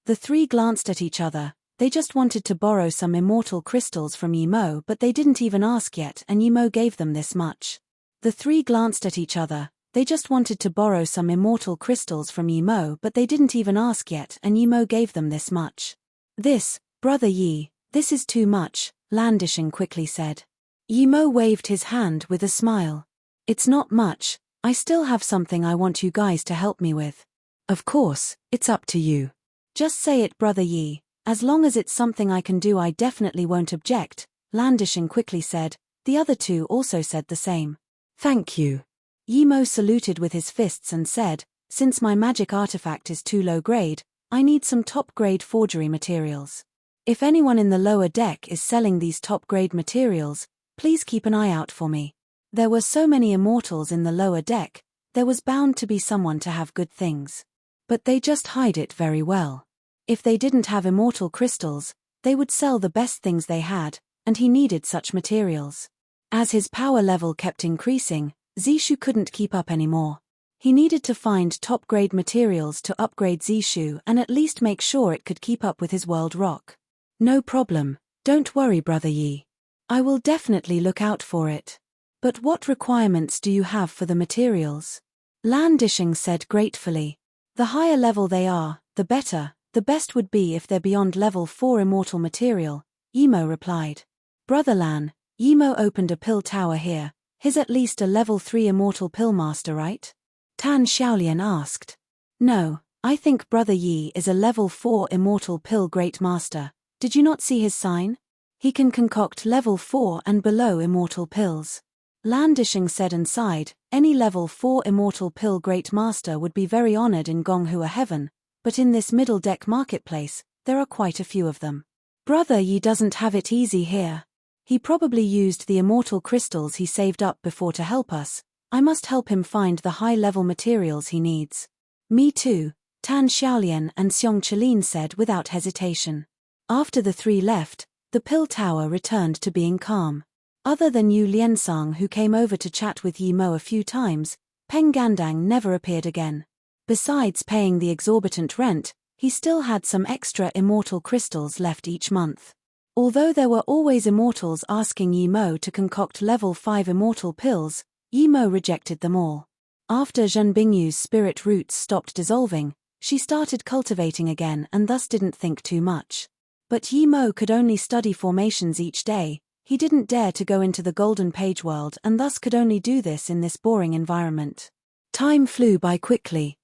The three glanced at each other. They just wanted to borrow some immortal crystals from Yimo, but they didn't even ask yet, and Yimo gave them this much. The three glanced at each other. They just wanted to borrow some immortal crystals from Yimo, but they didn't even ask yet, and Yimo gave them this much. This, Brother Yi, this is too much, Landishing quickly said. Yimo waved his hand with a smile. It's not much, I still have something I want you guys to help me with. Of course, it's up to you. Just say it, Brother Yi, as long as it's something I can do I definitely won't object, Landishing quickly said. The other two also said the same. Thank you. Yimo saluted with his fists and said, since my magic artifact is too low grade, I need some top-grade forgery materials. If anyone in the lower deck is selling these top-grade materials, please keep an eye out for me. There were so many immortals in the lower deck, there was bound to be someone to have good things. But they just hide it very well. If they didn't have immortal crystals, they would sell the best things they had, and he needed such materials. As his power level kept increasing, Zishu couldn't keep up anymore. He needed to find top-grade materials to upgrade Zishu and at least make sure it could keep up with his world rock. No problem, don't worry Brother Yi. I will definitely look out for it. But what requirements do you have for the materials? Landishing said gratefully. The higher level they are, the better, the best would be if they're beyond level 4 immortal material, Yimo replied. Brother Lan, Yimo opened a pill tower here. He's at least a level 3 immortal pill master, right? Tan Xiaolian asked. No, I think Brother Yi is a level 4 immortal pill great master. Did you not see his sign? He can concoct level 4 and below immortal pills. Landishing said and sighed. Any level 4 immortal pill great master would be very honored in Gonghua Heaven, but in this middle deck marketplace, there are quite a few of them. Brother Yi doesn't have it easy here. He probably used the immortal crystals he saved up before to help us. I must help him find the high-level materials he needs. Me too, Tan Xiaolian and Xiong Chalin said without hesitation. After the three left, the pill tower returned to being calm. Other than Yu Liansang, who came over to chat with Yimo a few times, Peng Gandang never appeared again. Besides paying the exorbitant rent, he still had some extra immortal crystals left each month. Although there were always immortals asking Yimo to concoct level 5 immortal pills, Yimo rejected them all. After Zhen Bingyu's spirit roots stopped dissolving, she started cultivating again and thus didn't think too much. But Yimo could only study formations each day. He didn't dare to go into the Golden Page world and thus could only do this in this boring environment. Time flew by quickly.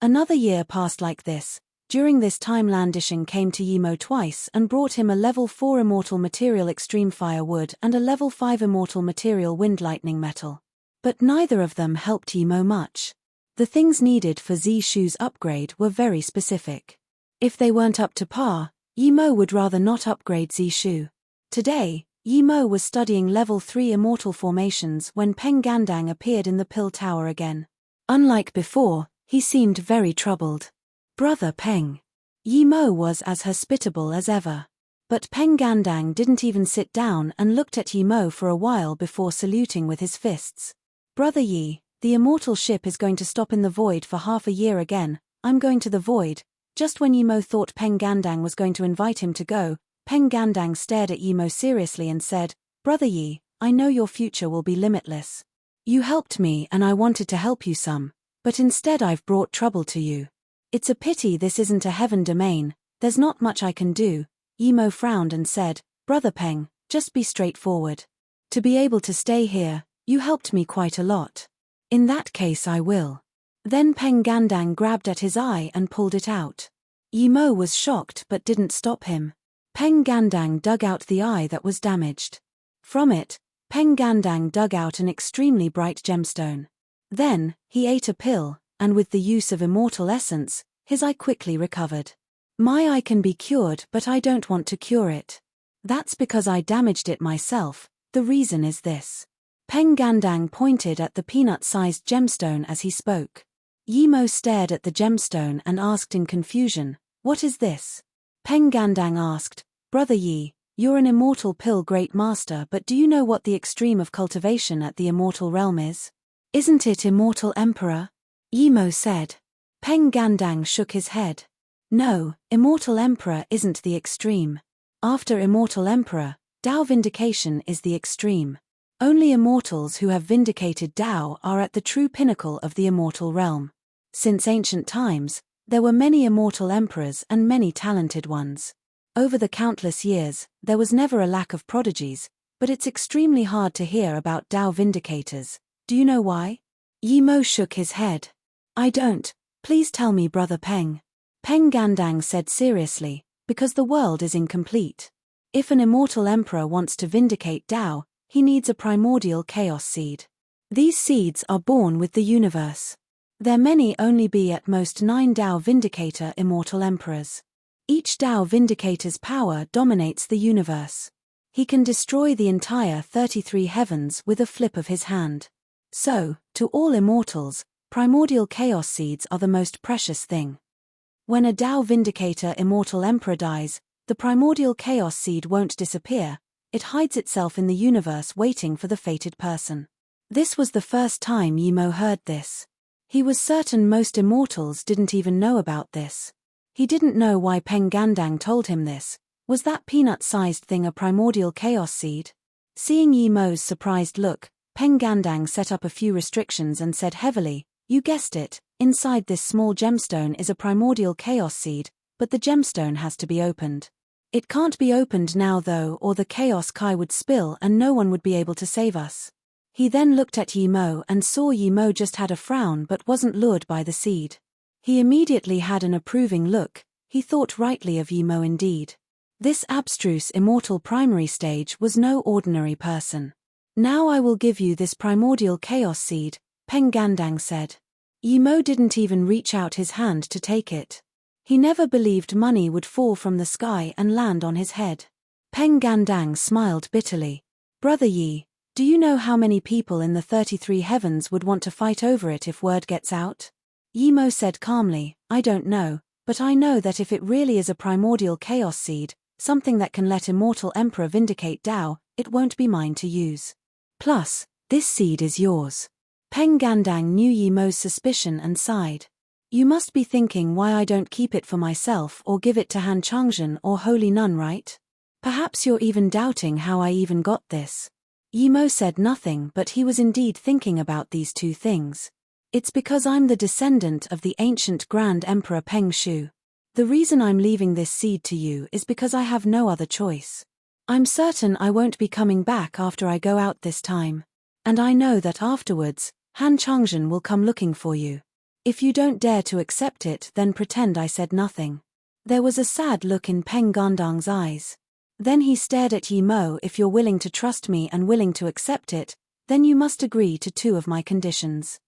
Another year passed like this. During this time Landishing came to Yimo twice and brought him a level 4 immortal material extreme fire wood and a level 5 immortal material wind lightning metal. But neither of them helped Yimo much. The things needed for Zishu's upgrade were very specific. If they weren't up to par, Yimo would rather not upgrade Zishu. Today, Yimo was studying level 3 immortal formations when Peng Gandang appeared in the pill tower again. Unlike before, he seemed very troubled. Brother Peng. Yimo was as hospitable as ever. But Peng Gandang didn't even sit down and looked at Yimo for a while before saluting with his fists. Brother Yi, the immortal ship is going to stop in the void for half a year again. I'm going to the void. Just when Yimo thought Peng Gandang was going to invite him to go, Peng Gandang stared at Yimo seriously and said, Brother Yi, I know your future will be limitless. You helped me and I wanted to help you some, but instead I've brought trouble to you. It's a pity this isn't a heaven domain, there's not much I can do. Yimo frowned and said, Brother Peng, just be straightforward. To be able to stay here, you helped me quite a lot. In that case I will. Then Peng Gandang grabbed at his eye and pulled it out. Yimo was shocked but didn't stop him. Peng Gandang dug out the eye that was damaged. From it, Peng Gandang dug out an extremely bright gemstone. Then, he ate a pill, and with the use of immortal essence, his eye quickly recovered. My eye can be cured, but I don't want to cure it. That's because I damaged it myself. The reason is this. Peng Gandang pointed at the peanut-sized gemstone as he spoke. Yimo stared at the gemstone and asked in confusion, What is this? Peng Gandang asked, Brother Yi, you're an immortal pill great master, but do you know what the extreme of cultivation at the immortal realm is? Isn't it immortal emperor? Yimo said. Peng Gandang shook his head. No, Immortal Emperor isn't the extreme. After Immortal Emperor, Tao Vindication is the extreme. Only immortals who have vindicated Tao are at the true pinnacle of the immortal realm. Since ancient times, there were many immortal emperors and many talented ones. Over the countless years, there was never a lack of prodigies, but it's extremely hard to hear about Tao Vindicators. Do you know why? Yi Mo shook his head. I don't. Please tell me, Brother Peng. Peng Gandang said seriously, because the world is incomplete. If an immortal emperor wants to vindicate Tao, he needs a primordial chaos seed. These seeds are born with the universe. There may only be at most 9 Tao Vindicator immortal emperors. Each Tao Vindicator's power dominates the universe. He can destroy the entire 33 heavens with a flip of his hand. So, to all immortals, primordial chaos seeds are the most precious thing. When a Tao Vindicator immortal emperor dies, the primordial chaos seed won't disappear, it hides itself in the universe waiting for the fated person. This was the first time Yi Mo heard this. He was certain most immortals didn't even know about this. He didn't know why Peng Gandang told him this. Was that peanut-sized thing a primordial chaos seed? Seeing Yi Mo's surprised look, Peng Gandang set up a few restrictions and said heavily, you guessed it, inside this small gemstone is a primordial chaos seed, but the gemstone has to be opened. It can't be opened now though, or the chaos kai would spill and no one would be able to save us. He then looked at Yi Mo and saw Yi Mo just had a frown but wasn't lured by the seed. He immediately had an approving look. He thought rightly of Yi Mo indeed. This abstruse immortal primary stage was no ordinary person. Now I will give you this primordial chaos seed, Peng Gandang said. Yi Mo didn't even reach out his hand to take it. He never believed money would fall from the sky and land on his head. Peng Gandang smiled bitterly. Brother Yi, do you know how many people in the 33 heavens would want to fight over it if word gets out? Yi Mo said calmly, I don't know, but I know that if it really is a primordial chaos seed, something that can let Immortal Emperor vindicate Tao, it won't be mine to use. Plus, this seed is yours. Peng Gandang knew Yi Mo's suspicion and sighed. You must be thinking why I don't keep it for myself or give it to Han Changzhen or Holy Nun, right? Perhaps you're even doubting how I even got this. Yi Mo said nothing, but he was indeed thinking about these two things. It's because I'm the descendant of the ancient Grand Emperor Peng Shu. The reason I'm leaving this seed to you is because I have no other choice. I'm certain I won't be coming back after I go out this time. And I know that afterwards, Han Changzhen will come looking for you. If you don't dare to accept it, then pretend I said nothing. There was a sad look in Peng Gandang's eyes. Then he stared at Yi Mo. If you're willing to trust me and willing to accept it, then you must agree to 2 of my conditions.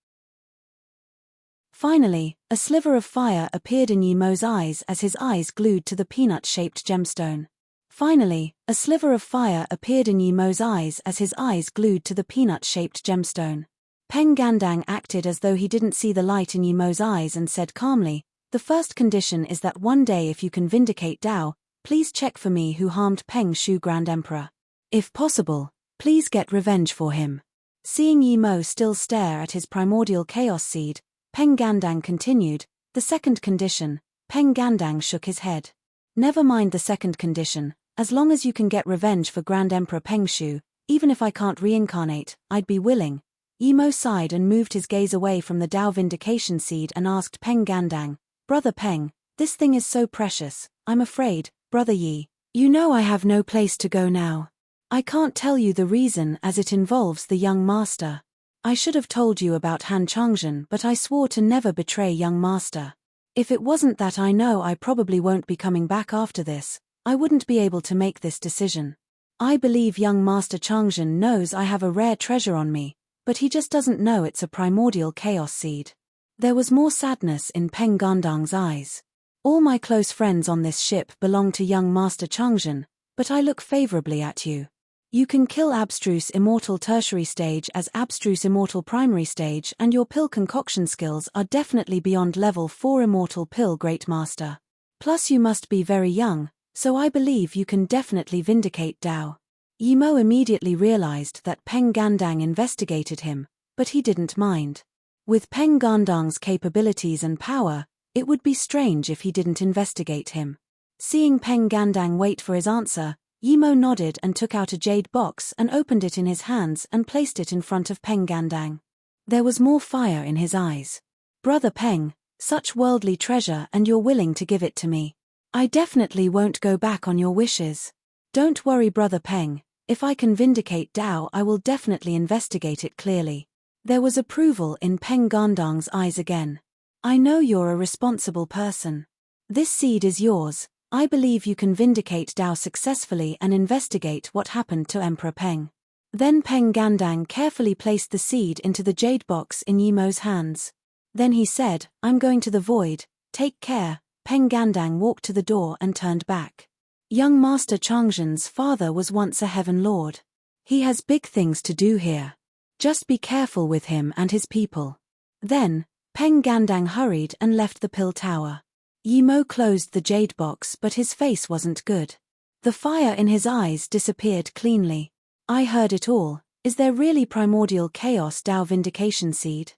Finally, a sliver of fire appeared in Yi Mo's eyes as his eyes glued to the peanut-shaped gemstone. Finally, a sliver of fire appeared in Yi Mo's eyes as his eyes glued to the peanut-shaped gemstone. Peng Gandang acted as though he didn't see the light in Yi Mo's eyes and said calmly, the first condition is that one day if you can vindicate Tao, please check for me who harmed Peng Shu Grand Emperor. If possible, please get revenge for him. Seeing Yi Mo still stare at his primordial chaos seed, Peng Gandang continued, the second condition. Peng Gandang shook his head. Never mind the second condition, as long as you can get revenge for Grand Emperor Peng Shu, even if I can't reincarnate, I'd be willing. Yi Mo sighed and moved his gaze away from the Tao Vindication seed and asked Peng Gandang, Brother Peng, this thing is so precious, I'm afraid, Brother Yi, you know I have no place to go now. I can't tell you the reason as it involves the young master. I should have told you about Han Changzhen, but I swore to never betray young master. If it wasn't that I know I probably won't be coming back after this, I wouldn't be able to make this decision. I believe young master Changzhen knows I have a rare treasure on me, but he just doesn't know it's a primordial chaos seed. There was more sadness in Peng Gandang's eyes. All my close friends on this ship belong to young master Changzhen, but I look favorably at you. You can kill abstruse immortal tertiary stage as abstruse immortal primary stage, and your pill concoction skills are definitely beyond level 4 immortal pill great master. Plus you must be very young, so I believe you can definitely vindicate Tao. Yi Mo immediately realized that Peng Gandang investigated him, but he didn't mind. With Peng Gandang's capabilities and power, It would be strange if he didn't investigate him. Seeing Peng Gandang wait for his answer, Yimo nodded and took out a jade box and opened it in his hands and placed it in front of Peng Gandang. There was more fire in his eyes. "Brother Peng, such worldly treasure and you're willing to give it to me. I definitely won't go back on your wishes. Don't worry Brother Peng, if I can vindicate Dao I will definitely investigate it clearly." There was approval in Peng Gandang's eyes again. "I know you're a responsible person. This seed is yours. I believe you can vindicate Dao successfully and investigate what happened to Emperor Peng." Then Peng Gandang carefully placed the seed into the jade box in Yimo's hands. Then he said, "I'm going to the void, take care." Peng Gandang walked to the door and turned back. Young Master Changzhen's father was once a heaven lord. He has big things to do here. Just be careful with him and his people. Then, Peng Gandang hurried and left the pill tower. Yimo closed the jade box but his face wasn't good. The fire in his eyes disappeared cleanly. "I heard it all. Is there really primordial chaos Dao vindication seed?"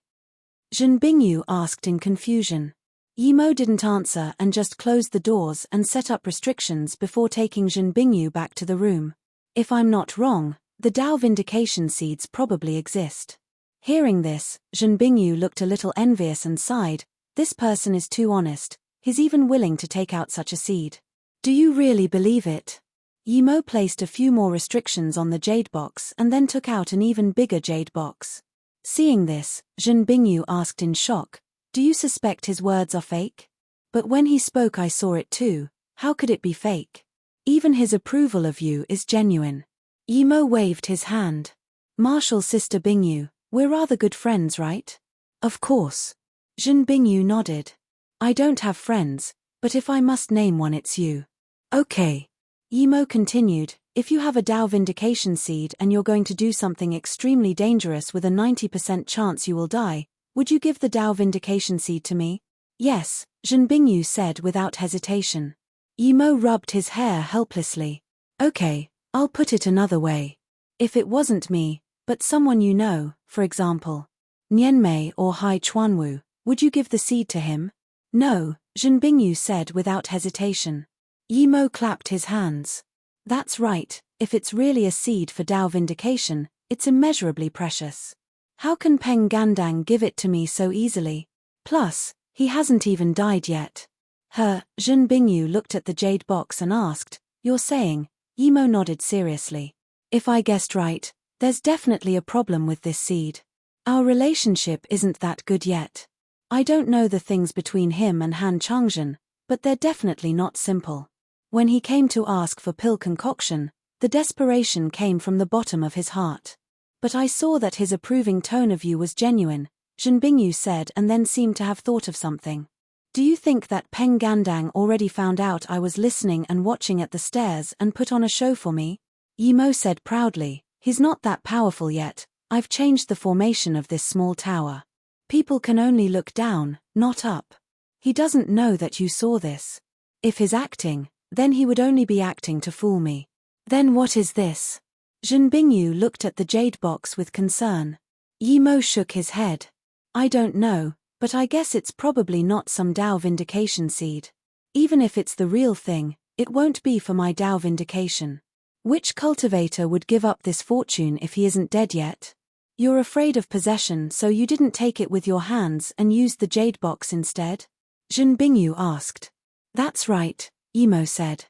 Zhen Bingyu asked in confusion. Yimo didn't answer and just closed the doors and set up restrictions before taking Zhen Bingyu back to the room. "If I'm not wrong, the Dao vindication seeds probably exist." Hearing this, Zhen Bingyu looked a little envious and sighed. "This person is too honest. He's even willing to take out such a seed." "Do you really believe it?" Yimo placed a few more restrictions on the jade box and then took out an even bigger jade box. Seeing this, Zhen Bingyu asked in shock, "Do you suspect his words are fake?" "But when he spoke I saw it too. How could it be fake? Even his approval of you is genuine." Yimo waved his hand. "Martial Sister Bingyu, we're rather good friends, right?" "Of course." Zhen Bingyu nodded. "I don't have friends, but if I must name one it's you." "Okay." Yimo continued, "If you have a Dao vindication seed and you're going to do something extremely dangerous with a 90% chance you will die, would you give the Dao vindication seed to me?" "Yes," Zhen Bingyu said without hesitation. Yimo rubbed his hair helplessly. "Okay, I'll put it another way. If it wasn't me, but someone you know, for example, Nianmei or Hai Chuanwu, would you give the seed to him?" "No," Zhen Bingyu said without hesitation. Yimo clapped his hands. "That's right, if it's really a seed for Dao vindication, it's immeasurably precious. How can Peng Gandang give it to me so easily? Plus, he hasn't even died yet." Zhen Bingyu looked at the jade box and asked, "You're saying?" Yimo nodded seriously. "If I guessed right, there's definitely a problem with this seed. Our relationship isn't that good yet. I don't know the things between him and Han Changzhen, but they're definitely not simple." When he came to ask for pill concoction, the desperation came from the bottom of his heart. "But I saw that his approving tone of you was genuine," Zhen Bingyu said and then seemed to have thought of something. "Do you think that Peng Gandang already found out I was listening and watching at the stairs and put on a show for me?" Yimo said proudly, "He's not that powerful yet. I've changed the formation of this small tower. People can only look down, not up. He doesn't know that you saw this. If he's acting, then he would only be acting to fool me." "Then what is this?" Zhen Bingyu looked at the jade box with concern. Yimo shook his head. "I don't know, but I guess it's probably not some Dao vindication seed. Even if it's the real thing, it won't be for my Dao vindication. Which cultivator would give up this fortune if he isn't dead yet? You're afraid of possession so you didn't take it with your hands and used the jade box instead?" Zhen Bingyu asked. "That's right," Yimo said.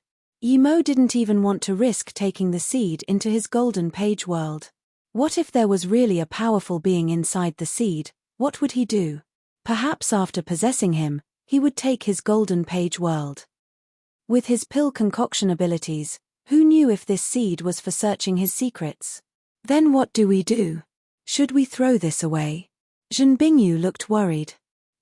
Yimo didn't even want to risk taking the seed into his golden page world. What if there was really a powerful being inside the seed? What would he do? Perhaps after possessing him, he would take his golden page world. With his pill concoction abilities, who knew if this seed was for searching his secrets? "Then what do we do? Should we throw this away?" Zhen Bingyu looked worried.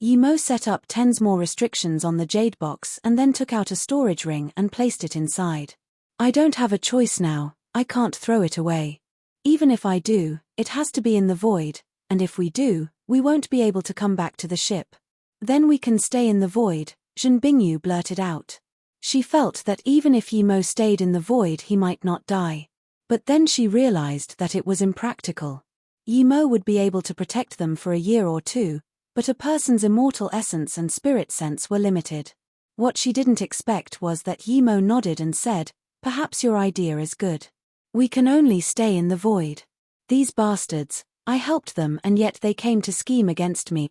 Yimo set up 10 more restrictions on the jade box and then took out a storage ring and placed it inside. "I don't have a choice now, I can't throw it away. Even if I do, it has to be in the void, and if we do, we won't be able to come back to the ship." "Then we can stay in the void," Zhen Bingyu blurted out. She felt that even if Yimo stayed in the void he might not die. But then she realized that it was impractical. Yimo would be able to protect them for a year or two, But a person's immortal essence and spirit sense were limited. What she didn't expect was that Yimo nodded and said, "Perhaps your idea is good. We can only stay in the void. These bastards, I helped them and yet they came to scheme against me."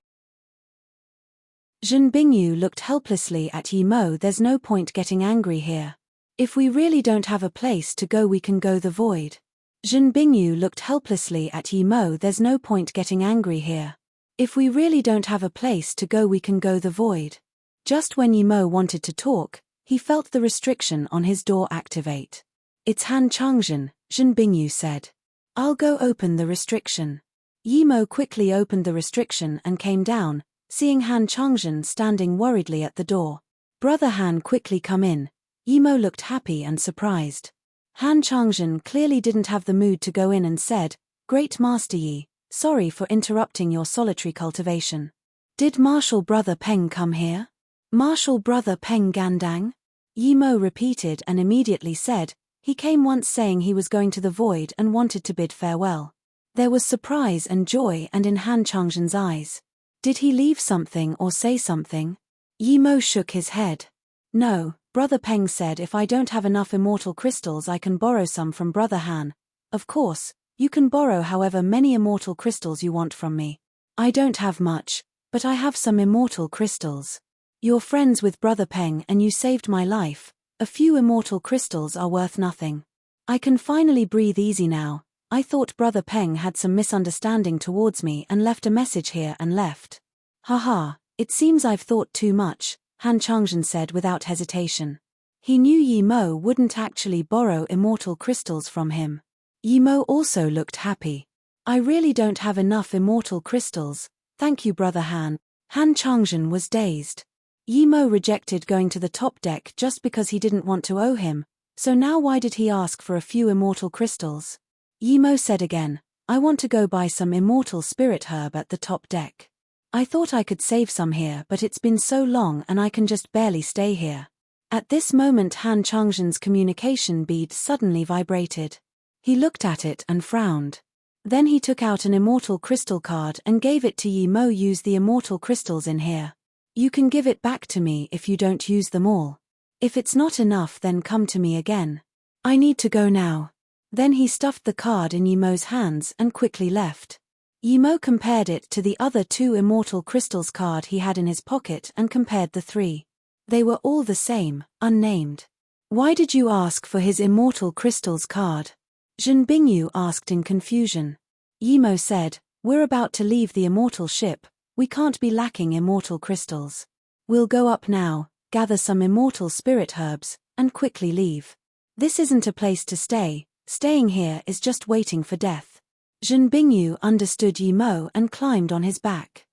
Zhen Bingyu looked helplessly at Yimo. "There's no point getting angry here. If we really don't have a place to go, we can go the void." Zhen Bingyu looked helplessly at Yimo. "There's no point getting angry here. If we really don't have a place to go, we can go the void." Just when Yimo wanted to talk, he felt the restriction on his door activate. "It's Han Changzhen," Zhen Bingyu said. "I'll go open the restriction." Yimo quickly opened the restriction and came down, seeing Han Changzhen standing worriedly at the door. "Brother Han, quickly come in." Yimo looked happy and surprised. Han Changzhen clearly didn't have the mood to go in and said, "Great Master Yi, sorry for interrupting your solitary cultivation. Did Martial Brother Peng come here?" "Martial Brother Peng Gandang?" Yimo repeated and immediately said, "He came once saying he was going to the void and wanted to bid farewell." There was surprise and joy and in Han Changzhen's eyes. "Did he leave something or say something?" Yimo shook his head. "No, Brother Peng said if I don't have enough immortal crystals I can borrow some from Brother Han. Of course, you can borrow however many immortal crystals you want from me. I don't have much, but I have some immortal crystals. You're friends with Brother Peng and you saved my life. A few immortal crystals are worth nothing. I can finally breathe easy now. I thought Brother Peng had some misunderstanding towards me and left a message here and left." "Haha, it seems I've thought too much," Han Changzhen said without hesitation. He knew Yimo wouldn't actually borrow immortal crystals from him. Yimo also looked happy. "I really don't have enough immortal crystals, thank you Brother Han." Han Changzhen was dazed. Yimo rejected going to the top deck just because he didn't want to owe him, so now why did he ask for a few immortal crystals? Yimo said again, "I want to go buy some immortal spirit herb at the top deck. I thought I could save some here but it's been so long and I can just barely stay here." At this moment Han Changzhen's communication bead suddenly vibrated. He looked at it and frowned. Then he took out an immortal crystal card and gave it to Yimo. "Use the immortal crystals in here. You can give it back to me if you don't use them all. If it's not enough then come to me again. I need to go now." Then he stuffed the card in Yimo's hands and quickly left. Yimo compared it to the other two immortal crystals card he had in his pocket and compared the three. They were all the same, unnamed. "Why did you ask for his immortal crystals card?" Zhen Bingyu asked in confusion. Yimo said, "We're about to leave the immortal ship, we can't be lacking immortal crystals. We'll go up now, gather some immortal spirit herbs, and quickly leave. This isn't a place to stay, staying here is just waiting for death." Zhen Bingyu understood Yimo and climbed on his back.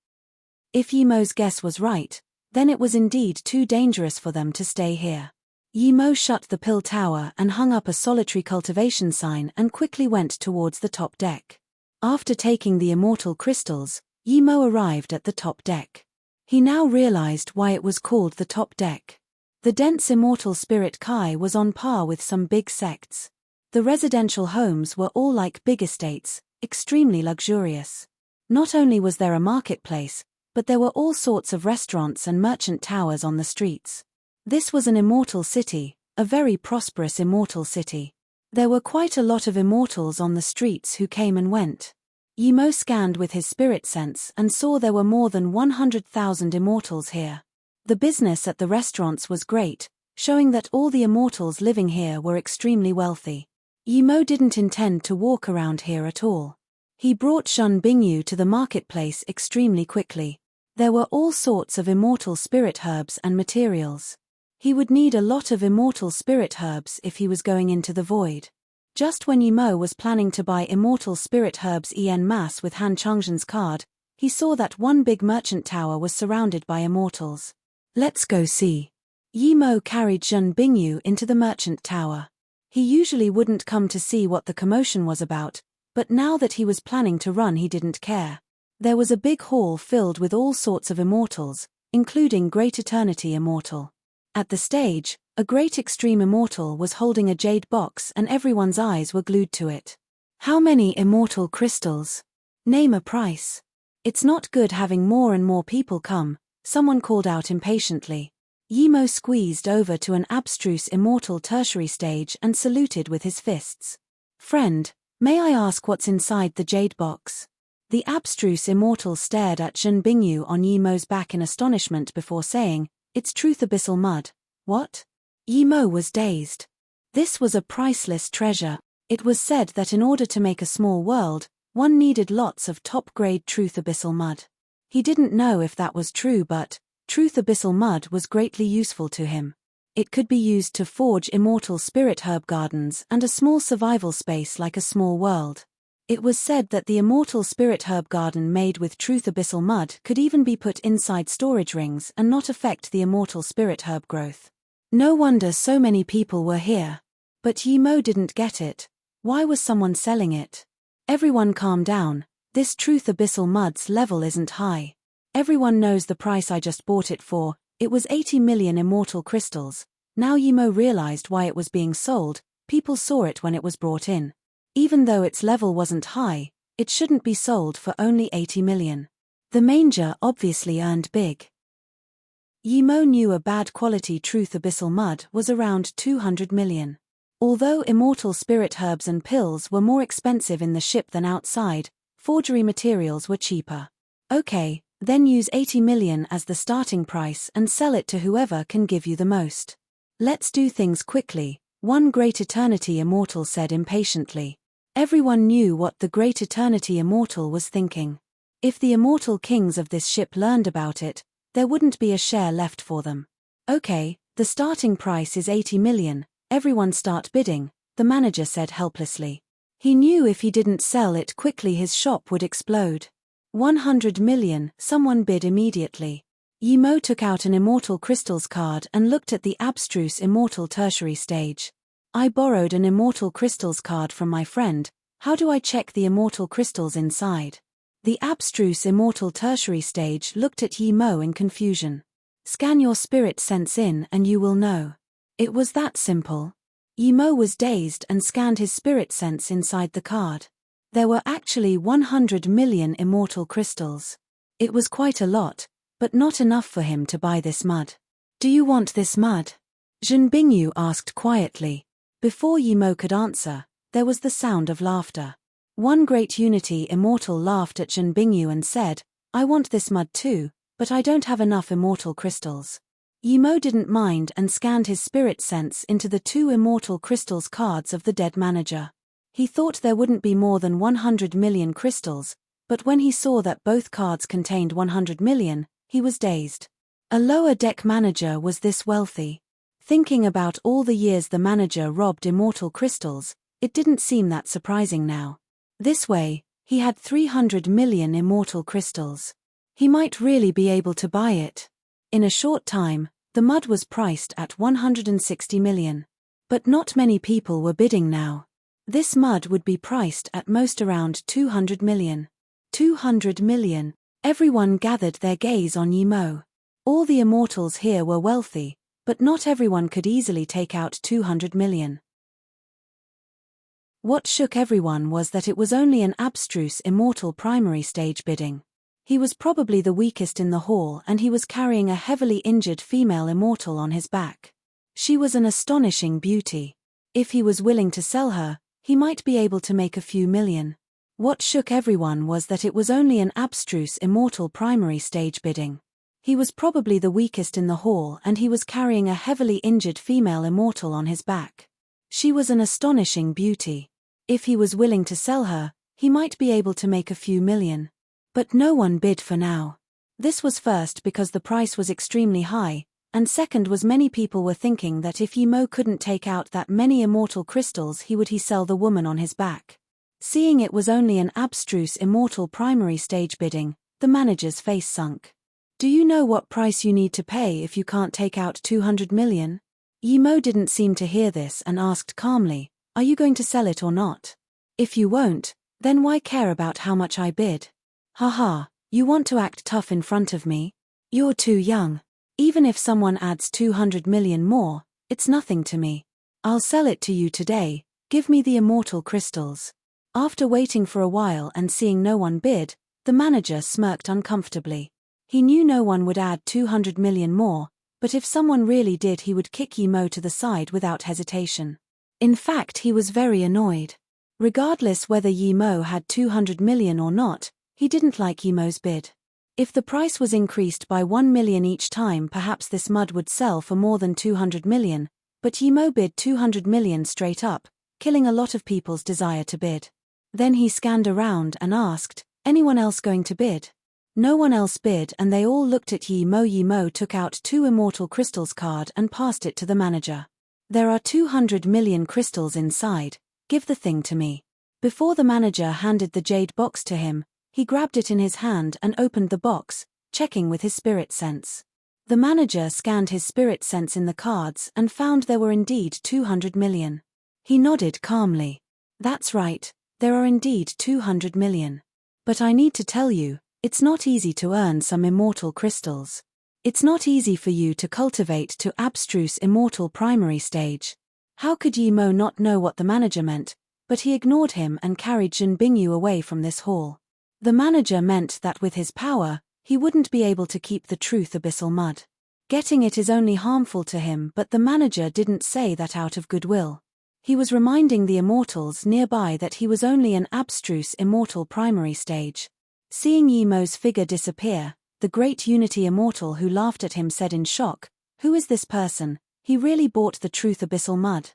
If Yimo's guess was right, then it was indeed too dangerous for them to stay here. Yimo shut the pill tower and hung up a solitary cultivation sign and quickly went towards the top deck. After taking the immortal crystals, Yimo arrived at the top deck. He now realized why it was called the top deck. The dense immortal spirit Kai was on par with some big sects. The residential homes were all like big estates, extremely luxurious. Not only was there a marketplace, but there were all sorts of restaurants and merchant towers on the streets. This was an immortal city, a very prosperous immortal city. There were quite a lot of immortals on the streets who came and went. Yimo scanned with his spirit sense and saw there were more than 100,000 immortals here. The business at the restaurants was great, showing that all the immortals living here were extremely wealthy. Yimo didn't intend to walk around here at all. He brought Zhen Bingyu to the marketplace extremely quickly. There were all sorts of immortal spirit herbs and materials. He would need a lot of immortal spirit herbs if he was going into the void. Just when Yimo was planning to buy immortal spirit herbs en masse with Han Changzhen's card, he saw that one big merchant tower was surrounded by immortals. "Let's go see." Yimo carried Zhen Bingyu into the merchant tower. He usually wouldn't come to see what the commotion was about, but now that he was planning to run he didn't care. There was a big hall filled with all sorts of immortals, including Great Eternity Immortal. At the stage, a Great Extreme Immortal was holding a jade box and everyone's eyes were glued to it. "How many immortal crystals? Name a price." It's not good having more and more people come, someone called out impatiently. Yimo squeezed over to an abstruse immortal tertiary stage and saluted with his fists. Friend, may I ask what's inside the jade box? The abstruse immortal stared at Zhen Bingyu on Yimo's back in astonishment before saying, it's truth abyssal mud. What? Yimo was dazed. This was a priceless treasure. It was said that in order to make a small world, one needed lots of top-grade truth abyssal mud. He didn't know if that was true, but truth abyssal mud was greatly useful to him. It could be used to forge immortal spirit herb gardens and a small survival space like a small world. It was said that the immortal spirit herb garden made with truth abyssal mud could even be put inside storage rings and not affect the immortal spirit herb growth. No wonder so many people were here. But Yimo didn't get it. Why was someone selling it? Everyone calm down, this truth abyssal mud's level isn't high. Everyone knows the price I just bought it for, it was 80 million immortal crystals. Now Yimo realized why it was being sold, people saw it when it was brought in. Even though its level wasn't high, it shouldn't be sold for only 80 million. The manger obviously earned big. Yimo knew a bad quality truth abyssal mud was around 200 million. Although immortal spirit herbs and pills were more expensive in the ship than outside, forgery materials were cheaper. Okay, then use 80 million as the starting price and sell it to whoever can give you the most. Let's do things quickly, one Great Eternity Immortal said impatiently. Everyone knew what the Great Eternity Immortal was thinking. If the immortal kings of this ship learned about it, there wouldn't be a share left for them. Okay, the starting price is 80 million, everyone start bidding, the manager said helplessly. He knew if he didn't sell it quickly his shop would explode. 100 million, someone bid immediately. Yimo took out an immortal crystals card and looked at the abstruse immortal tertiary stage. I borrowed an immortal crystals card from my friend, how do I check the immortal crystals inside? The abstruse immortal tertiary stage looked at Yimo in confusion. Scan your spirit sense in and you will know. It was that simple. Yimo was dazed and scanned his spirit sense inside the card. There were actually 100 million immortal crystals. It was quite a lot, but not enough for him to buy this mud. Do you want this mud? Zhen Bingyu asked quietly. Before Yimo could answer, there was the sound of laughter. One Great Unity Immortal laughed at Zhen Bingyu and said, I want this mud too, but I don't have enough immortal crystals. Yimo didn't mind and scanned his spirit sense into the 2 immortal crystals cards of the dead manager. He thought there wouldn't be more than 100 million crystals, but when he saw that both cards contained 100 million, he was dazed. A lower deck manager was this wealthy. Thinking about all the years the manager robbed immortal crystals, it didn't seem that surprising now. This way, he had 300 million immortal crystals. He might really be able to buy it. In a short time, the mud was priced at 160 million. But not many people were bidding now. This mud would be priced at most around 200 million. 200 million. Everyone gathered their gaze on Yimo. All the immortals here were wealthy, but not everyone could easily take out 200 million. What shook everyone was that it was only an abstruse immortal primary stage bidding. He was probably the weakest in the hall and he was carrying a heavily injured female immortal on his back. She was an astonishing beauty. If he was willing to sell her, he might be able to make a few million. What shook everyone was that it was only an abstruse immortal primary stage bidding. He was probably the weakest in the hall and he was carrying a heavily injured female immortal on his back. She was an astonishing beauty. If he was willing to sell her, he might be able to make a few million. But no one bid for now. This was first because the price was extremely high, and second was many people were thinking that if Yimo couldn't take out that many immortal crystals he sell the woman on his back. Seeing it was only an abstruse immortal primary stage bidding, the manager's face sunk. Do you know what price you need to pay if you can't take out 200 million? Yimo didn't seem to hear this and asked calmly, are you going to sell it or not? If you won't, then why care about how much I bid? Haha, you want to act tough in front of me? You're too young. Even if someone adds 200 million more, it's nothing to me. I'll sell it to you today, give me the immortal crystals. After waiting for a while and seeing no one bid, The manager smirked uncomfortably. He knew no one would add 200 million more, but if someone really did, he would kick Yi-Mo to the side without hesitation. In fact, he was very annoyed. Regardless whether Yi-Mo had 200 million or not, he didn't like Yi-Mo's bid. If the price was increased by 1 million each time, perhaps this mud would sell for more than 200 million, but Yi-Mo bid 200 million straight up, killing a lot of people's desire to bid. Then he scanned around and asked, "Anyone else going to bid?" No one else bid, and they all looked at Yi-Mo. Yi-Mo took out 2 immortal crystals card and passed it to the manager. "There are 200 million crystals inside, give the thing to me." Before the manager handed the jade box to him, he grabbed it in his hand and opened the box, checking with his spirit sense. The manager scanned his spirit sense in the cards and found there were indeed 200 million. He nodded calmly. "That's right, there are indeed 200 million. But I need to tell you, it's not easy to earn some immortal crystals. It's not easy for you to cultivate to abstruse immortal primary stage." How could Yi-Mo not know what the manager meant, but he ignored him and carried Jin Bingyu away from this hall. The manager meant that with his power, he wouldn't be able to keep the truth abyssal mud. Getting it is only harmful to him, but the manager didn't say that out of goodwill. He was reminding the immortals nearby that he was only an abstruse immortal primary stage. Seeing Yi-Mo's figure disappear, the great Unity Immortal who laughed at him said in shock, "Who is this person? He really bought the truth abyssal mud."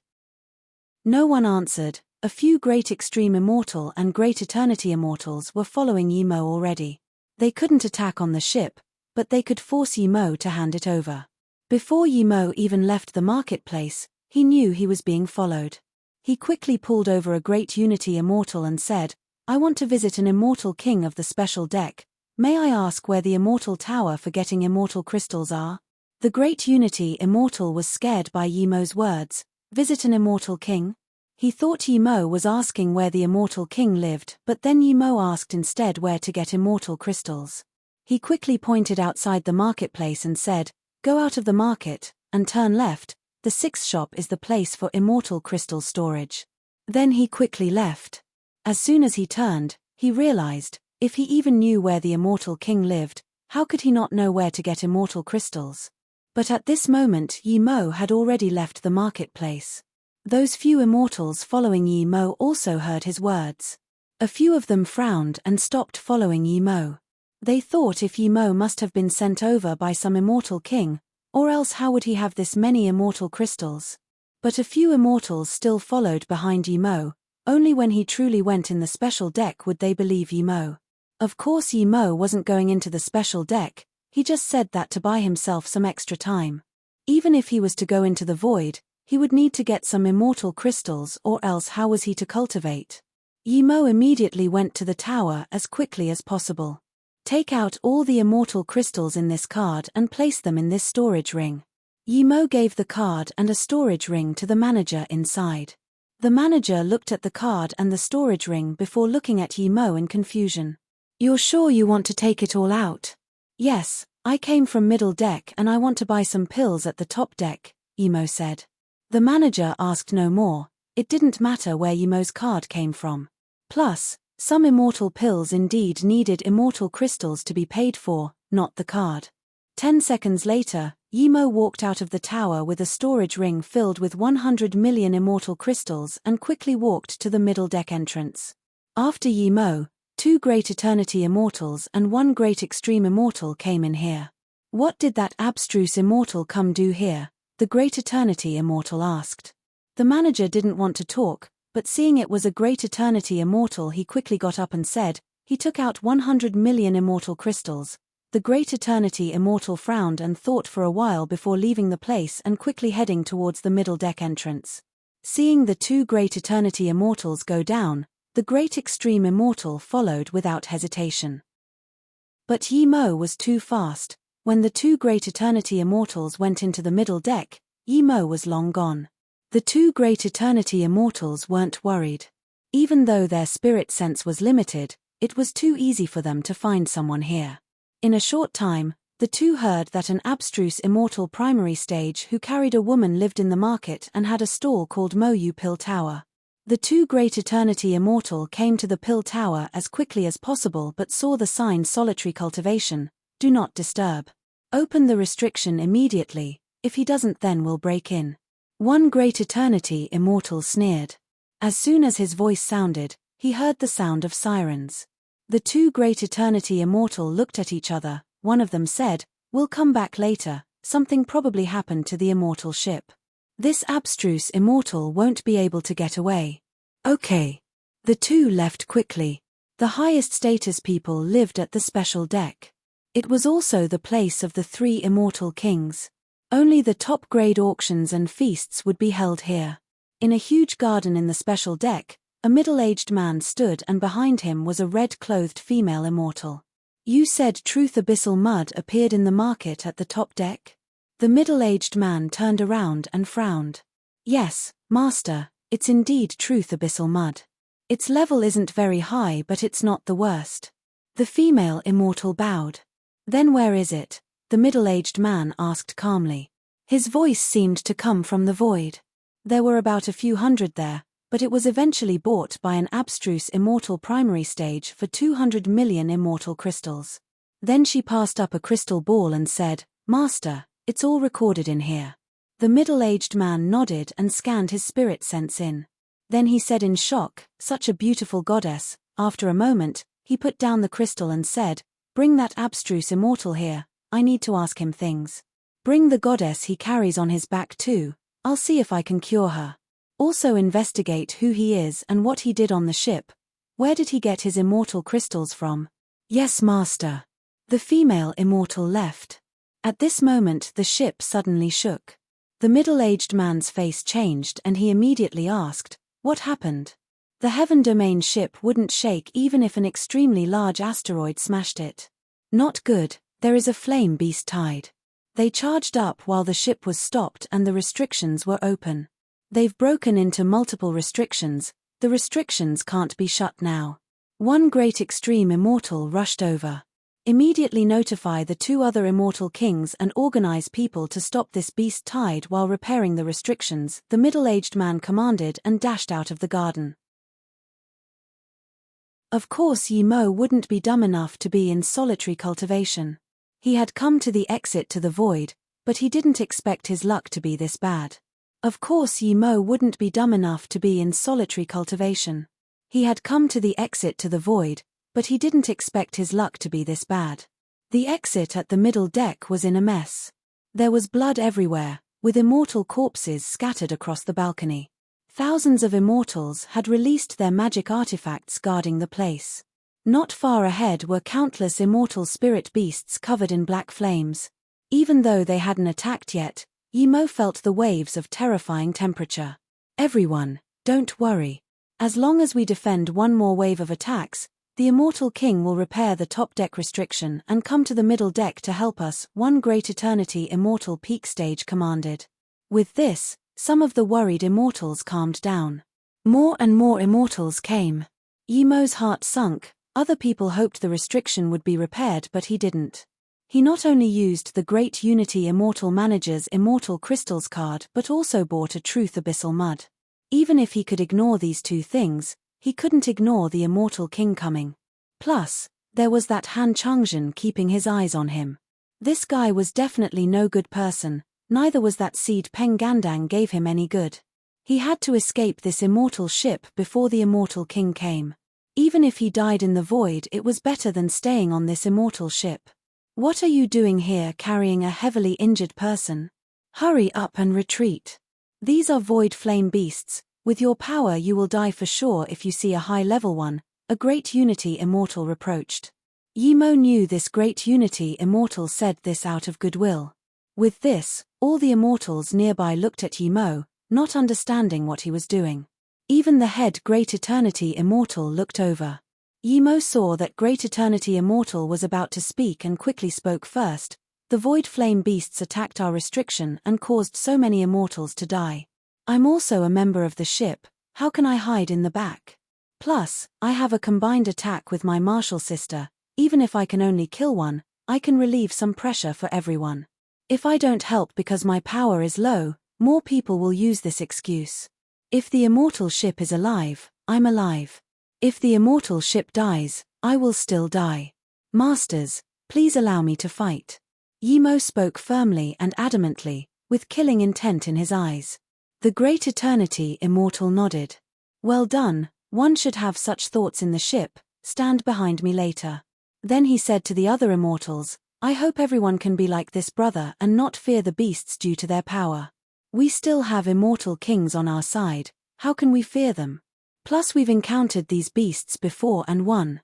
No one answered. A few great Extreme Immortal and Great Eternity Immortals were following Yi-Mo already. They couldn't attack on the ship, but they could force Yi-Mo to hand it over. Before Yi-Mo even left the marketplace, he knew he was being followed. He quickly pulled over a Great Unity Immortal and said, "I want to visit an Immortal King of the special deck. May I ask where the Immortal Tower for getting immortal crystals are?" The Great Unity Immortal was scared by Yi-Mo's words. "Visit an Immortal King?" He thought Yi-Mo was asking where the Immortal King lived, but then Yi-Mo asked instead where to get immortal crystals. He quickly pointed outside the marketplace and said, "Go out of the market, and turn left. The 6th shop is the place for immortal crystal storage." Then he quickly left. As soon as he turned, he realized, if he even knew where the Immortal King lived, how could he not know where to get immortal crystals? But at this moment Yi-Mo had already left the marketplace. Those few immortals following Yi-Mo also heard his words. A few of them frowned and stopped following Yi-Mo. They thought if Yi-Mo must have been sent over by some immortal king, or else how would he have this many immortal crystals? But a few immortals still followed behind Yi-Mo. Only when he truly went in the special deck would they believe Yi-Mo. Of course Yi-Mo wasn't going into the special deck, he just said that to buy himself some extra time. Even if he was to go into the void, he would need to get some immortal crystals, or else how was he to cultivate? Yi-Mo immediately went to the tower as quickly as possible. "Take out all the immortal crystals in this card and place them in this storage ring." Yi-Mo gave the card and a storage ring to the manager inside. The manager looked at the card and the storage ring before looking at Yi-Mo in confusion. "You're sure you want to take it all out?" "Yes, I came from middle deck and I want to buy some pills at the top deck," Yi-Mo said. The manager asked no more. It didn't matter where Yi-Mo's card came from. Plus, some immortal pills indeed needed immortal crystals to be paid for, not the card. 10 seconds later, Yi-Mo walked out of the tower with a storage ring filled with 100 million immortal crystals and quickly walked to the middle deck entrance. After Yi-Mo, 2 Great Eternity Immortals and 1 Great Extreme Immortal came in here. "What did that abstruse immortal come do here?" the Great Eternity Immortal asked. The manager didn't want to talk, but seeing it was a Great Eternity Immortal he quickly got up and said, "He took out 100 million immortal crystals." The Great Eternity Immortal frowned and thought for a while before leaving the place and quickly heading towards the middle deck entrance. Seeing the 2 Great Eternity Immortals go down, the Great Extreme Immortal followed without hesitation. But Yi-Mo was too fast. When the 2 Great Eternity Immortals went into the middle deck, Yi-Mo was long gone. The 2 Great Eternity Immortals weren't worried. Even though their spirit sense was limited, it was too easy for them to find someone here. In a short time, the 2 heard that an abstruse immortal primary stage who carried a woman lived in the market and had a stall called Moyu Pill Tower. The two great eternity immortal came to the pill tower as quickly as possible but saw the sign solitary cultivation, do not disturb. Open the restriction immediately, if he doesn't then we'll break in. One great eternity immortal sneered. As soon as his voice sounded, he heard the sound of sirens. The two great eternity immortal looked at each other, one of them said, "We'll come back later, something probably happened to the immortal ship. This abstruse immortal won't be able to get away." Okay. The two left quickly. The highest status people lived at the special deck. It was also the place of the three immortal kings. Only the top-grade auctions and feasts would be held here. In a huge garden in the special deck, a middle-aged man stood and behind him was a red-clothed female immortal. "You said Truth Abyssal Mud appeared in the market at the top deck?" The middle-aged man turned around and frowned. "Yes, Master, it's indeed Truth Abyssal Mud. Its level isn't very high but it's not the worst." The female immortal bowed. "Then where is it?" the middle-aged man asked calmly. His voice seemed to come from the void. There were about a few hundred there, but it was eventually bought by an abstruse immortal primary stage for 200 million immortal crystals. Then she passed up a crystal ball and said, "Master, it's all recorded in here." The middle-aged man nodded and scanned his spirit sense in. Then he said in shock, "Such a beautiful goddess." After a moment, he put down the crystal and said, "Bring that abstruse immortal here, I need to ask him things. Bring the goddess he carries on his back too, I'll see if I can cure her. Also investigate who he is and what he did on the ship. Where did he get his immortal crystals from?" "Yes, Master." The female immortal left. At this moment the ship suddenly shook. The middle-aged man's face changed and he immediately asked, "What happened?" The Heaven Domain ship wouldn't shake even if an extremely large asteroid smashed it. "Not good, there is a flame beast tide. They charged up while the ship was stopped and the restrictions were open. They've broken into multiple restrictions, the restrictions can't be shut now." One great extreme immortal rushed over. "Immediately notify the two other immortal kings and organize people to stop this beast tide while repairing the restrictions," the middle-aged man commanded and dashed out of the garden. Of course Yi Mo wouldn't be dumb enough to be in solitary cultivation. He had come to the exit to the void, but he didn't expect his luck to be this bad. Of course Yi Mo wouldn't be dumb enough to be in solitary cultivation. He had come to the exit to the void, but he didn't expect his luck to be this bad. The exit at the middle deck was in a mess. There was blood everywhere, with immortal corpses scattered across the balcony. Thousands of immortals had released their magic artifacts guarding the place. Not far ahead were countless immortal spirit beasts covered in black flames. Even though they hadn't attacked yet, Yi Mo felt the waves of terrifying temperature. "Everyone, don't worry. As long as we defend one more wave of attacks, the Immortal King will repair the top deck restriction and come to the middle deck to help us," one great eternity immortal peak stage commanded. With this, some of the worried immortals calmed down. More and more immortals came. Yi Mo's heart sunk. Other people hoped the restriction would be repaired but he didn't. He not only used the Great Unity Immortal Manager's Immortal Crystals card but also bought a Truth Abyssal Mud. Even if he could ignore these two things, he couldn't ignore the Immortal King coming. Plus, there was that Han Changzhen keeping his eyes on him. This guy was definitely no good person, neither was that seed Peng Gandang gave him any good. He had to escape this immortal ship before the Immortal King came. Even if he died in the void, it was better than staying on this immortal ship. "What are you doing here carrying a heavily injured person? Hurry up and retreat. These are void flame beasts. With your power you will die for sure if you see a high-level one," a Great Unity Immortal reproached. Yi Mo knew this Great Unity Immortal said this out of goodwill. With this, all the immortals nearby looked at Yi Mo, not understanding what he was doing. Even the head Great Eternity Immortal looked over. Yi Mo saw that Great Eternity Immortal was about to speak and quickly spoke first. "The void flame beasts attacked our restriction and caused so many immortals to die. I'm also a member of the ship, how can I hide in the back? Plus, I have a combined attack with my martial sister, even if I can only kill one, I can relieve some pressure for everyone. If I don't help because my power is low, more people will use this excuse. If the immortal ship is alive, I'm alive. If the immortal ship dies, I will still die. Masters, please allow me to fight. Yimo spoke firmly and adamantly, with killing intent in his eyes. The great eternity immortal nodded. Well done, one should have such thoughts in the ship, stand behind me later. Then he said to the other immortals, I hope everyone can be like this brother and not fear the beasts due to their power. We still have immortal kings on our side, how can we fear them? Plus we've encountered these beasts before and won.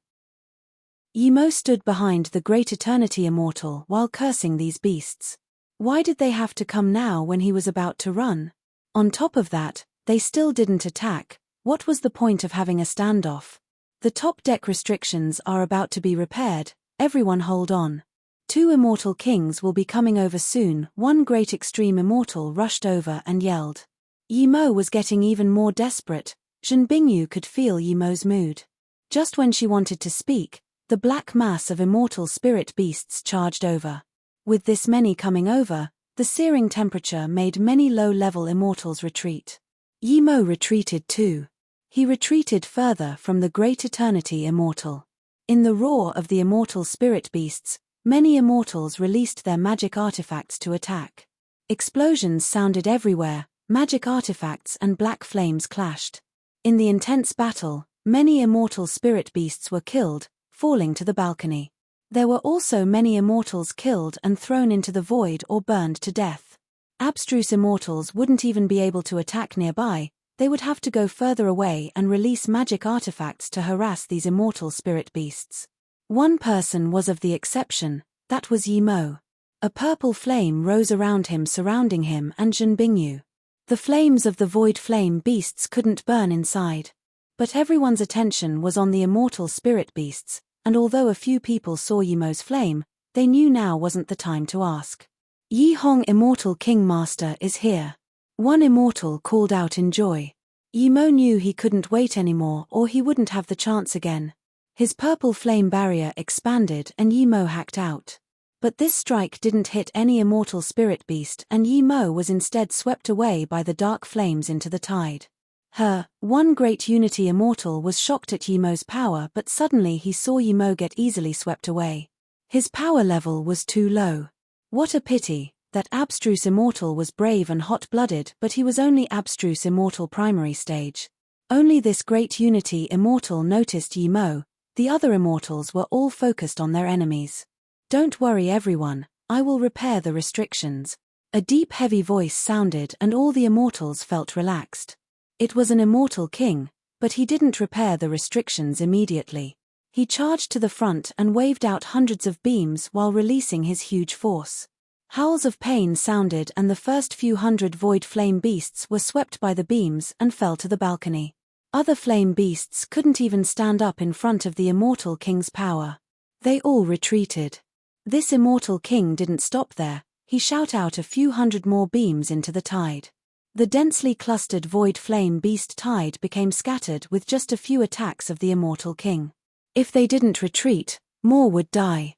Yimo stood behind the great eternity immortal while cursing these beasts. Why did they have to come now when he was about to run? On top of that, they still didn't attack. What was the point of having a standoff? The top deck restrictions are about to be repaired, everyone hold on. 2 immortal kings will be coming over soon. One great extreme immortal rushed over and yelled. Yimo was getting even more desperate. Zhenbingyu could feel Yimo's mood. Just when she wanted to speak, the black mass of immortal spirit beasts charged over. With this many coming over, the searing temperature made many low-level immortals retreat. Yimo retreated too. He retreated further from the great eternity immortal. In the roar of the immortal spirit beasts, many immortals released their magic artifacts to attack. Explosions sounded everywhere, magic artifacts and black flames clashed. In the intense battle, many immortal spirit beasts were killed, falling to the balcony. There were also many immortals killed and thrown into the void or burned to death. Abstruse immortals wouldn't even be able to attack nearby, they would have to go further away and release magic artifacts to harass these immortal spirit beasts. One person was of the exception, that was Yimo. A purple flame rose around him surrounding him and Zhenbingyu. The flames of the void flame beasts couldn't burn inside. But everyone's attention was on the immortal spirit beasts, and although a few people saw Yimo's flame, they knew now wasn't the time to ask. Yi Hong Immortal King Master is here. One immortal called out in joy. Yimo knew he couldn't wait anymore or he wouldn't have the chance again. His purple flame barrier expanded and Yimo hacked out. But this strike didn't hit any immortal spirit beast and Yimo was instead swept away by the dark flames into the tide. One great unity immortal was shocked at Yimo's power, but suddenly he saw Yimo get easily swept away. His power level was too low. What a pity. That abstruse immortal was brave and hot-blooded, but he was only abstruse immortal primary stage. Only this great unity immortal noticed Yimo, the other immortals were all focused on their enemies. Don't worry everyone, I will repair the restrictions. A deep heavy voice sounded and all the immortals felt relaxed. It was an immortal king, but he didn't repair the restrictions immediately. He charged to the front and waved out hundreds of beams while releasing his huge force. Howls of pain sounded and the first few hundred void flame beasts were swept by the beams and fell to the balcony. Other flame beasts couldn't even stand up in front of the immortal king's power. They all retreated. This immortal king didn't stop there, he shot out a few hundred more beams into the tide. The densely clustered void flame beast tide became scattered with just a few attacks of the immortal king. If they didn't retreat, more would die.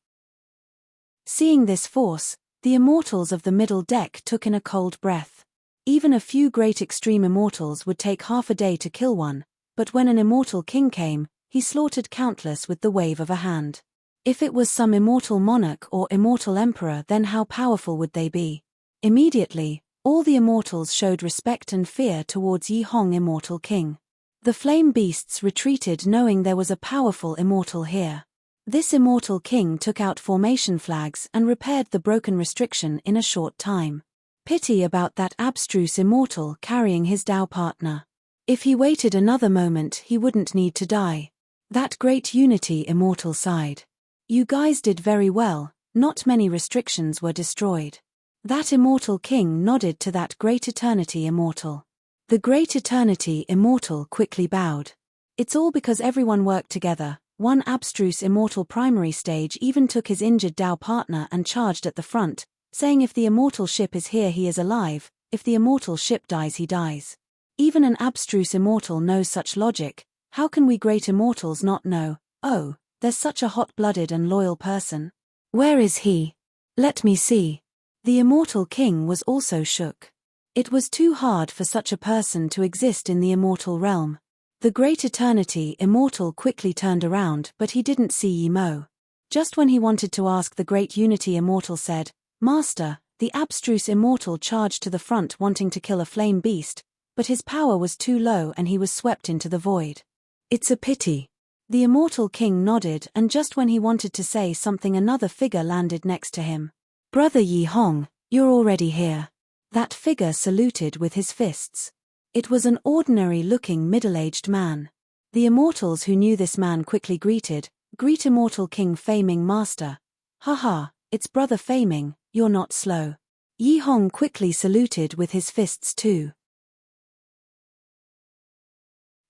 Seeing this force, the immortals of the middle deck took in a cold breath. Even a few great extreme immortals would take half a day to kill one, but when an immortal king came, he slaughtered countless with the wave of a hand. If it was some immortal monarch or immortal emperor, then how powerful would they be? Immediately, all the immortals showed respect and fear towards Yi Hong Immortal King. The flame beasts retreated knowing there was a powerful immortal here. This immortal king took out formation flags and repaired the broken restriction in a short time. Pity about that abstruse immortal carrying his Dao partner. If he waited another moment he wouldn't need to die. That great unity immortal sighed. You guys did very well, not many restrictions were destroyed. That immortal king nodded to that great eternity immortal. The great eternity immortal quickly bowed. It's all because everyone worked together. One abstruse immortal primary stage even took his injured Dao partner and charged at the front, saying if the immortal ship is here he is alive, if the immortal ship dies he dies. Even an abstruse immortal knows such logic, how can we great immortals not know? Oh, there's such a hot-blooded and loyal person. Where is he? Let me see. The immortal king was also shook. It was too hard for such a person to exist in the immortal realm. The great eternity immortal quickly turned around, but he didn't see Yi Mo. Just when he wanted to ask, the great unity immortal said, "Master," the abstruse immortal charged to the front wanting to kill a flame beast, but his power was too low and he was swept into the void. "It's a pity." The immortal king nodded, and just when he wanted to say something, another figure landed next to him. "Brother Yi Hong, you're already here." That figure saluted with his fists. It was an ordinary-looking middle-aged man. The immortals who knew this man quickly greet immortal King Fei Ming, "Master." "Haha, it's Brother Fei Ming, you're not slow." Yi Hong quickly saluted with his fists too.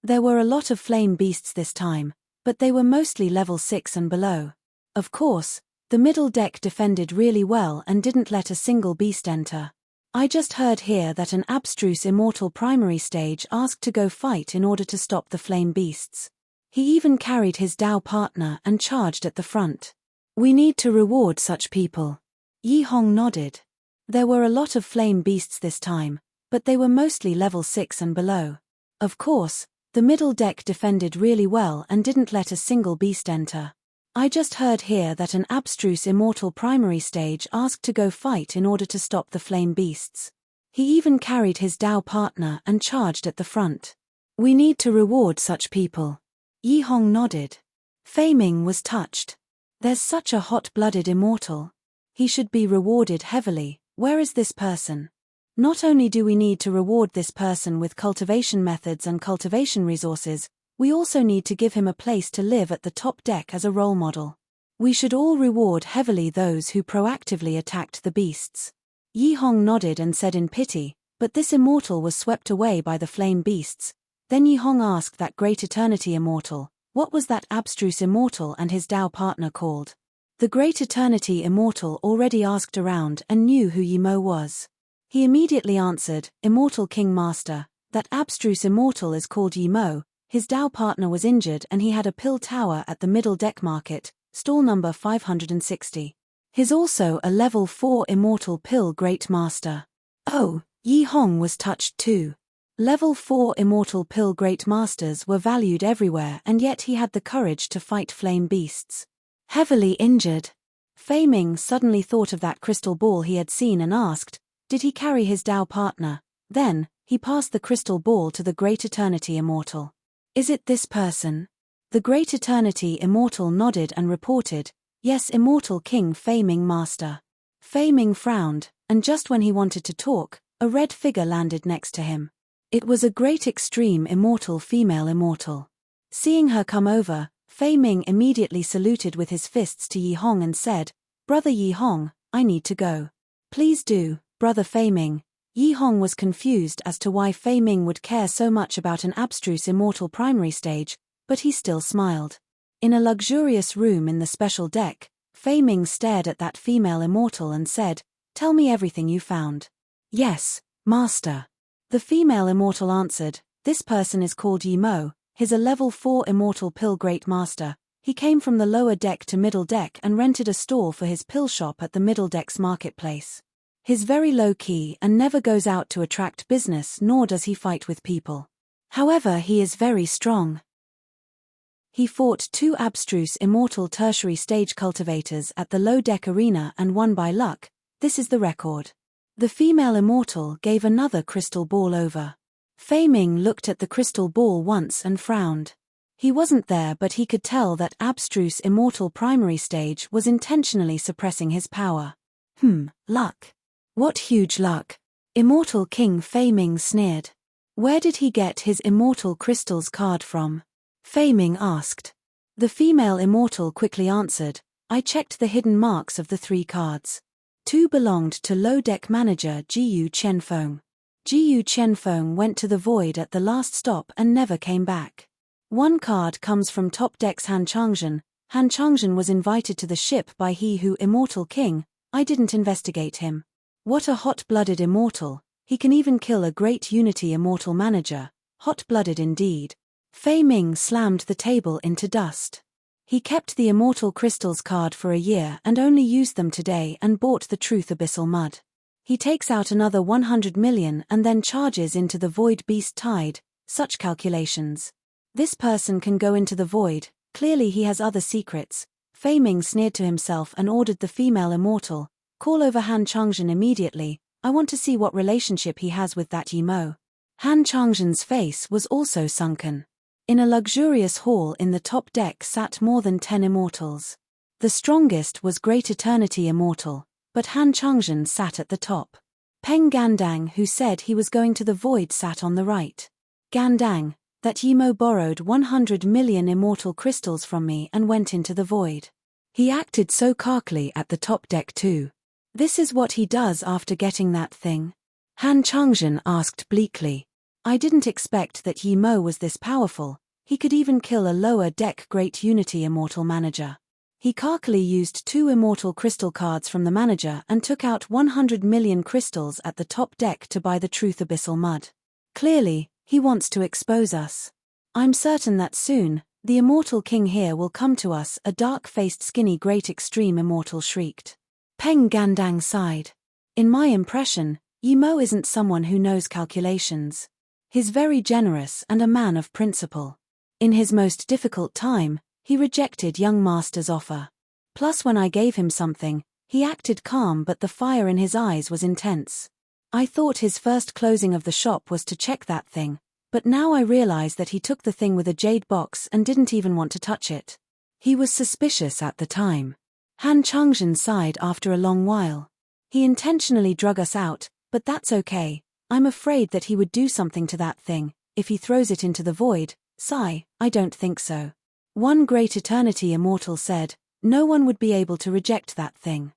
There were a lot of flame beasts this time, but they were mostly level 6 and below. Of course, the middle deck defended really well and didn't let a single beast enter. I just heard here that an abstruse immortal primary stage asked to go fight in order to stop the flame beasts. He even carried his Dao partner and charged at the front. "We need to reward such people." Yi Hong nodded. There were a lot of flame beasts this time, but they were mostly level 6 and below. Of course, the middle deck defended really well and didn't let a single beast enter. I just heard here that an abstruse immortal primary stage asked to go fight in order to stop the flame beasts. He even carried his Dao partner and charged at the front. "We need to reward such people." Yi Hong nodded. Fei Ming was touched. There's such a hot-blooded immortal. He should be rewarded heavily. Where is this person? Not only do we need to reward this person with cultivation methods and cultivation resources, we also need to give him a place to live at the top deck as a role model. We should all reward heavily those who proactively attacked the beasts. Yi Hong nodded and said in pity, but this immortal was swept away by the flame beasts. Then Yi Hong asked that great eternity immortal, what was that abstruse immortal and his Dao partner called? The great eternity immortal already asked around and knew who Yi Mo was. He immediately answered, "Immortal King Master, that abstruse immortal is called Yi Mo. His Dao partner was injured and he had a pill tower at the middle deck market, stall number 560. He's also a level 4 immortal pill great master." Oh, Yi Hong was touched too. Level 4 immortal pill great masters were valued everywhere, and yet he had the courage to fight flame beasts. Heavily injured. Fei Ming suddenly thought of that crystal ball he had seen and asked, did he carry his Dao partner? Then, he passed the crystal ball to the great eternity immortal. "Is it this person?" The great eternity immortal nodded and reported, "Yes, immortal King Fei Ming Master." Fei Ming frowned, and just when he wanted to talk, a red figure landed next to him. It was a great extreme immortal female immortal. Seeing her come over, Fei Ming immediately saluted with his fists to Yi Hong and said, "Brother Yi Hong, I need to go." "Please do, Brother Fei Ming." Yi Hong was confused as to why Fei Ming would care so much about an abstruse immortal primary stage, but he still smiled. In a luxurious room in the special deck, Fei Ming stared at that female immortal and said, "Tell me everything you found." "Yes, Master." The female immortal answered, "This person is called Yi Mo. He's a level 4 immortal pill great master. He came from the lower deck to middle deck and rented a stall for his pill shop at the middle deck's marketplace. He's very low-key and never goes out to attract business, nor does he fight with people. However, he is very strong. He fought 2 abstruse immortal tertiary stage cultivators at the low deck arena and won by luck. This is the record." The female immortal gave another crystal ball over. Fei Ming looked at the crystal ball once and frowned. He wasn't there, but he could tell that abstruse immortal primary stage was intentionally suppressing his power. Luck. What huge luck. Immortal King Fei Ming sneered. Where did he get his immortal crystals card from? Fei Ming asked. The female immortal quickly answered, "I checked the hidden marks of the 3 cards. 2 belonged to low deck manager Jiyu Qianfeng. Jiyu Qianfeng went to the void at the last stop and never came back. 1 card comes from top deck's Han Changzhen. Han Changzhen was invited to the ship by he who immortal king. I didn't investigate him. What a hot-blooded immortal. He can even kill a great unity immortal manager. Hot-blooded indeed." Fei Ming slammed the table into dust. He kept the immortal crystals card for a year and only used them today and bought the truth abyssal mud. He takes out another 100 million and then charges into the void beast tide. Such calculations. This person can go into the void, clearly he has other secrets. Fei Ming sneered to himself and ordered the female immortal, call over Han Changzhen immediately, I want to see what relationship he has with that Yi Mo. Han Changzhen's face was also sunken. In a luxurious hall in the top deck sat more than 10 immortals. The strongest was Great Eternity Immortal, but Han Changzhen sat at the top. Peng Gandang, who said he was going to the void, sat on the right. Gandang, that Yi Mo borrowed 100 million immortal crystals from me and went into the void. He acted so cockily at the top deck too. This is what he does after getting that thing? Han Changzhen asked bleakly. I didn't expect that Yi Mo was this powerful, he could even kill a lower deck Great Unity Immortal manager. He cockily used 2 immortal crystal cards from the manager and took out 100 million crystals at the top deck to buy the Truth Abyssal Mud. Clearly, he wants to expose us. I'm certain that soon, the immortal king here will come to us, a dark-faced skinny great extreme immortal shrieked. Peng Gandang sighed. In my impression, Yi Mo isn't someone who knows calculations. He's very generous and a man of principle. In his most difficult time, he rejected young master's offer. Plus when I gave him something, he acted calm but the fire in his eyes was intense. I thought his first closing of the shop was to check that thing, but now I realize that he took the thing with a jade box and didn't even want to touch it. He was suspicious at the time. Han Changzhen sighed after a long while. He intentionally drug us out, but that's okay. I'm afraid that he would do something to that thing, if he throws it into the void. Sigh, I don't think so. One Great Eternity Immortal said, no one would be able to reject that thing.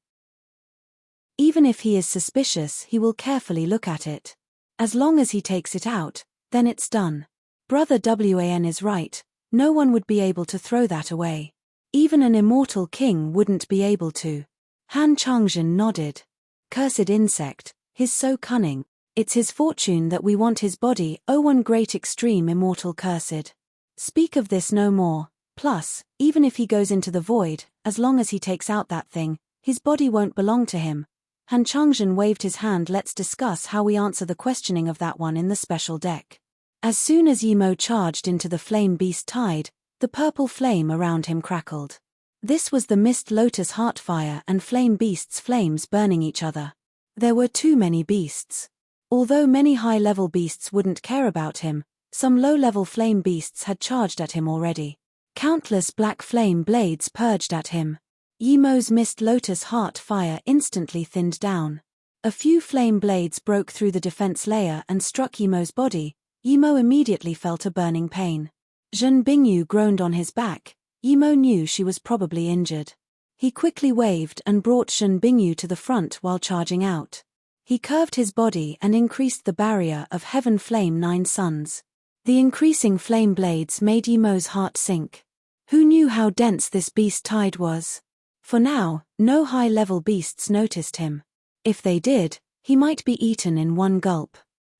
Even if he is suspicious, he will carefully look at it. As long as he takes it out, then it's done. Brother Wan is right, no one would be able to throw that away. Even an immortal king wouldn't be able to. Han Changzhen nodded. Cursed insect, he's so cunning. It's his fortune that we want his body, oh one great extreme immortal cursed. Speak of this no more. Plus, even if he goes into the void, as long as he takes out that thing, his body won't belong to him. Han Changzhen waved his hand. Let's discuss how we answer the questioning of that one in the special deck. As soon as Yi Mo charged into the flame beast tide, the purple flame around him crackled. This was the mist lotus heartfire and flame beasts' flames burning each other. There were too many beasts. Although many high-level beasts wouldn't care about him, some low-level flame beasts had charged at him already. Countless black flame blades purged at him. Yi Mo's mist lotus heart fire instantly thinned down. A few flame blades broke through the defense layer and struck Yi Mo's body. Yi Mo immediately felt a burning pain. Zhen Bingyu groaned on his back. Yi Mo knew she was probably injured. He quickly waved and brought Zhen Bingyu to the front while charging out. He curved his body and increased the barrier of Heaven Flame 9 Suns. The increasing flame blades made Yi Mo's heart sink. Who knew how dense this beast tide was? For now, no high-level beasts noticed him. If they did, he might be eaten in one gulp.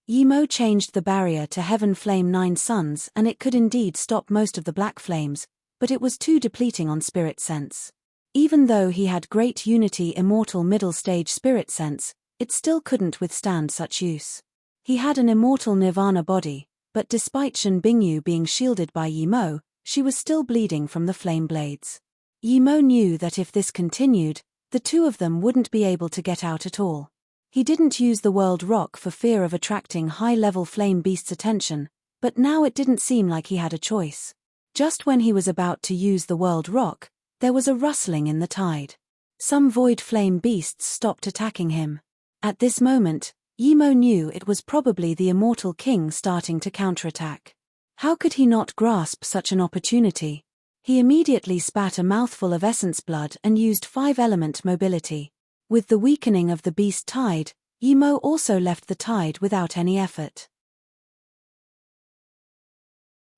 Yi Mo changed the barrier to Heaven Flame 9 Suns and it could indeed stop most of the black flames, but it was too depleting on spirit sense. Even though he had Great Unity Immortal middle stage spirit sense, it still couldn't withstand such use. He had an immortal nirvana body, but despite Zhen Bingyu being shielded by Yi Mo, she was still bleeding from the flame blades. Yi Mo knew that if this continued, the two of them wouldn't be able to get out at all. He didn't use the world rock for fear of attracting high-level flame beasts' attention, but now it didn't seem like he had a choice. Just when he was about to use the world rock, there was a rustling in the tide. Some void flame beasts stopped attacking him. At this moment, Yi Mo knew it was probably the immortal king starting to counterattack. How could he not grasp such an opportunity? He immediately spat a mouthful of essence blood and used 5-element mobility. With the weakening of the beast tide, Yi Mo also left the tide without any effort.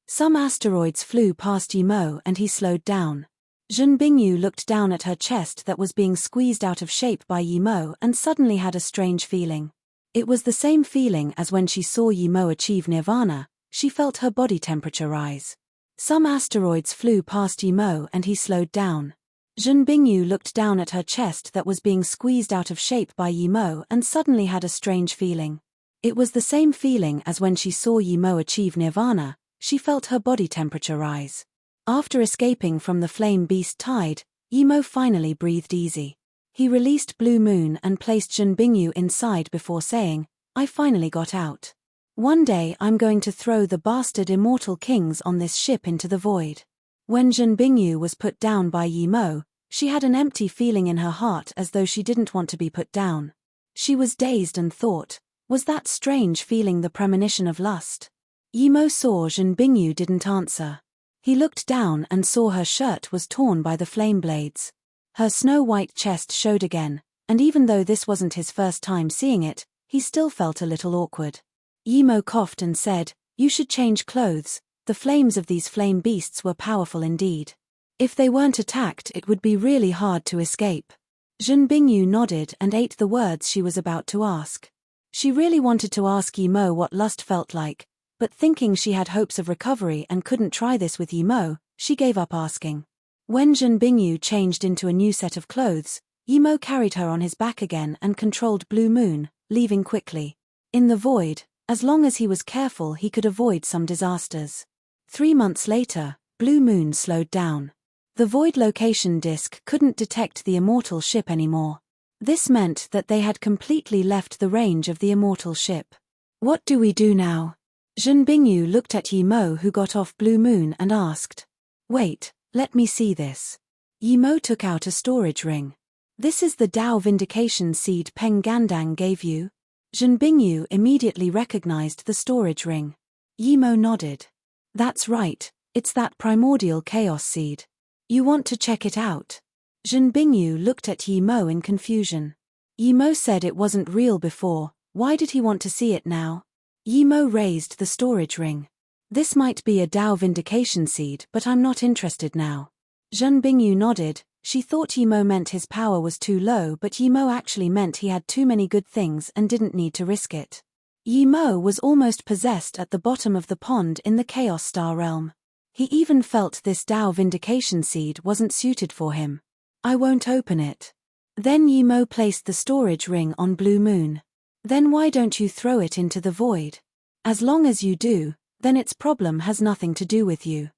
Some asteroids flew past Yi Mo and he slowed down. Zhen Bingyu looked down at her chest that was being squeezed out of shape by Yi Mo and suddenly had a strange feeling. It was the same feeling as when she saw Yi Mo achieve nirvana. She felt her body temperature rise. Some asteroids flew past Yi Mo and he slowed down. Jun Bingyu looked down at her chest that was being squeezed out of shape by Yimo and suddenly had a strange feeling. It was the same feeling as when she saw Yimo achieve nirvana. She felt her body temperature rise. After escaping from the flame beast tide, Yimo finally breathed easy. He released Blue Moon and placed Jun Bingyu inside before saying, "I finally got out. One day I'm going to throw the bastard immortal kings on this ship into the void." When Jun Bingyu was put down by Yimo, she had an empty feeling in her heart as though she didn't want to be put down. She was dazed and thought, was that strange feeling the premonition of lust? Yimo saw Jun Bingyu didn't answer. He looked down and saw her shirt was torn by the flame blades. Her snow-white chest showed again, and even though this wasn't his first time seeing it, he still felt a little awkward. Yimo coughed and said, "You should change clothes. The flames of these flame beasts were powerful indeed. If they weren't attacked, it would be really hard to escape." Jun Bingyu nodded and ate the words she was about to ask. She really wanted to ask Yimo what lust felt like, but thinking she had hopes of recovery and couldn't try this with Yimo, she gave up asking. When Jun Bingyu changed into a new set of clothes, Yimo carried her on his back again and controlled Blue Moon, leaving quickly. In the void, as long as he was careful, he could avoid some disasters. 3 months later, Blue Moon slowed down. The void location disk couldn't detect the immortal ship anymore. This meant that they had completely left the range of the immortal ship. "What do we do now?" Jun Bingyu looked at Yimo, who got off Blue Moon, and asked. "Wait, let me see this." Yimo took out a storage ring. "This is the Tao Vindication seed Peng Gandang gave you?" Jun Bingyu immediately recognized the storage ring. Yimo nodded. "That's right, it's that primordial chaos seed. You want to check it out?" Jun Bingyu looked at Yimo in confusion. Yimo said it wasn't real before, why did he want to see it now? Yimo raised the storage ring. "This might be a Tao Vindication seed, but I'm not interested now." Jun Bingyu nodded. She thought Yimo meant his power was too low, but Yimo actually meant he had too many good things and didn't need to risk it. Yimo was almost possessed at the bottom of the pond in the Chaos Star realm. He even felt this Tao Vindication seed wasn't suited for him. "I won't open it." Then Yimo placed the storage ring on Blue Moon. "Then why don't you throw it into the void? As long as you do, then its problem has nothing to do with you."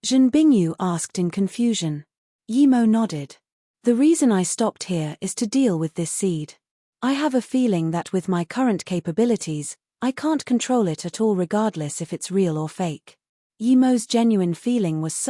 Jun Bingyu asked in confusion. Yimo nodded. "The reason I stopped here is to deal with this seed. I have a feeling that with my current capabilities, I can't control it at all regardless if it's real or fake." Yimo's genuine feeling was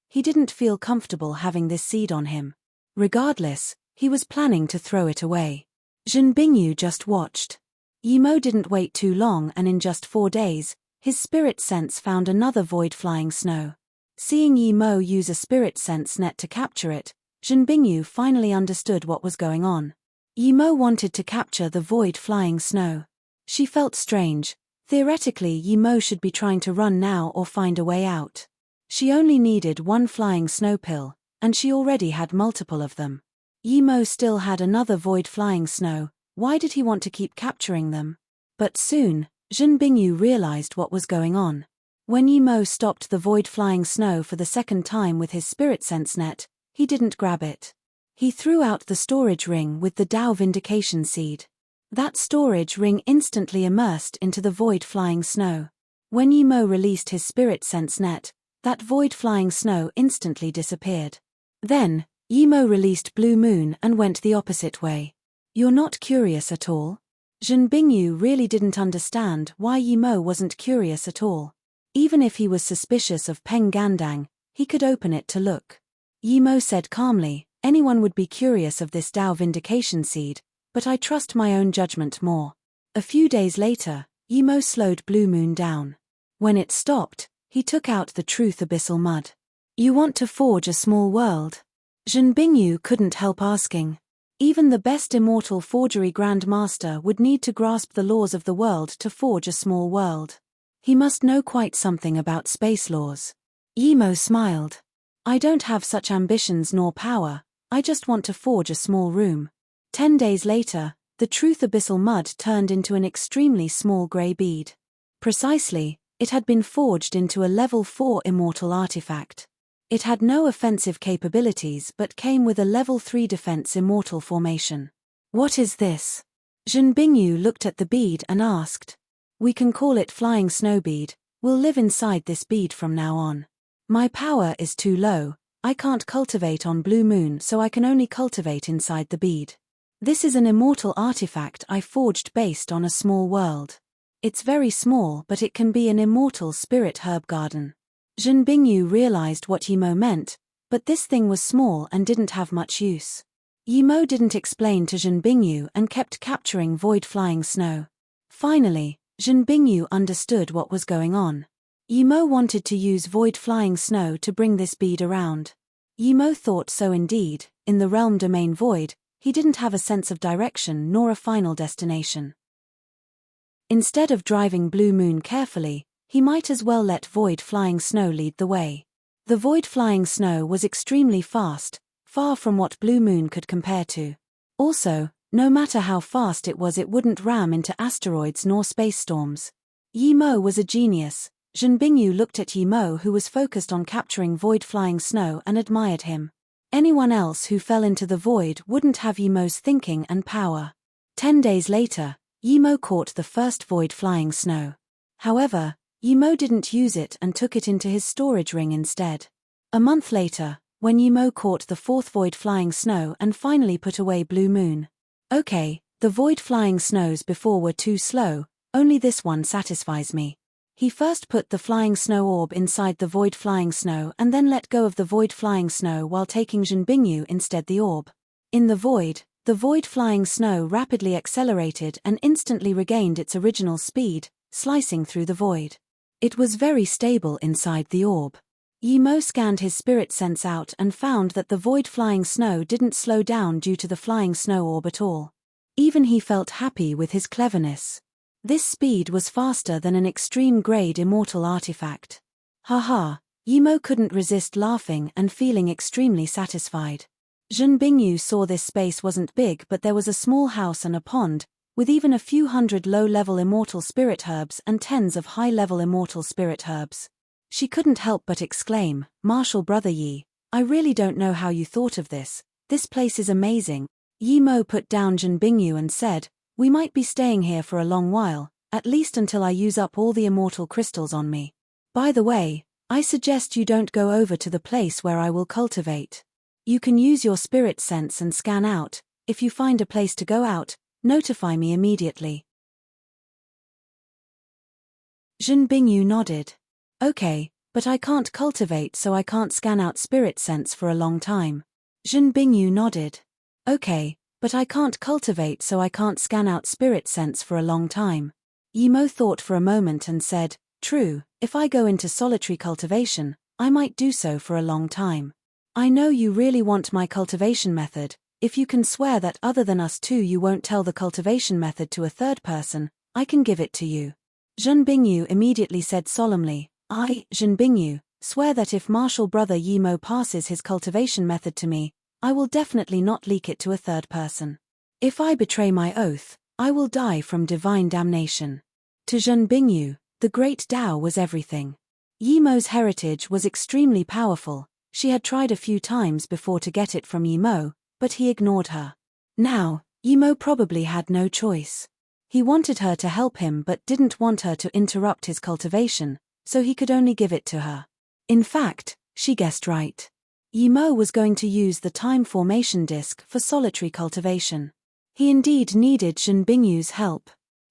he didn't feel comfortable having this seed on him. Regardless, he was planning to throw it away. Jun Bingyu just watched. Yimo didn't wait too long, and in just 4 days, his spirit sense found another void flying snow. Seeing Yimo use a spirit sense net to capture it, Jun Bingyu finally understood what was going on. Yimo wanted to capture the void flying snow. She felt strange. Theoretically, Yimo should be trying to run now or find a way out. She only needed one flying snow pill, and she already had multiple of them. Yimo still had another void flying snow. Why did he want to keep capturing them? But soon, Jun Bingyu realized what was going on. When Yimo stopped the void flying snow for the second time with his spirit sense net, he didn't grab it. He threw out the storage ring with the Tao Vindication seed. That storage ring instantly immersed into the void flying snow. When Yimo released his spirit sense net, that void flying snow instantly disappeared. Then, Yimo released Blue Moon and went the opposite way. "You're not curious at all?" Jun Bingyu really didn't understand why Yimo wasn't curious at all. Even if he was suspicious of Peng Gandang, he could open it to look. Yimo said calmly, "Anyone would be curious of this Tao Vindication seed, but I trust my own judgment more." A few days later, Yimo slowed Blue Moon down. When it stopped, he took out the Truth Abyssal Mud. "You want to forge a small world?" Jun Bingyu couldn't help asking. Even the best immortal forgery grandmaster would need to grasp the laws of the world to forge a small world. He must know quite something about space laws. Yimo smiled. "I don't have such ambitions nor power, I just want to forge a small room." 10 days later, the Truth Abyssal Mud turned into an extremely small grey bead. Precisely, it had been forged into a level 4 immortal artifact. It had no offensive capabilities but came with a level 3 defense immortal formation. What is this? Zhen Bingyu looked at the bead and asked. We can call it flying snow bead. We'll live inside this bead from now on. My power is too low. I can't cultivate on Blue Moon, so I can only cultivate inside the bead. This is an immortal artifact I forged based on a small world. It's very small, but it can be an immortal spirit herb garden. Zhen Bingyu realized what Yimo meant, but this thing was small and didn't have much use. Yimo didn't explain to Zhen Bingyu and kept capturing void flying snow. Finally, Zhen Bingyu understood what was going on. Yimo wanted to use void flying snow to bring this bead around. Yimo thought so indeed. In the realm domain void, he didn't have a sense of direction nor a final destination. Instead of driving Blue Moon carefully, he might as well let void flying snow lead the way. The void flying snow was extremely fast, far from what Blue Moon could compare to. Also, no matter how fast it wouldn't ram into asteroids nor space storms. Yimo was a genius. Zhen Bingyu looked at Yimo, who was focused on capturing void flying snow, and admired him. Anyone else who fell into the void wouldn't have Yimo's thinking and power. 10 days later, Yimo caught the first void flying snow. However, Yimo didn't use it and took it into his storage ring instead. A month later, when Yimo caught the fourth void flying snow and finally put away Blue Moon. Okay, the void flying snows before were too slow, only this one satisfies me. He first put the flying snow orb inside the void flying snow and then let go of the void flying snow while taking Zhen Bingyu instead the orb. In the void flying snow rapidly accelerated and instantly regained its original speed, slicing through the void. It was very stable inside the orb. Yimo scanned his spirit sense out and found that the void flying snow didn't slow down due to the flying snow orb at all. Even he felt happy with his cleverness. This speed was faster than an extreme-grade immortal artifact. Haha, Yimo couldn't resist laughing and feeling extremely satisfied. Zhen Bingyu saw this space wasn't big, but there was a small house and a pond, with even a few hundred low-level immortal spirit herbs and tens of high-level immortal spirit herbs. She couldn't help but exclaim, Martial Brother Yi, I really don't know how you thought of this. This place is amazing. Yimo put down Zhen Bingyu and said, we might be staying here for a long while, at least until I use up all the immortal crystals on me. By the way, I suggest you don't go over to the place where I will cultivate. You can use your spirit sense and scan out. If you find a place to go out, notify me immediately. Zhen Bingyu nodded. Okay, but I can't cultivate, so I can't scan out spirit sense for a long time. Zhen Bingyu nodded. Okay, but I can't cultivate, so I can't scan out spirit sense for a long time. Yimo thought for a moment and said, true, if I go into solitary cultivation, I might do so for a long time. I know you really want my cultivation method. If you can swear that other than us two you won't tell the cultivation method to a third person, I can give it to you. Zhen Bingyu immediately said solemnly, I, Zhen Bingyu, swear that if Martial Brother Yimo passes his cultivation method to me, I will definitely not leak it to a third person. If I betray my oath, I will die from divine damnation. To Zhen Bingyu, the great Tao was everything. Yimo's heritage was extremely powerful. She had tried a few times before to get it from Yimo, but he ignored her. Now, Yimo probably had no choice. He wanted her to help him but didn't want her to interrupt his cultivation, so he could only give it to her. In fact, she guessed right. Yimo was going to use the time formation disk for solitary cultivation. He indeed needed Zhen Bingyu's help.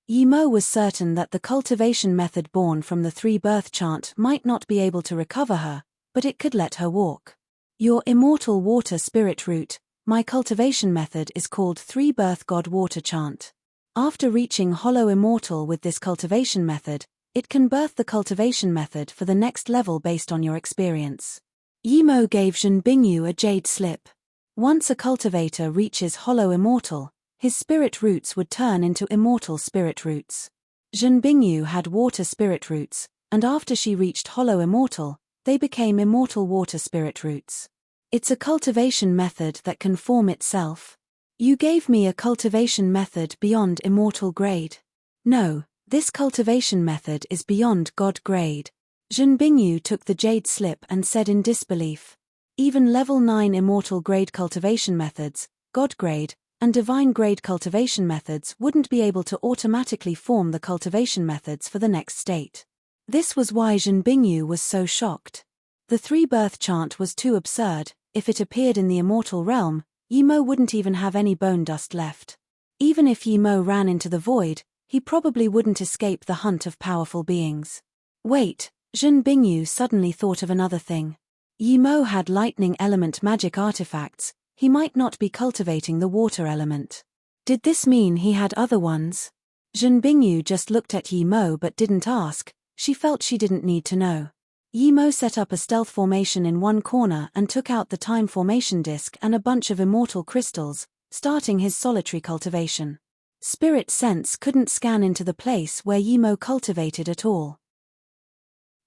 Yimo was certain that the cultivation method born from the 3-birth chant might not be able to recover her, but it could let her walk. Your immortal water spirit root, my cultivation method is called 3-birth god water chant. After reaching hollow immortal with this cultivation method, it can birth the cultivation method for the next level based on your experience. Yimo gave Zhen Bingyu a jade slip. Once a cultivator reaches hollow immortal, his spirit roots would turn into immortal spirit roots. Zhen Bingyu had water spirit roots, and after she reached hollow immortal, they became immortal water spirit roots. It's a cultivation method that can form itself. You gave me a cultivation method beyond immortal grade. No, this cultivation method is beyond god grade. Zhen Bingyu took the jade slip and said in disbelief. Even level 9 immortal grade cultivation methods, god grade, and divine grade cultivation methods wouldn't be able to automatically form the cultivation methods for the next state. This was why Zhen Bingyu was so shocked. The three-birth chant was too absurd. If it appeared in the immortal realm, Yi Mo wouldn't even have any bone dust left. Even if Yi Mo ran into the void, he probably wouldn't escape the hunt of powerful beings. Wait, Zhen Bingyu suddenly thought of another thing. Yi Mo had lightning element magic artifacts. He might not be cultivating the water element. Did this mean he had other ones? Zhen Bingyu just looked at Yi Mo but didn't ask. She felt she didn't need to know. Yi Mo set up a stealth formation in one corner and took out the time formation disc and a bunch of immortal crystals, starting his solitary cultivation. Spirit sense couldn't scan into the place where Yi Mo cultivated at all.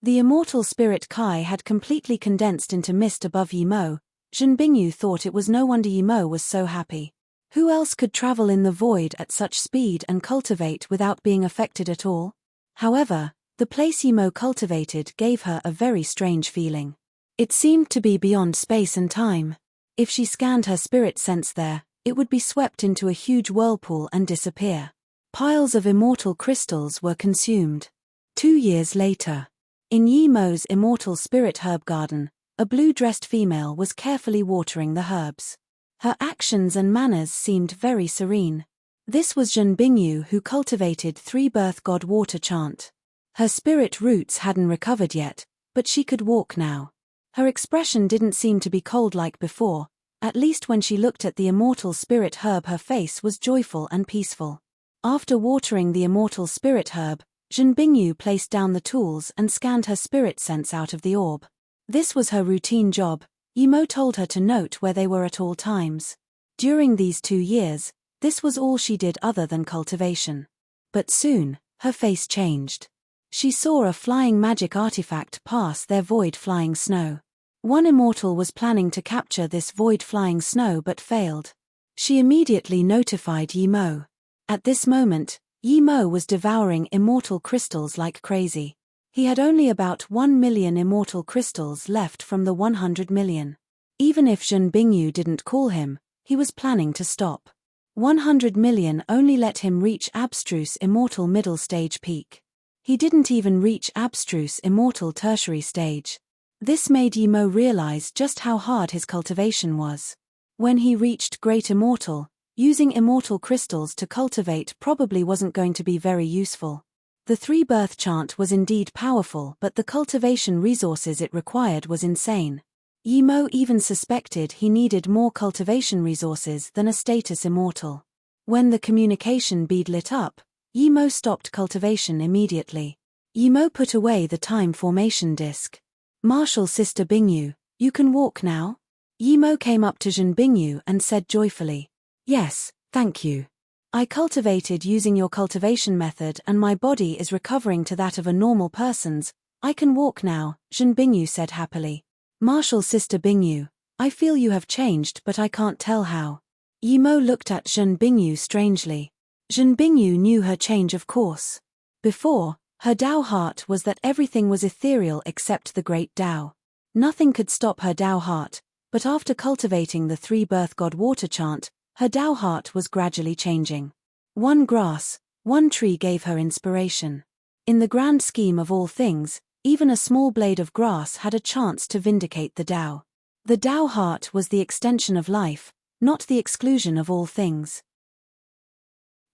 The immortal spirit Kai had completely condensed into mist above Yi Mo. Zhen Bingyu thought it was no wonder Yi Mo was so happy. Who else could travel in the void at such speed and cultivate without being affected at all? However, the place Yi Mo cultivated gave her a very strange feeling. It seemed to be beyond space and time. If she scanned her spirit sense there, it would be swept into a huge whirlpool and disappear. Piles of immortal crystals were consumed. 2 years later, in Yi Mo's immortal spirit herb garden, a blue-dressed female was carefully watering the herbs. Her actions and manners seemed very serene. This was Zhen Bingyu, who cultivated three-birth god water chant. Her spirit roots hadn't recovered yet, but she could walk now. Her expression didn't seem to be cold like before. At least when she looked at the immortal spirit herb, her face was joyful and peaceful. After watering the immortal spirit herb, Zhen Bingyu placed down the tools and scanned her spirit sense out of the orb. This was her routine job. Yi Mo told her to note where they were at all times. During these 2 years, this was all she did other than cultivation. But soon, her face changed. She saw a flying magic artifact pass their void flying snow. One immortal was planning to capture this void flying snow but failed. She immediately notified Yi Mo. At this moment, Yi Mo was devouring immortal crystals like crazy. He had only about 1 million immortal crystals left from the 100 million. Even if Zhen Bingyu didn't call him, he was planning to stop. 100 million only let him reach abstruse immortal middle stage peak. He didn't even reach abstruse immortal tertiary stage. This made Yi Mo realize just how hard his cultivation was. When he reached great immortal, using immortal crystals to cultivate probably wasn't going to be very useful. The three-birth chant was indeed powerful, but the cultivation resources it required was insane. Yi Mo even suspected he needed more cultivation resources than a status immortal. When the communication bead lit up, Yi Mo stopped cultivation immediately. Yi Mo put away the time formation disc. "Martial Sister Bingyu, you can walk now?" Yi Mo came up to Zhen Bingyu and said joyfully. "Yes, thank you. I cultivated using your cultivation method and my body is recovering to that of a normal person's. I can walk now," Zhen Bingyu said happily. "Martial Sister Bingyu, I feel you have changed but I can't tell how." Yi Mo looked at Zhen Bingyu strangely. Zhen Bingyu knew her change of course. Before, her Tao heart was that everything was ethereal except the great Tao. Nothing could stop her Tao heart, but after cultivating the three-birth god water chant, her Tao heart was gradually changing. One grass, one tree gave her inspiration. In the grand scheme of all things, even a small blade of grass had a chance to vindicate the Tao. The Tao heart was the extension of life, not the exclusion of all things.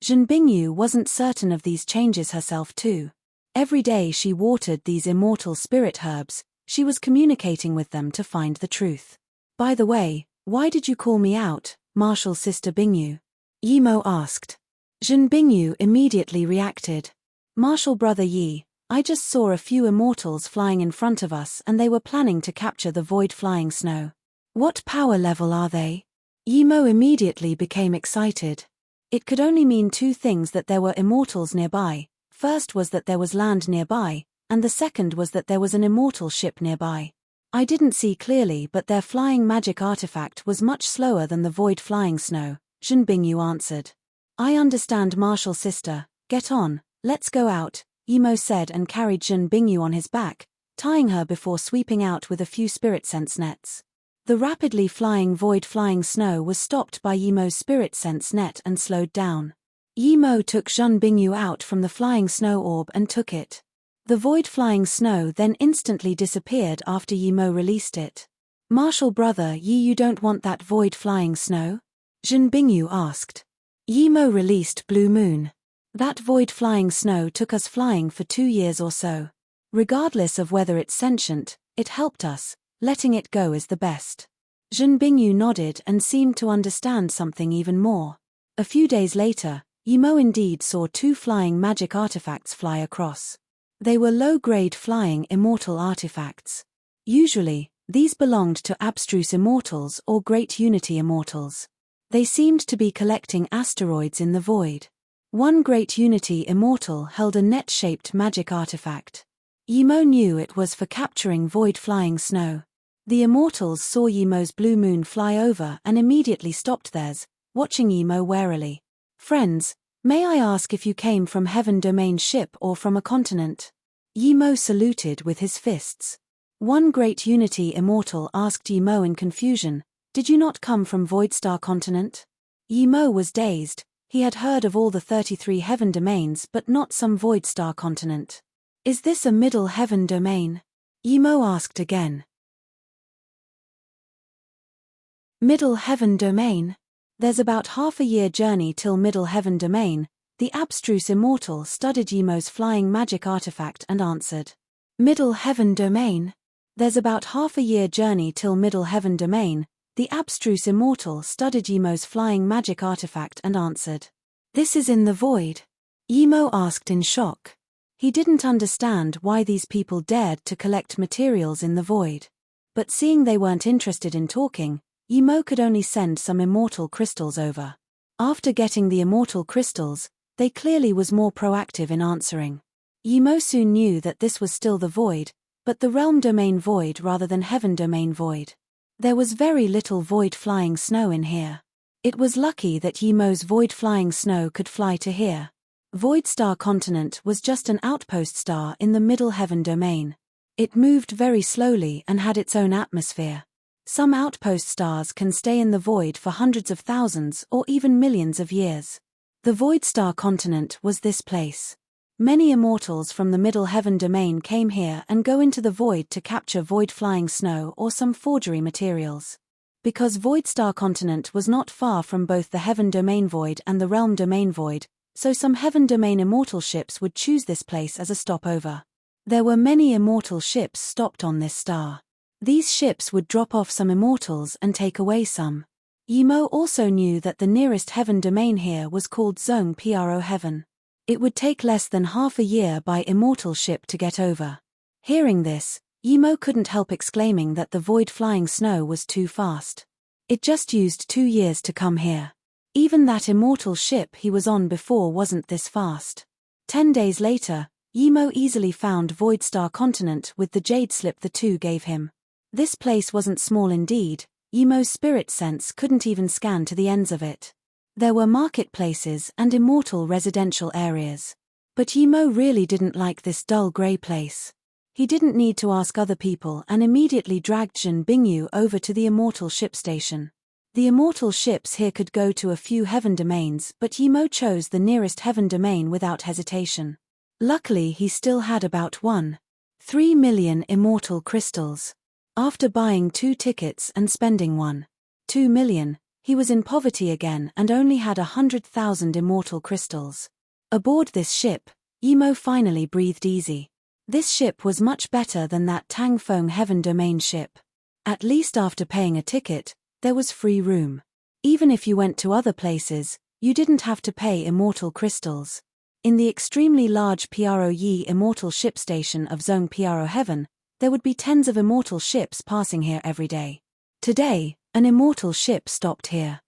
Zhen Bingyu wasn't certain of these changes herself too. Every day she watered these immortal spirit herbs, she was communicating with them to find the truth. "By the way, why did you call me out, Martial Sister Bingyu?" Yi Mo asked. Zhen Bingyu immediately reacted. "Martial Brother Yi, I just saw a few immortals flying in front of us and they were planning to capture the void flying snow. What power level are they?" Yi Mo immediately became excited. It could only mean 2 things: that there were immortals nearby. First was that there was land nearby, and the second was that there was an immortal ship nearby. "I didn't see clearly, but their flying magic artifact was much slower than the void flying snow," Zhen Bingyu answered. "I understand, Martial Sister, get on, let's go out," Yi Mo said and carried Zhen Bingyu on his back. tying her before sweeping out with a few spirit sense nets. The rapidly flying void-flying snow was stopped by Yimo's spirit sense net and slowed down. Yimo took Zhen Bingyu out from the flying snow orb and took it. The void-flying snow then instantly disappeared after Yimo released it. "Martial brother Yi, you don't want that void-flying snow?" Zhen Bingyu asked. Yimo released Blue Moon. "That void-flying snow took us flying for 2 years or so. Regardless of whether it's sentient, it helped us. Letting it go is the best." Zhen Bingyu nodded and seemed to understand something even more. A few days later, Yimo indeed saw 2 flying magic artifacts fly across. They were low-grade flying immortal artifacts. Usually, these belonged to abstruse immortals or great unity immortals. They seemed to be collecting asteroids in the void. One great unity immortal held a net-shaped magic artifact. Yimo knew it was for capturing void-flying snow. The immortals saw Yimo's blue moon fly over and immediately stopped theirs, watching Yimo warily. "Friends, may I ask if you came from Heaven Domain ship or from a continent?" Yimo saluted with his fists. One great unity immortal asked Yimo in confusion, "Did you not come from Voidstar continent?" Yimo was dazed. He had heard of all the 33 heaven domains but not some Voidstar continent. "Is this a middle heaven domain?" Yimo asked again. Middle heaven domain? There's about half a year journey till middle heaven domain. The abstruse immortal studied Yimo's flying magic artifact and answered. "Middle heaven domain? There's about half a year journey till middle heaven domain." The abstruse immortal studied Yimo's flying magic artifact and answered. "This is in the void?" Yimo asked in shock. He didn't understand why these people dared to collect materials in the void. But seeing they weren't interested in talking, Yimo could only send some immortal crystals over. After getting the immortal crystals, they clearly was more proactive in answering. Yimo soon knew that this was still the void, but the realm domain void rather than heaven domain void. There was very little void-flying snow in here. It was lucky that Yimo's void-flying snow could fly to here. Voidstar continent was just an outpost star in the middle heaven domain. It moved very slowly and had its own atmosphere. Some outpost stars can stay in the void for hundreds of thousands or even millions of years. The Voidstar continent was this place. Many immortals from the middle heaven domain came here and go into the void to capture void-flying snow or some forgery materials. Because Voidstar continent was not far from both the heaven domain void and the realm domain void, so some heaven domain immortal ships would choose this place as a stopover. There were many immortal ships stopped on this star. These ships would drop off some immortals and take away some. Yimo also knew that the nearest heaven domain here was called Zong Pro Heaven. It would take less than half a year by immortal ship to get over. Hearing this, Yimo couldn't help exclaiming that the void-flying snow was too fast. It just used 2 years to come here. Even that immortal ship he was on before wasn't this fast. 10 days later, Yimo easily found Voidstar continent with the jade slip the two gave him. This place wasn't small indeed. Yimo's spirit sense couldn't even scan to the ends of it. There were marketplaces and immortal residential areas. But Yimo really didn't like this dull grey place. He didn't need to ask other people and immediately dragged Zhen Bingyu over to the immortal ship station. The immortal ships here could go to a few heaven domains, but Yimo chose the nearest heaven domain without hesitation. Luckily he still had about 1.3 million immortal crystals. After buying 2 tickets and spending 1.2 million, he was in poverty again and only had 100,000 immortal crystals. Aboard this ship, Yimo finally breathed easy. This ship was much better than that Tang Feng heaven domain ship. At least after paying a ticket, there was free room. Even if you went to other places, you didn't have to pay immortal crystals. In the extremely large Pro Yi immortal ship station of Zong Pro Heaven, there would be tens of immortal ships passing here every day. Today, an immortal ship stopped here.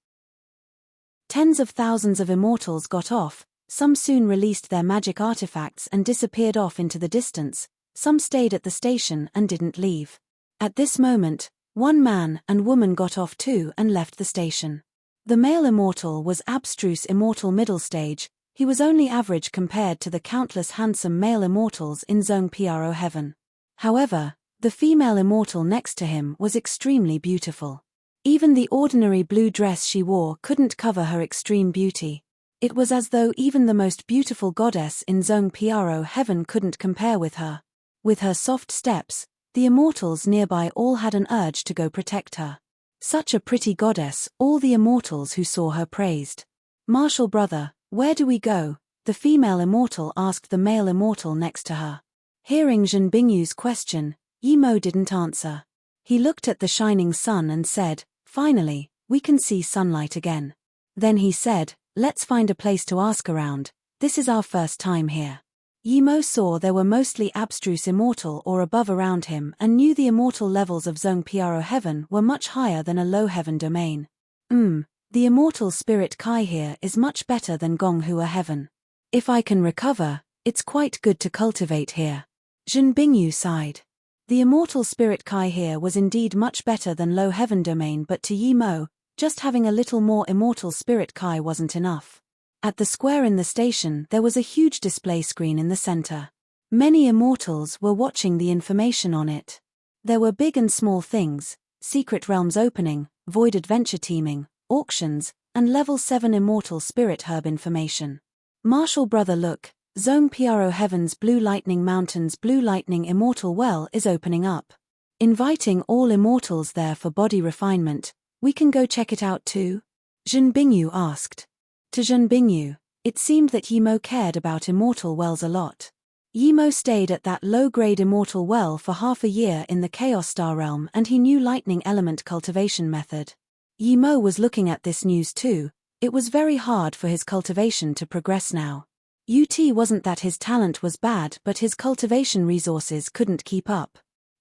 Tens of thousands of immortals got off. Some soon released their magic artifacts and disappeared off into the distance. Some stayed at the station and didn't leave. At this moment, one man and woman got off too and left the station. The male immortal was abstruse immortal middle stage. He was only average compared to the countless handsome male immortals in Zong Pro Heaven. However, the female immortal next to him was extremely beautiful. Even the ordinary blue dress she wore couldn't cover her extreme beauty. It was as though even the most beautiful goddess in Zhongpiaro heaven couldn't compare with her. With her soft steps, the immortals nearby all had an urge to go protect her. Such a pretty goddess, all the immortals who saw her praised. "Martial brother, where do we go?" the female immortal asked the male immortal next to her. Hearing Zhen Bingyu's question, Yimo didn't answer. He looked at the shining sun and said, "Finally, we can see sunlight again." Then he said, "Let's find a place to ask around, this is our first time here." Yimo saw there were mostly abstruse immortal or above around him and knew the immortal levels of Zhongpiaro heaven were much higher than a low heaven domain. The immortal spirit Kai here is much better than Gonghua heaven. If I can recover, it's quite good to cultivate here. Zhen Bingyu sighed. The immortal spirit Kai here was indeed much better than low heaven domain, but to Yimo, just having a little more immortal spirit Kai wasn't enough. At the square in the station there was a huge display screen in the center. Many immortals were watching the information on it. There were big and small things, secret realms opening, void adventure teaming, auctions, and level 7 immortal spirit herb information. "Martial brother, look, Zhongpiaro heaven's Blue Lightning Mountain's Blue Lightning Immortal Well is opening up. Inviting all immortals there for body refinement, we can go check it out too?" Zhen Bingyu asked. To Zhen Bingyu, it seemed that Yimo cared about immortal wells a lot. Yimo stayed at that low-grade immortal well for half a year in the Chaos Star realm and he knew lightning element cultivation method. Yimo was looking at this news too. It was very hard for his cultivation to progress now. Wasn't that his talent was bad, but his cultivation resources couldn't keep up.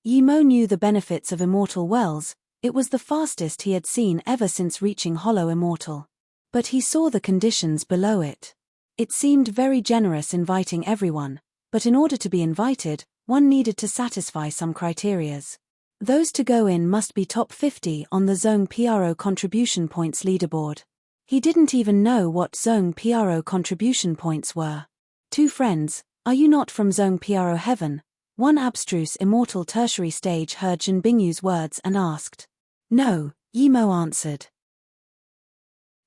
Yimo knew the benefits of immortal wells. It was the fastest he had seen ever since reaching Hollow Immortal. But he saw the conditions below it. It seemed very generous inviting everyone, but in order to be invited, one needed to satisfy some criterias. Those to go in must be top 50 on the Zhongpiaro contribution points leaderboard. He didn't even know what Zhongpiaro contribution points were. "Two friends, are you not from Zhongpiaro heaven?" One abstruse immortal tertiary stage heard Zhen Bingyu's words and asked. "No," Yimo answered.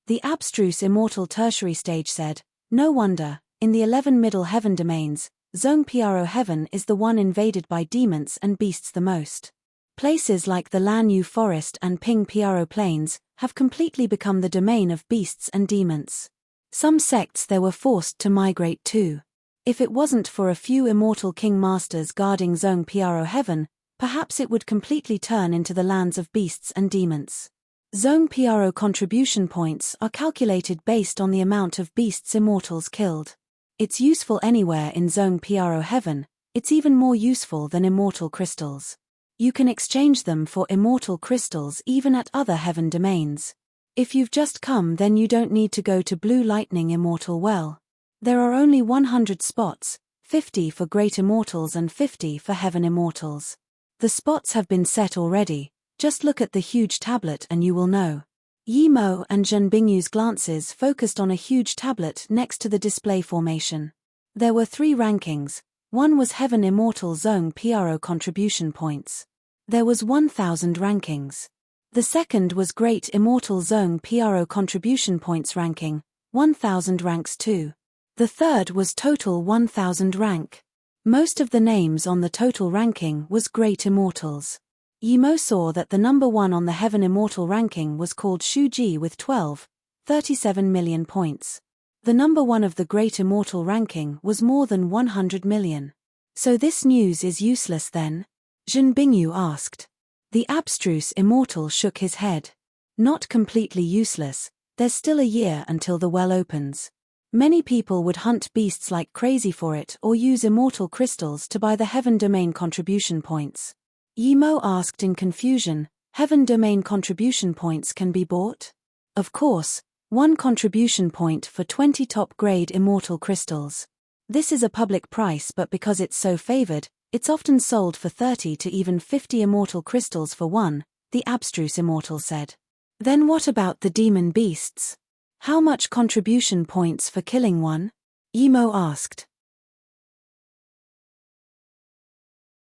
The abstruse immortal tertiary stage said, "No wonder, in the 11 middle heaven domains, Zhongpiaro heaven is the one invaded by demons and beasts the most. Places like the Lanyu forest and Ping Piaro plains have completely become the domain of beasts and demons. Some sects there were forced to migrate to. If it wasn't for a few immortal king masters guarding Zhongpiaro heaven, perhaps it would completely turn into the lands of beasts and demons." Zhongpiaro contribution points are calculated based on the amount of beasts immortals killed. It's useful anywhere in Zhongpiaro heaven. It's even more useful than immortal crystals. You can exchange them for immortal crystals even at other heaven domains. If you've just come, then you don't need to go to Blue Lightning Immortal Well. There are only 100 spots, 50 for Great Immortals and 50 for Heaven Immortals. The spots have been set already. Just look at the huge tablet and you will know. Yimo and Zhen Bingyu's glances focused on a huge tablet next to the display formation. There were 3 rankings. One was Heaven Immortal Zhongpiaro contribution points. There was 1000 rankings. The second was Great Immortal Zhongpiaro contribution points ranking, 1000 ranks too. The third was total 1000 rank. Most of the names on the total ranking was Great Immortals. Yimo saw that the number 1 on the Heaven Immortal ranking was called Shuji with 37 million points. The number 1 of the Great Immortal ranking was more than 100 million. "So this news is useless then?" Zhen Bingyu asked. The abstruse immortal shook his head. "Not completely useless, there's still a year until the well opens. Many people would hunt beasts like crazy for it or use immortal crystals to buy the Heaven Domain contribution points." Yimo asked in confusion, "Heaven Domain contribution points can be bought?" "Of course, 1 contribution point for 20 top-grade immortal crystals. This is a public price, but because it's so favored, it's often sold for 30 to even 50 immortal crystals for 1, the abstruse immortal said. "Then what about the demon beasts? How much contribution points for killing one?" Yimo asked.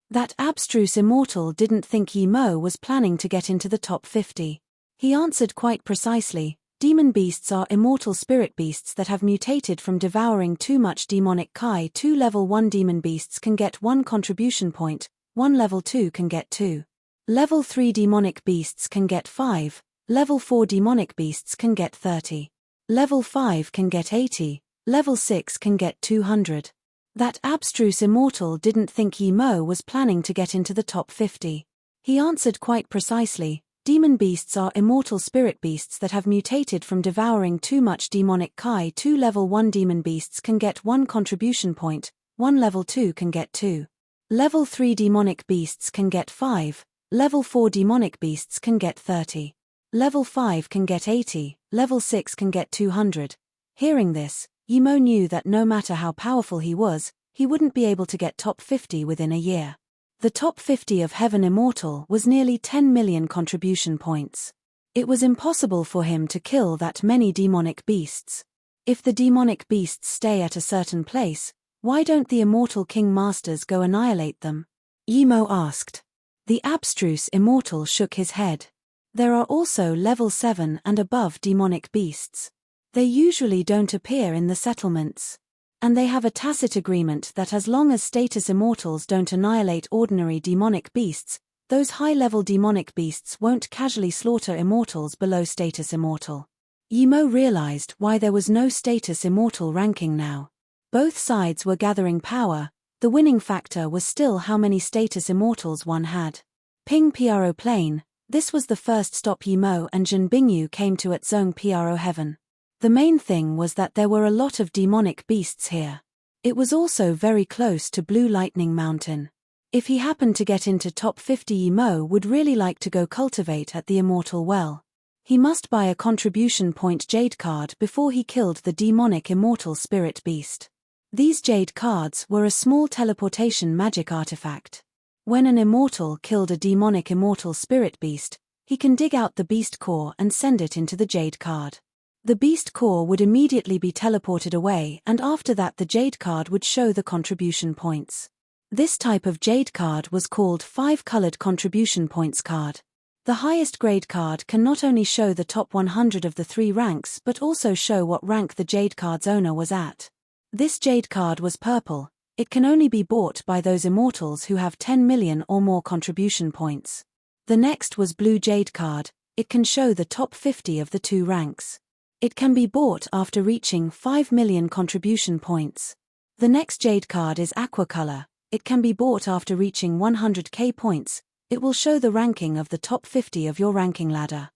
That abstruse immortal didn't think Yi Mo was planning to get into the top 50. He answered quite precisely, demon beasts are immortal spirit beasts that have mutated from devouring too much demonic Kai. 2 level 1 demon beasts can get 1 contribution point, 1 level 2 can get 2. Level 3 demonic beasts can get 5, level 4 demonic beasts can get 30. Level 5 can get 80, level 6 can get 200. That abstruse immortal didn't think Yi Mo was planning to get into the top 50. He answered quite precisely, demon beasts are immortal spirit beasts that have mutated from devouring too much demonic Kai. 2 level 1 demon beasts can get 1 contribution point, 1 level 2 can get 2. Level 3 demonic beasts can get 5, level 4 demonic beasts can get 30. Level 5 can get 80, level 6 can get 200. Hearing this, Yi Mo knew that no matter how powerful he was, he wouldn't be able to get top 50 within a year. The top 50 of Heaven Immortal was nearly 10 million contribution points. It was impossible for him to kill that many demonic beasts. If the demonic beasts stay at a certain place, why don't the Immortal King Masters go annihilate them? Yi Mo asked. The abstruse immortal shook his head. There are also level 7 and above demonic beasts. They usually don't appear in the settlements. And they have a tacit agreement that as long as status immortals don't annihilate ordinary demonic beasts, those high-level demonic beasts won't casually slaughter immortals below status immortal. Yi Mo realized why there was no status immortal ranking now. Both sides were gathering power, the winning factor was still how many status immortals one had. Ping Pro Plain, this was the first stop Yi Mo and Jin Bingyu came to at Zone Pro Heaven. The main thing was that there were a lot of demonic beasts here. It was also very close to Blue Lightning Mountain. If he happened to get into top 50, Yi Mo would really like to go cultivate at the Immortal Well. He must buy a contribution point jade card before he killed the demonic immortal spirit beast. These jade cards were a small teleportation magic artifact. When an immortal killed a demonic immortal spirit beast, he can dig out the beast core and send it into the jade card. The beast core would immediately be teleported away, and after that the jade card would show the contribution points. This type of jade card was called 5-colored contribution points card. The highest grade card can not only show the top 100 of the 3 ranks but also show what rank the jade card's owner was at. This jade card was purple. It can only be bought by those immortals who have 10 million or more contribution points. The next was blue jade card. It can show the top 50 of the 2 ranks. It can be bought after reaching 5 million contribution points. The next jade card is aqua color. It can be bought after reaching 100k points. It will show the ranking of the top 50 of your ranking ladder.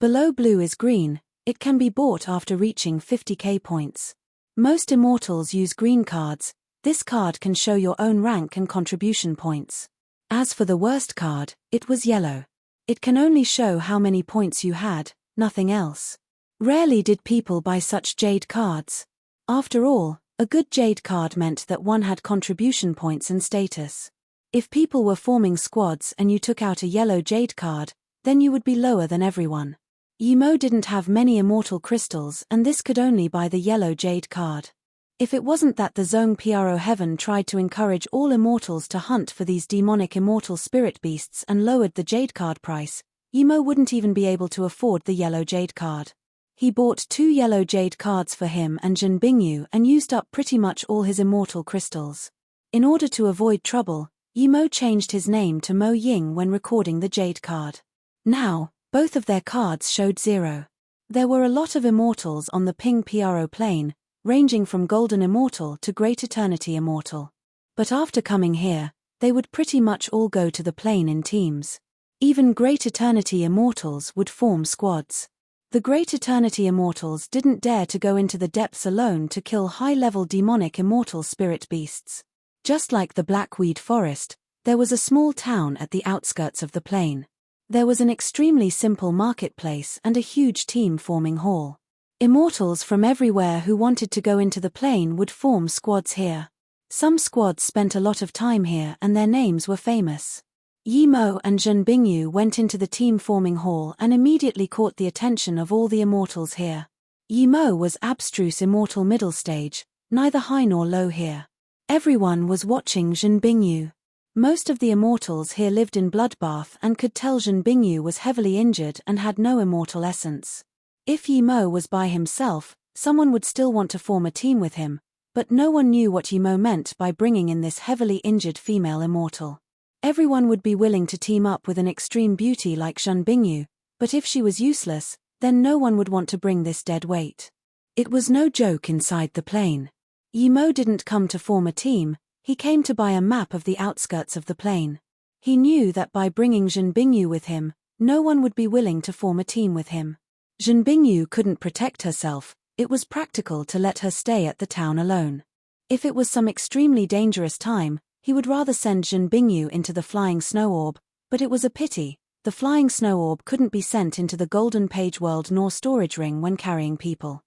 Below blue is green. It can be bought after reaching 50k points. Most immortals use green cards. This card can show your own rank and contribution points. As for the worst card, it was yellow. It can only show how many points you had, nothing else. Rarely did people buy such jade cards. After all, a good jade card meant that one had contribution points and status. If people were forming squads and you took out a yellow jade card, then you would be lower than everyone. Yi Mo didn't have many immortal crystals and this could only buy the yellow jade card. If it wasn't that the Zone Pro Heaven tried to encourage all immortals to hunt for these demonic immortal spirit beasts and lowered the jade card price, Yi Mo wouldn't even be able to afford the yellow jade card. He bought 2 yellow jade cards for him and Jin Bingyu and used up pretty much all his immortal crystals. In order to avoid trouble, Yi Mo changed his name to Mo Ying when recording the jade card. Now, both of their cards showed 0. There were a lot of immortals on the Ping Pro Plain, ranging from Golden Immortal to Great Eternity Immortal. But after coming here, they would pretty much all go to the plane in teams. Even Great Eternity Immortals would form squads. The Great Eternity Immortals didn't dare to go into the depths alone to kill high-level demonic immortal spirit beasts. Just like the Blackweed Forest, there was a small town at the outskirts of the plain. There was an extremely simple marketplace and a huge team-forming hall. Immortals from everywhere who wanted to go into the plain would form squads here. Some squads spent a lot of time here and their names were famous. Yi Mo and Jin Bingyu went into the team-forming hall and immediately caught the attention of all the immortals here. Yi Mo was abstruse immortal middle stage, neither high nor low here. Everyone was watching Jin Bingyu. Most of the immortals here lived in Bloodbath and could tell Zhen Bingyu was heavily injured and had no immortal essence. If Yi Mo was by himself, someone would still want to form a team with him, but no one knew what Yi Mo meant by bringing in this heavily injured female immortal. Everyone would be willing to team up with an extreme beauty like Zhen Bingyu, but if she was useless, then no one would want to bring this dead weight. It was no joke inside the plane. Yi Mo didn't come to form a team, he came to buy a map of the outskirts of the plane. He knew that by bringing Zhen Bingyu with him, no one would be willing to form a team with him. Zhen Bingyu couldn't protect herself, it was practical to let her stay at the town alone. If it was some extremely dangerous time, he would rather send Zhen Bingyu into the flying snow orb, but it was a pity, the flying snow orb couldn't be sent into the golden page world nor storage ring when carrying people.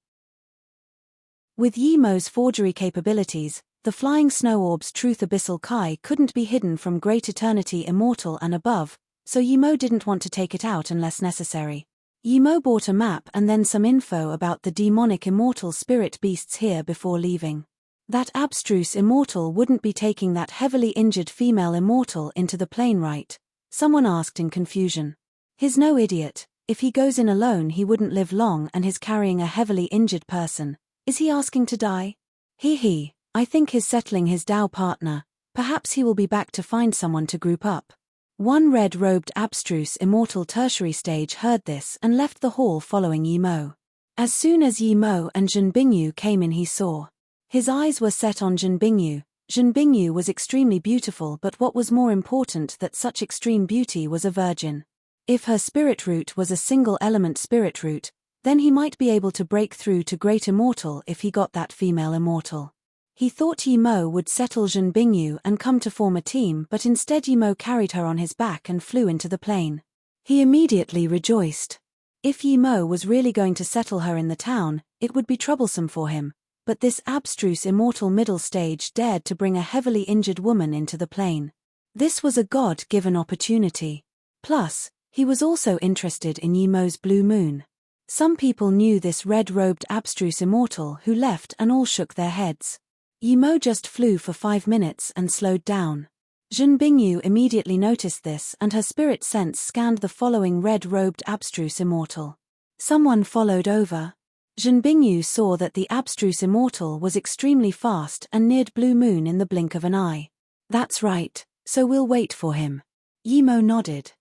With Yi Mo's forgery capabilities, the flying snow orb's truth abyssal kai couldn't be hidden from great eternity immortal and above, so Yi Mo didn't want to take it out unless necessary. Yi Mo bought a map and then some info about the demonic immortal spirit beasts here before leaving. That abstruse immortal wouldn't be taking that heavily injured female immortal into the plane, right? Someone asked in confusion. He's no idiot, if he goes in alone he wouldn't live long and he's carrying a heavily injured person. Is he asking to die? He. I think he's settling his Dao partner, perhaps he will be back to find someone to group up. One red-robed abstruse immortal tertiary stage heard this and left the hall following Yi Mo. As soon as Yi Mo and Zhen Bingyu came in he saw. His eyes were set on Zhen Bingyu. Zhen Bingyu was extremely beautiful, but what was more important that such extreme beauty was a virgin. If her spirit root was a single-element spirit root, then he might be able to break through to great immortal if he got that female immortal. He thought Yi Mo would settle Zhen Bingyu and come to form a team, but instead Yi Mo carried her on his back and flew into the plane. He immediately rejoiced. If Yi Mo was really going to settle her in the town, it would be troublesome for him, but this abstruse immortal middle stage dared to bring a heavily injured woman into the plane. This was a God-given opportunity. Plus, he was also interested in Yi Mo's blue moon. Some people knew this red-robed abstruse immortal who left and all shook their heads. Yi Mo just flew for 5 minutes and slowed down. Zhen Bingyu immediately noticed this and her spirit sense scanned the following red-robed abstruse immortal. Someone followed over. Zhen Bingyu saw that the abstruse immortal was extremely fast and neared blue moon in the blink of an eye. That's right, so we'll wait for him. Yi Mo nodded.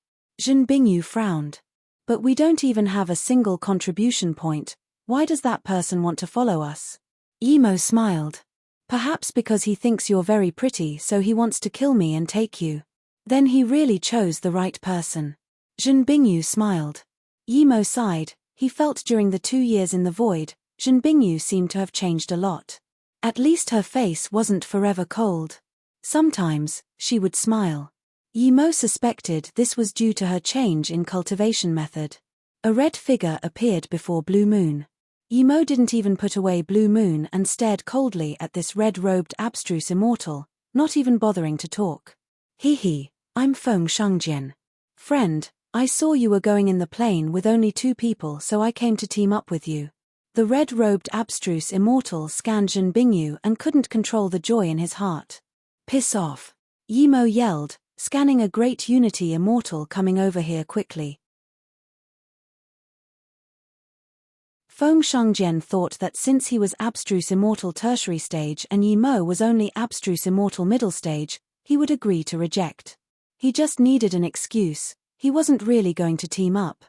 Zhen Bingyu frowned. But we don't even have a single contribution point, why does that person want to follow us? Yi Mo smiled. Perhaps because he thinks you're very pretty so he wants to kill me and take you. Then he really chose the right person. Zhen Bingyu smiled. Yi Mo sighed, he felt during the 2 years in the void, Zhen Bingyu seemed to have changed a lot. At least her face wasn't forever cold. Sometimes, she would smile. Yi Mo suspected this was due to her change in cultivation method. A red figure appeared before Blue Moon. Yi Mo didn't even put away Blue Moon and stared coldly at this red-robed abstruse immortal, not even bothering to talk. I'm Feng Shangjian. Friend, I saw you were going in the plane with only 2 people so I came to team up with you. The red-robed abstruse immortal scanned Zhen Bingyu and couldn't control the joy in his heart. Piss off. Yi Mo yelled, scanning a great unity immortal coming over here quickly. Feng Shangjian thought that since he was abstruse immortal tertiary stage and Yi Mo was only abstruse immortal middle stage, he would agree to reject. He just needed an excuse, he wasn't really going to team up.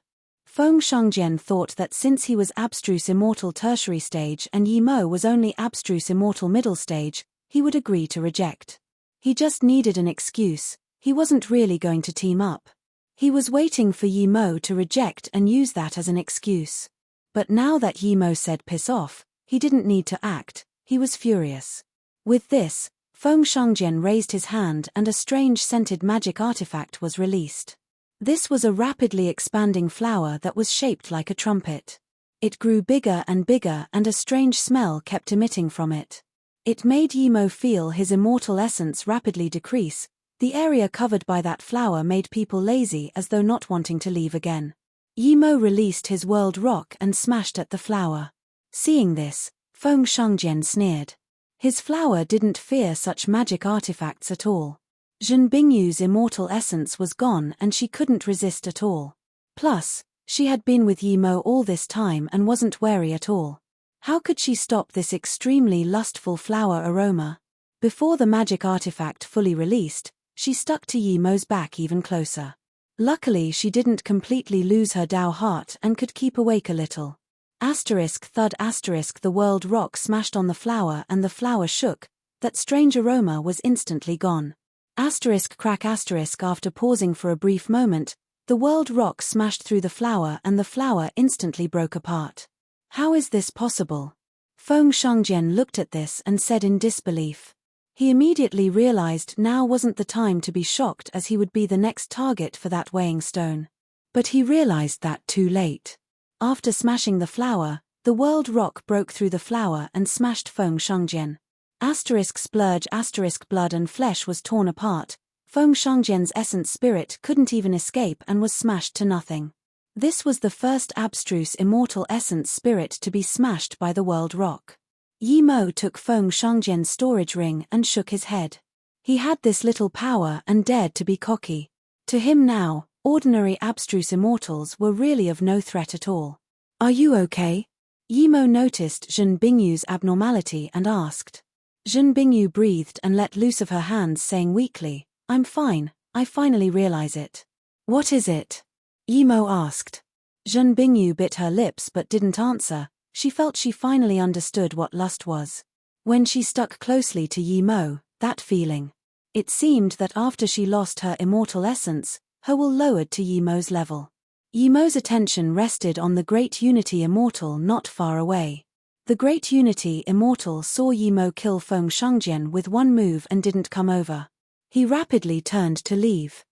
Feng Shangjian thought that since he was abstruse immortal tertiary stage and Yi Mo was only abstruse immortal middle stage, he would agree to reject. He just needed an excuse, he wasn't really going to team up. He was waiting for Yi Mo to reject and use that as an excuse. But now that Yi Mo said piss off, he didn't need to act, he was furious. With this, Feng Shangjian raised his hand and a strange scented magic artifact was released. This was a rapidly expanding flower that was shaped like a trumpet. It grew bigger and bigger and a strange smell kept emitting from it. It made Yi Mo feel his immortal essence rapidly decrease. The area covered by that flower made people lazy as though not wanting to leave again. Yi Mo released his world rock and smashed at the flower. Seeing this, Feng Shangjian sneered. His flower didn't fear such magic artifacts at all. Jin Bingyu's immortal essence was gone and she couldn't resist at all. Plus, she had been with Yi Mo all this time and wasn't wary at all. How could she stop this extremely lustful flower aroma? Before the magic artifact fully released, she stuck to Yi Mo's back even closer. Luckily she didn't completely lose her Dao heart and could keep awake a little. Asterisk thud asterisk the world rock smashed on the flower and the flower shook. That strange aroma was instantly gone. Asterisk crack asterisk after pausing for a brief moment, the world rock smashed through the flower and the flower instantly broke apart. How is this possible? Feng Shangjian looked at this and said in disbelief. He immediately realized now wasn't the time to be shocked as he would be the next target for that weighing stone. But he realized that too late. After smashing the flower, the world rock broke through the flower and smashed Feng Shangjian. Asterisk splurge asterisk blood and flesh was torn apart. Feng Shangjian's essence spirit couldn't even escape and was smashed to nothing. This was the first abstruse immortal essence spirit to be smashed by the world rock. Yi Mo took Feng Shangjian's storage ring and shook his head. He had this little power and dared to be cocky. To him now, ordinary abstruse immortals were really of no threat at all. Are you okay? Yi Mo noticed Jin Bingyu's abnormality and asked. Jin Bingyu breathed and let loose of her hands, saying weakly, I'm fine, I finally realize it. What is it? Yi Mo asked. Jin Bingyu bit her lips but didn't answer. She felt she finally understood what lust was. When she stuck closely to Yi Mo, that feeling. It seemed that after she lost her immortal essence, her will lowered to Yi Mo's level. Yi Mo's attention rested on the Great Unity Immortal not far away. The Great Unity Immortal saw Yi Mo kill Feng Shangjian with one move and didn't come over. He rapidly turned to leave.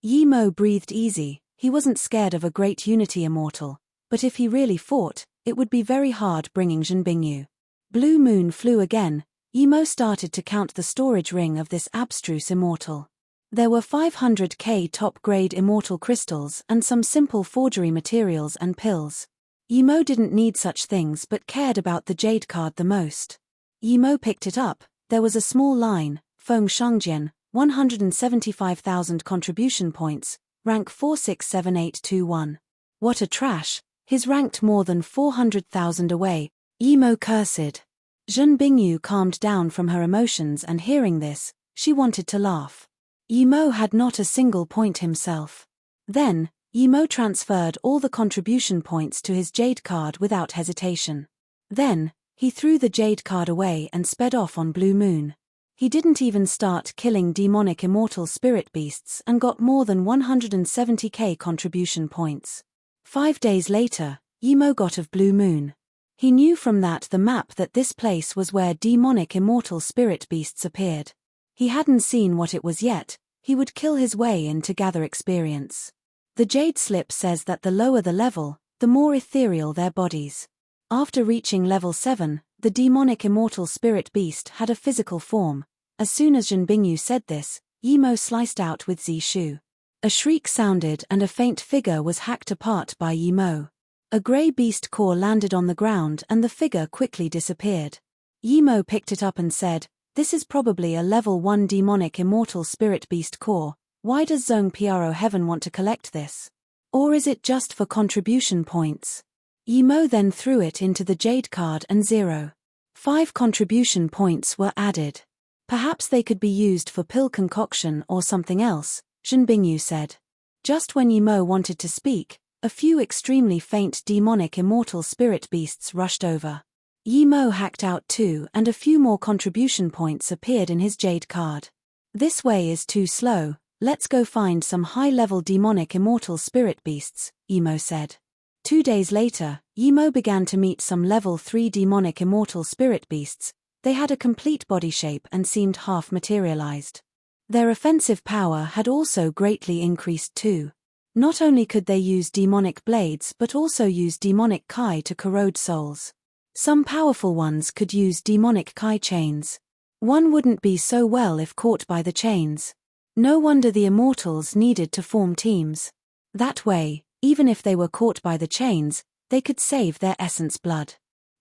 Yi Mo breathed easy. He wasn't scared of a Great Unity Immortal, but if he really fought, it would be very hard bringing Jin Bingyu. Blue moon flew again. Yi Mo started to count the storage ring of this abstruse immortal. There were 500k top-grade immortal crystals and some simple forgery materials and pills. Yi Mo didn't need such things but cared about the jade card the most. Yi Mo picked it up. There was a small line, Feng Shangjian, 175,000 contribution points, rank 467821. What a trash, he's ranked more than 400,000 away. Yi Mo cursed. Jin Bingyu calmed down from her emotions and hearing this, she wanted to laugh. Yi Mo had not a single point himself. Then, Yi Mo transferred all the contribution points to his jade card without hesitation. Then, he threw the jade card away and sped off on Blue Moon. He didn't even start killing demonic immortal spirit beasts and got more than 170k contribution points. 5 days later, Yi Mo got of Blue Moon. He knew from that the map that this place was where demonic immortal spirit beasts appeared. He hadn't seen what it was yet. He would kill his way in to gather experience. The Jade Slip says that the lower the level, the more ethereal their bodies. After reaching level 7, the demonic immortal spirit beast had a physical form. As soon as Jin Bingyu said this, Yi Mo sliced out with Zishu. A shriek sounded and a faint figure was hacked apart by Yi Mo. A grey beast core landed on the ground and the figure quickly disappeared. Yi Mo picked it up and said, this is probably a level 1 demonic immortal spirit beast core. Why does Zong Pro Heaven want to collect this? Or is it just for contribution points? Yi Mo then threw it into the jade card and 0.5 contribution points were added. Perhaps they could be used for pill concoction or something else, Jin Bingyu said. Just when Yi Mo wanted to speak, a few extremely faint demonic immortal spirit beasts rushed over. Yi Mo hacked out 2 and a few more contribution points appeared in his jade card. This way is too slow, let's go find some high-level demonic immortal spirit beasts, Yi Mo said. 2 days later, Yi Mo began to meet some level 3 demonic immortal spirit beasts. They had a complete body shape and seemed half-materialized. Their offensive power had also greatly increased too. Not only could they use demonic blades but also use demonic kai to corrode souls. Some powerful ones could use demonic kai chains. One wouldn't be so well if caught by the chains. No wonder the immortals needed to form teams. That way, even if they were caught by the chains, they could save their essence blood.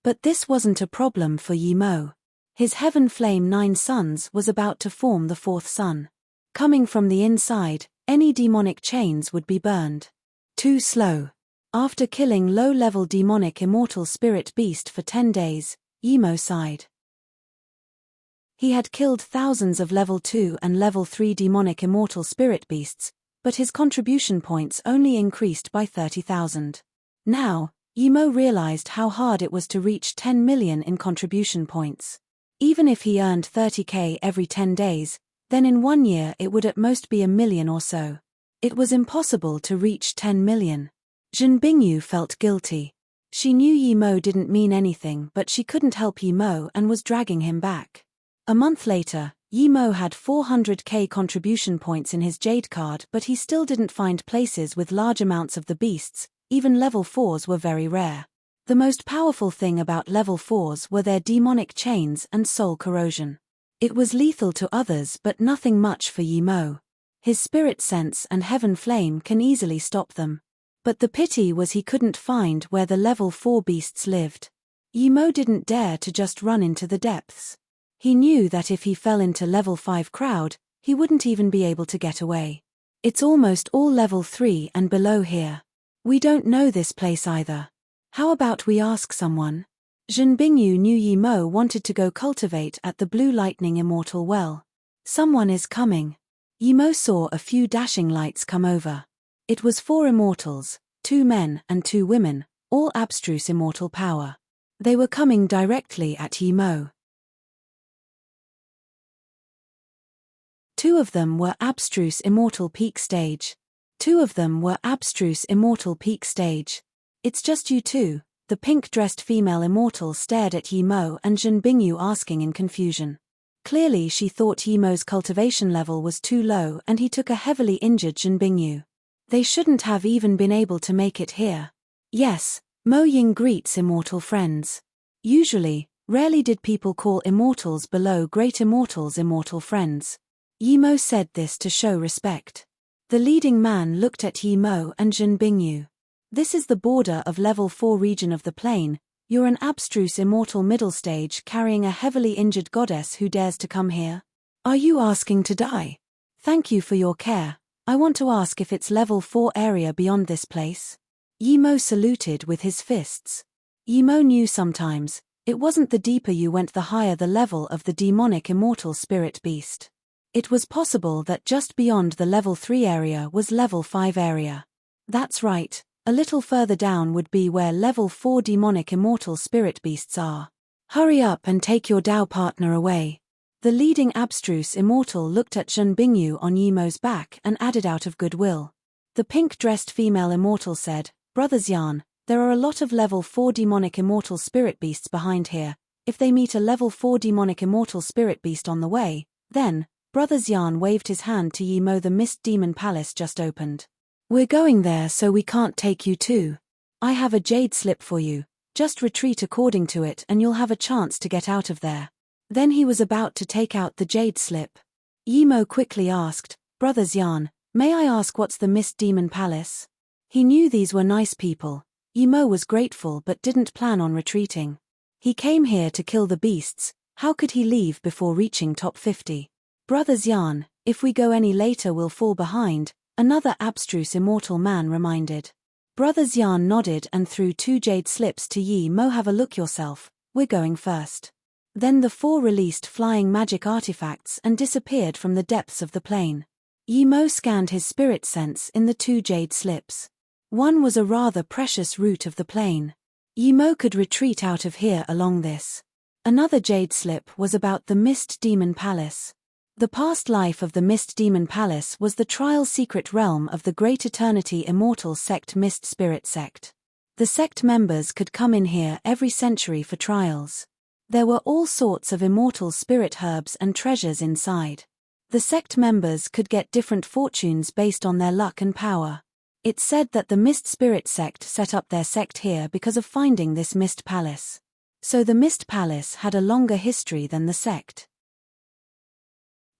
But this wasn't a problem for Yi Mo. His heaven flame 9 suns was about to form the 4th sun. Coming from the inside, any demonic chains would be burned. Too slow. After killing low-level demonic immortal spirit beast for 10 days, Emo sighed. He had killed thousands of level 2 and level 3 demonic immortal spirit beasts, but his contribution points only increased by 30,000. Now, Emo realized how hard it was to reach 10 million in contribution points. Even if he earned 30k every 10 days, then in 1 year it would at most be 1 million or so. It was impossible to reach 10 million. Jin Bingyu felt guilty. She knew Emo didn't mean anything, but she couldn't help Emo and was dragging him back. A month later, Emo had 400k contribution points in his Jade card, but he still didn't find places with large amounts of the beasts. Even level 4s were very rare. The most powerful thing about level 4s were their demonic chains and soul corrosion. It was lethal to others but nothing much for Emo. His spirit sense and heaven flame can easily stop them. But the pity was he couldn't find where the level 4 beasts lived. Emo didn't dare to just run into the depths. He knew that if he fell into level 5 crowd, he wouldn't even be able to get away. It's almost all level 3 and below here. We don't know this place either. How about we ask someone? Jin Bingyu knew Emo wanted to go cultivate at the Blue Lightning Immortal Well. Someone is coming. Emo saw a few dashing lights come over. It was 4 immortals, 2 men and 2 women, all abstruse immortal power. They were coming directly at Emo. 2 of them were abstruse immortal peak stage. 2 of them were abstruse immortal peak stage. It's just you two, the pink-dressed female immortal stared at Emo and Jin Bingyu asking in confusion. Clearly she thought Emo's cultivation level was too low and he took a heavily injured Jin Bingyu. They shouldn't have even been able to make it here. Yes, Mo Ying greets immortal friends. Usually, rarely did people call immortals below great immortals immortal friends. Emo said this to show respect. The leading man looked at Emo and Jin Bingyu. This is the border of level 4 region of the plane. You're an abstruse immortal middle stage carrying a heavily injured goddess who dares to come here? Are you asking to die? Thank you for your care. I want to ask if it's level 4 area beyond this place. Emo saluted with his fists. Emo knew sometimes, it wasn't the deeper you went the higher the level of the demonic immortal spirit beast. It was possible that just beyond the level 3 area was level 5 area. That's right, a little further down would be where level 4 demonic immortal spirit beasts are. Hurry up and take your Dao partner away. The leading abstruse immortal looked at Jin Bingyu on Emo's back and added out of goodwill. The pink-dressed female immortal said, Brother Xian, there are a lot of level 4 demonic immortal spirit beasts behind here. If they meet a level 4 demonic immortal spirit beast on the way, then, Brother Xian waved his hand to Emo. The Mist Demon Palace just opened. We're going there so we can't take you too. I have a jade slip for you, just retreat according to it and you'll have a chance to get out of there. Then he was about to take out the jade slip. Emo quickly asked, Brother Xian, may I ask what's the Mist Demon Palace? He knew these were nice people. Emo was grateful but didn't plan on retreating. He came here to kill the beasts, how could he leave before reaching top 50? Brother Xian, if we go any later we'll fall behind, another abstruse immortal man reminded. Brother Xian nodded and threw 2 jade slips to Emo. Have a look yourself, we're going first. Then the 4 released flying magic artifacts and disappeared from the depths of the plane. Emo scanned his spirit sense in the 2 jade slips. One was a rather precious root of the plane. Emo could retreat out of here along this. Another jade slip was about the Mist Demon Palace. The past life of the Mist Demon Palace was the trial secret realm of the Great Eternity Immortal Sect Mist Spirit Sect. The sect members could come in here every century for trials. There were all sorts of immortal spirit herbs and treasures inside. The sect members could get different fortunes based on their luck and power. It's said that the Mist Spirit Sect set up their sect here because of finding this Mist Palace. So the Mist Palace had a longer history than the sect.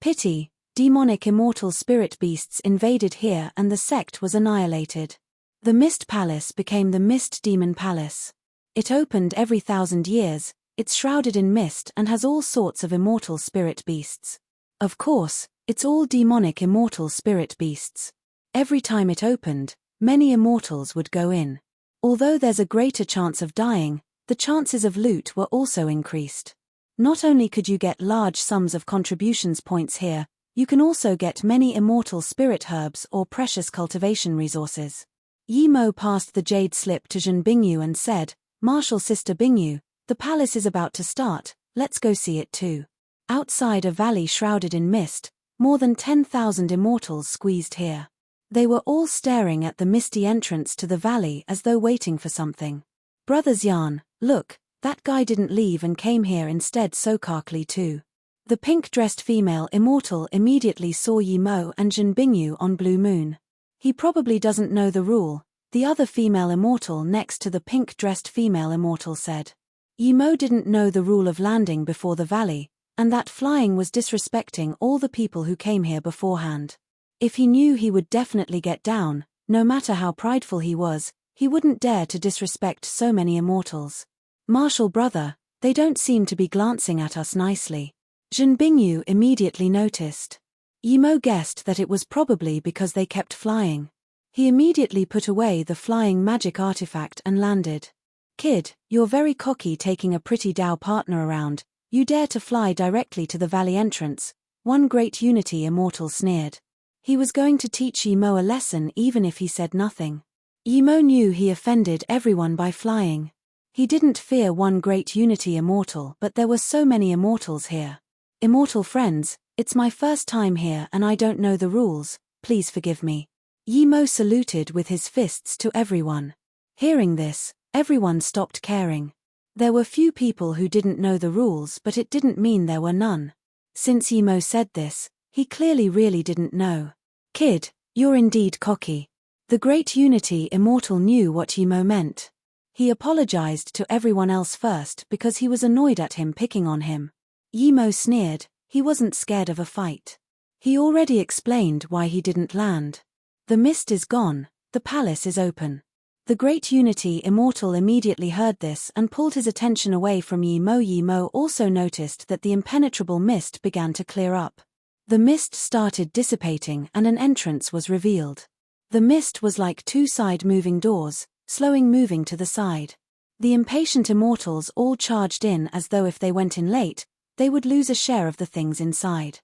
Pity, demonic immortal spirit beasts invaded here and the sect was annihilated. The Mist Palace became the Mist Demon Palace. It opened every 1,000 years, It's shrouded in mist and has all sorts of immortal spirit beasts. Of course, it's all demonic immortal spirit beasts. Every time it opened, many immortals would go in. Although there's a greater chance of dying, the chances of loot were also increased. Not only could you get large sums of contributions points here, you can also get many immortal spirit herbs or precious cultivation resources. Yi Mo passed the jade slip to Zhen Bingyu and said, "Martial Sister Bingyu, the palace is about to start, let's go see it too." Outside a valley shrouded in mist, more than 10,000 immortals squeezed here. They were all staring at the misty entrance to the valley as though waiting for something. "Brothers Yan, look, that guy didn't leave and came here instead," Sokakli too. The pink-dressed female immortal immediately saw Yi Mo and Zhen Bingyu on Blue Moon. "He probably doesn't know the rule," the other female immortal next to the pink-dressed female immortal said. Yi Mo didn't know the rule of landing before the valley, and that flying was disrespecting all the people who came here beforehand. If he knew he would definitely get down, no matter how prideful he was, he wouldn't dare to disrespect so many immortals. "Martial brother, they don't seem to be glancing at us nicely," Zhen Bingyu immediately noticed. Yi Mo guessed that it was probably because they kept flying. He immediately put away the flying magic artifact and landed. "Kid, you're very cocky taking a pretty Dao partner around. You dare to fly directly to the valley entrance," one great Unity immortal sneered. He was going to teach Yi Mo a lesson even if he said nothing. Yi Mo knew he offended everyone by flying. He didn't fear one great Unity immortal, but there were so many immortals here. "Immortal friends, it's my first time here and I don't know the rules, please forgive me." Yi Mo saluted with his fists to everyone. Hearing this, everyone stopped caring. There were few people who didn't know the rules, but it didn't mean there were none. Since Yi Mo said this, he clearly really didn't know. "Kid, you're indeed cocky." The great Unity immortal knew what Yi Mo meant. He apologized to everyone else first because he was annoyed at him picking on him. Yi Mo sneered, he wasn't scared of a fight. He already explained why he didn't land. "The mist is gone, the palace is open." The great Unity immortal immediately heard this and pulled his attention away from Yi Mo. Yi Mo also noticed that the impenetrable mist began to clear up. The mist started dissipating and an entrance was revealed. The mist was like two side-moving doors, slowing moving to the side. The impatient immortals all charged in as though if they went in late, they would lose a share of the things inside.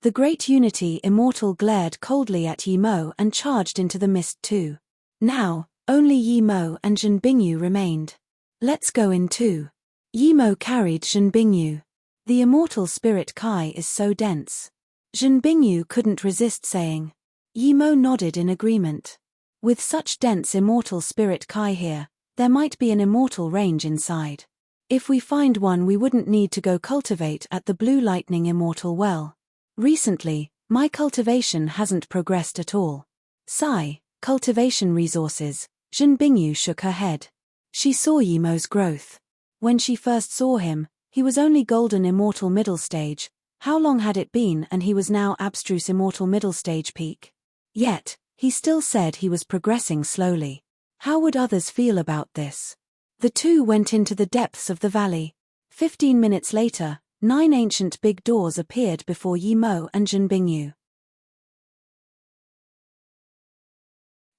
The great Unity immortal glared coldly at Yi Mo and charged into the mist too. Now, only Yi Mo and Zhen Bingyu remained. "Let's go in too." Yi Mo carried Zhen Bingyu. The immortal spirit Kai is so dense. Zhen Bingyu couldn't resist saying. Yi Mo nodded in agreement. With such dense immortal spirit Kai here, there might be an immortal range inside. If we find one, we wouldn't need to go cultivate at the Blue Lightning Immortal Well. Recently, my cultivation hasn't progressed at all. Sigh, cultivation resources. Zhen Bingyu shook her head. She saw Yi Mo's growth. When she first saw him, he was only golden immortal middle stage. How long had it been and he was now abstruse immortal middle stage peak? Yet, he still said he was progressing slowly. How would others feel about this? The two went into the depths of the valley. 15 minutes later, 9 ancient big doors appeared before Yi Mo and Zhen Bingyu.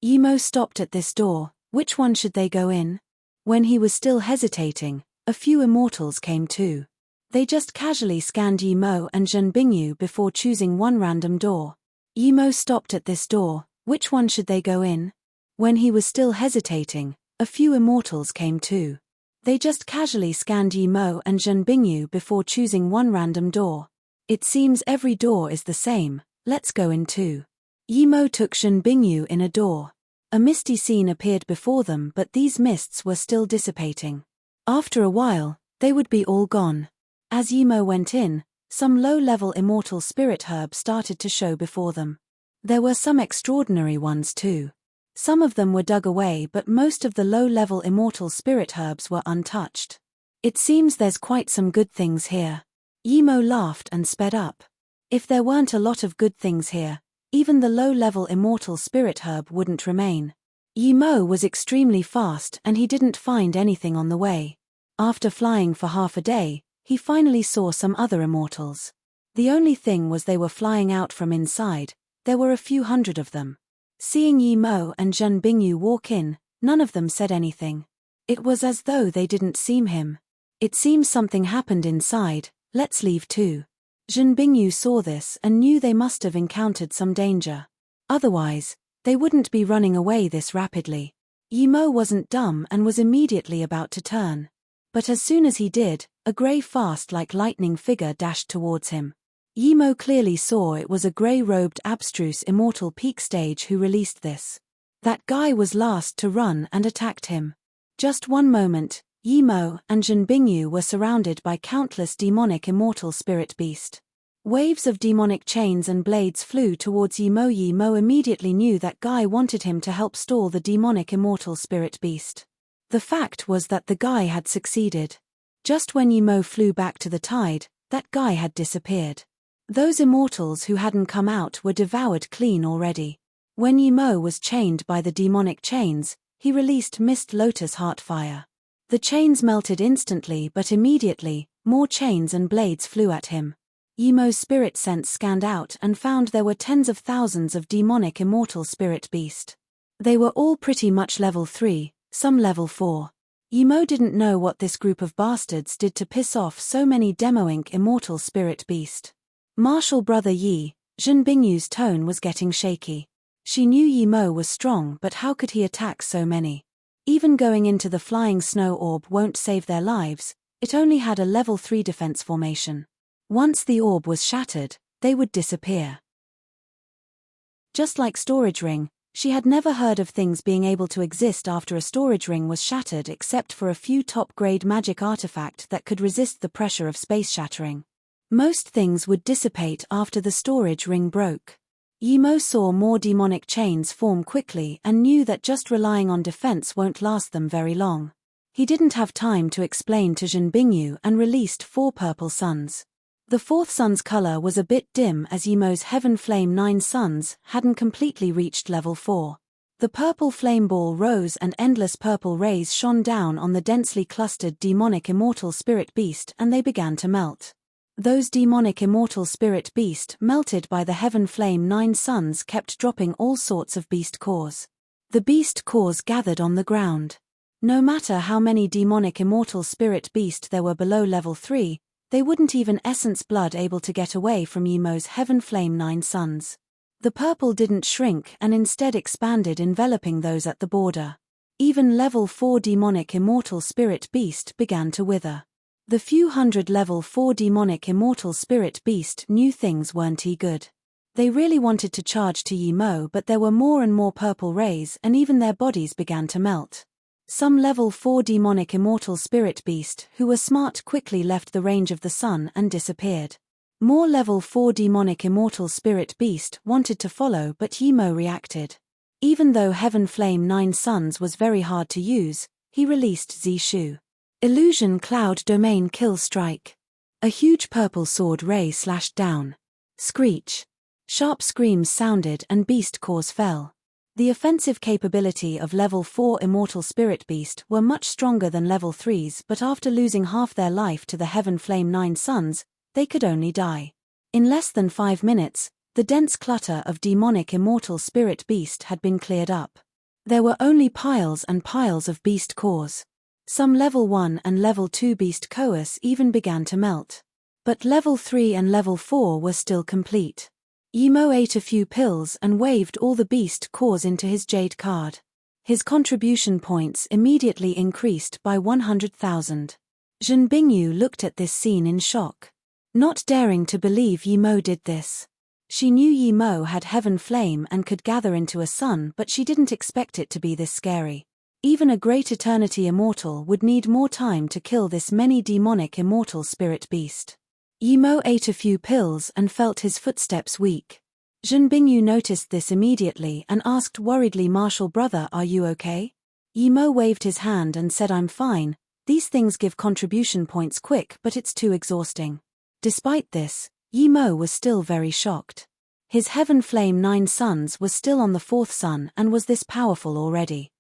Yi Mo stopped at this door. Which one should they go in? When he was still hesitating, a few immortals came too. They just casually scanned Yi Mo and Zhen Bingyu before choosing one random door. Yi Mo stopped at this door. Which one should they go in? When he was still hesitating, a few immortals came too. They just casually scanned Yi Mo and Zhen Bingyu before choosing one random door. It seems every door is the same, let's go in too. Yi Mo took Zhen Bingyu in a door. A misty scene appeared before them, but these mists were still dissipating. After a while, they would be all gone. As Yi Mo went in, some low-level immortal spirit herbs started to show before them. There were some extraordinary ones too. Some of them were dug away, but most of the low-level immortal spirit herbs were untouched. It seems there's quite some good things here. Yi Mo laughed and sped up. If there weren't a lot of good things here, even the low-level immortal spirit herb wouldn't remain. Yi Mo was extremely fast and he didn't find anything on the way. After flying for half a day, he finally saw some other immortals. The only thing was they were flying out from inside. There were a few hundred of them. Seeing Yi Mo and Zhen Bingyu walk in, none of them said anything. It was as though they didn't see him. It seems something happened inside, let's leave too. Zhen Bingyu saw this and knew they must have encountered some danger. Otherwise, they wouldn't be running away this rapidly. Yi Mo wasn't dumb and was immediately about to turn. But as soon as he did, a grey fast like lightning figure dashed towards him. Yi Mo clearly saw it was a grey-robed abstruse immortal peak stage who released this. That guy was last to run and attacked him. Just one moment, Yi Mo and Zhen Bingyu were surrounded by countless demonic immortal spirit beast. Waves of demonic chains and blades flew towards Yi Mo. Yi Mo immediately knew that guy wanted him to help stall the demonic immortal spirit beast. The fact was that the guy had succeeded. Just when Yi Mo flew back to the tide, that guy had disappeared. Those immortals who hadn't come out were devoured clean already. When Yi Mo was chained by the demonic chains, he released Mist Lotus Heartfire. The chains melted instantly, but immediately, more chains and blades flew at him. Yi Mo's spirit sense scanned out and found there were tens of thousands of demonic immortal spirit beast. They were all pretty much level 3, some level 4. Yi Mo didn't know what this group of bastards did to piss off so many Demoink immortal spirit beast. Martial brother Yi, Zhen Bingyu's tone was getting shaky. She knew Yi Mo was strong, but how could he attack so many? Even going into the flying snow orb won't save their lives, it only had a level 3 defense formation. Once the orb was shattered, they would disappear. Just like storage ring, she had never heard of things being able to exist after a storage ring was shattered except for a few top-grade magic artifact that could resist the pressure of space shattering. Most things would dissipate after the storage ring broke. Yi Mo saw more demonic chains form quickly and knew that just relying on defense won't last them very long. He didn't have time to explain to Zhen Bingyu and released 4 purple suns. The 4th sun's color was a bit dim as Yi Mo's Heaven Flame 9 suns hadn't completely reached level 4. The purple flame ball rose and endless purple rays shone down on the densely clustered demonic immortal spirit beast and they began to melt. Those demonic immortal spirit beast melted by the Heaven Flame 9 suns kept dropping all sorts of beast cores. The beast cores gathered on the ground. No matter how many demonic immortal spirit beast there were below level 3, they wouldn't even essence blood able to get away from Yi Mo's Heaven Flame 9 suns. The purple didn't shrink and instead expanded, enveloping those at the border. Even level 4 demonic immortal spirit beast began to wither. The few hundred level 4 demonic immortal spirit beast knew things weren't good. They really wanted to charge to Yi Mo, but there were more and more purple rays and even their bodies began to melt. Some level 4 demonic immortal spirit beast who were smart quickly left the range of the sun and disappeared. More level 4 demonic immortal spirit beast wanted to follow, but Yi Mo reacted. Even though Heaven Flame 9 suns was very hard to use, he released Zishu. Illusion Cloud Domain Kill Strike. A huge purple sword ray slashed down. Screech. Sharp screams sounded and beast cores fell. The offensive capability of level 4 immortal spirit beast were much stronger than level 3's, but after losing half their life to the Heaven Flame 9 suns, they could only die. In less than 5 minutes, the dense clutter of demonic immortal spirit beast had been cleared up. There were only piles and piles of beast cores. Some level 1 and level 2 beast cores even began to melt. But level 3 and level 4 were still complete. Yi Mo ate a few pills and waved all the beast cores into his jade card. His contribution points immediately increased by 100,000. Zhen Bingyu looked at this scene in shock. Not daring to believe Yi Mo did this. She knew Yi Mo had Heaven Flame and could gather into a sun, but she didn't expect it to be this scary. Even a great eternity immortal would need more time to kill this many demonic immortal spirit beast. Yi Mo ate a few pills and felt his footsteps weak. Zhen Bingyu noticed this immediately and asked worriedly, "Martial brother, are you okay?" Yi Mo waved his hand and said, "I'm fine. These things give contribution points quick, but it's too exhausting." Despite this, Yi Mo was still very shocked. His Heaven Flame 9 suns was still on the 4th sun and was this powerful already.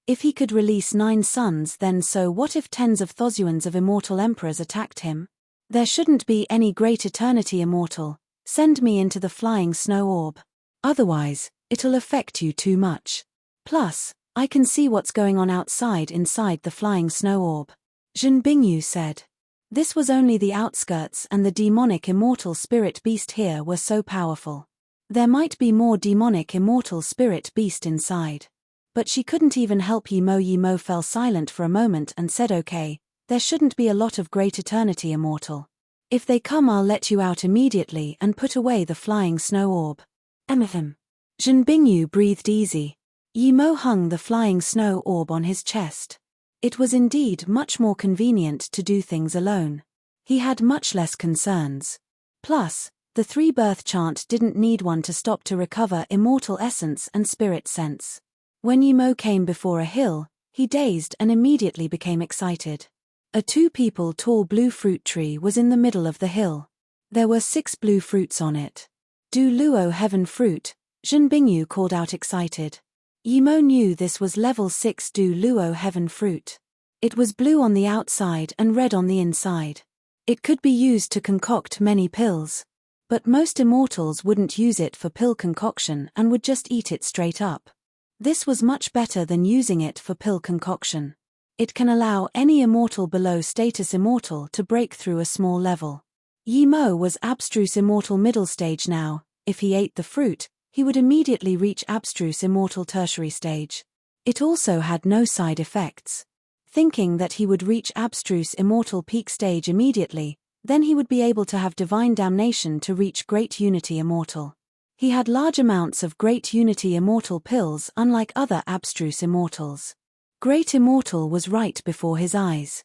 If he could release 9 suns, then so what if tens of thousands of immortal emperors attacked him? There shouldn't be any great eternity immortal. Send me into the flying snow orb. Otherwise, it'll affect you too much. Plus, I can see what's going on inside the flying snow orb. Zhen Bingyu said. This was only the outskirts, and the demonic immortal spirit beast here were so powerful. There might be more demonic immortal spirit beast inside. But she couldn't even help Yi-Mo. Yi-Mo fell silent for a moment and said, okay, there shouldn't be a lot of great eternity immortal. If they come, I'll let you out immediately and put away the flying snow orb. Zhen Bingyu breathed easy. Yi-Mo hung the flying snow orb on his chest. It was indeed much more convenient to do things alone. He had much less concerns. Plus, the 3-birth chant didn't need one to stop to recover immortal essence and spirit sense. When Yi-Mo came before a hill, he dazed and immediately became excited. A 2-people tall blue fruit tree was in the middle of the hill. There were 6 blue fruits on it. Du Luo heaven fruit, Zhen Bingyu called out excited. Yi-Mo knew this was level 6 Du Luo heaven fruit. It was blue on the outside and red on the inside. It could be used to concoct many pills. But most immortals wouldn't use it for pill concoction and would just eat it straight up. This was much better than using it for pill concoction. It can allow any immortal below status immortal to break through a small level. Yi-Mo was abstruse immortal middle stage now. If he ate the fruit, he would immediately reach abstruse immortal tertiary stage. It also had no side effects. Thinking that he would reach abstruse immortal peak stage immediately, then he would be able to have divine damnation to reach great unity immortal. He had large amounts of great unity immortal pills, unlike other abstruse immortals. Great immortal was right before his eyes.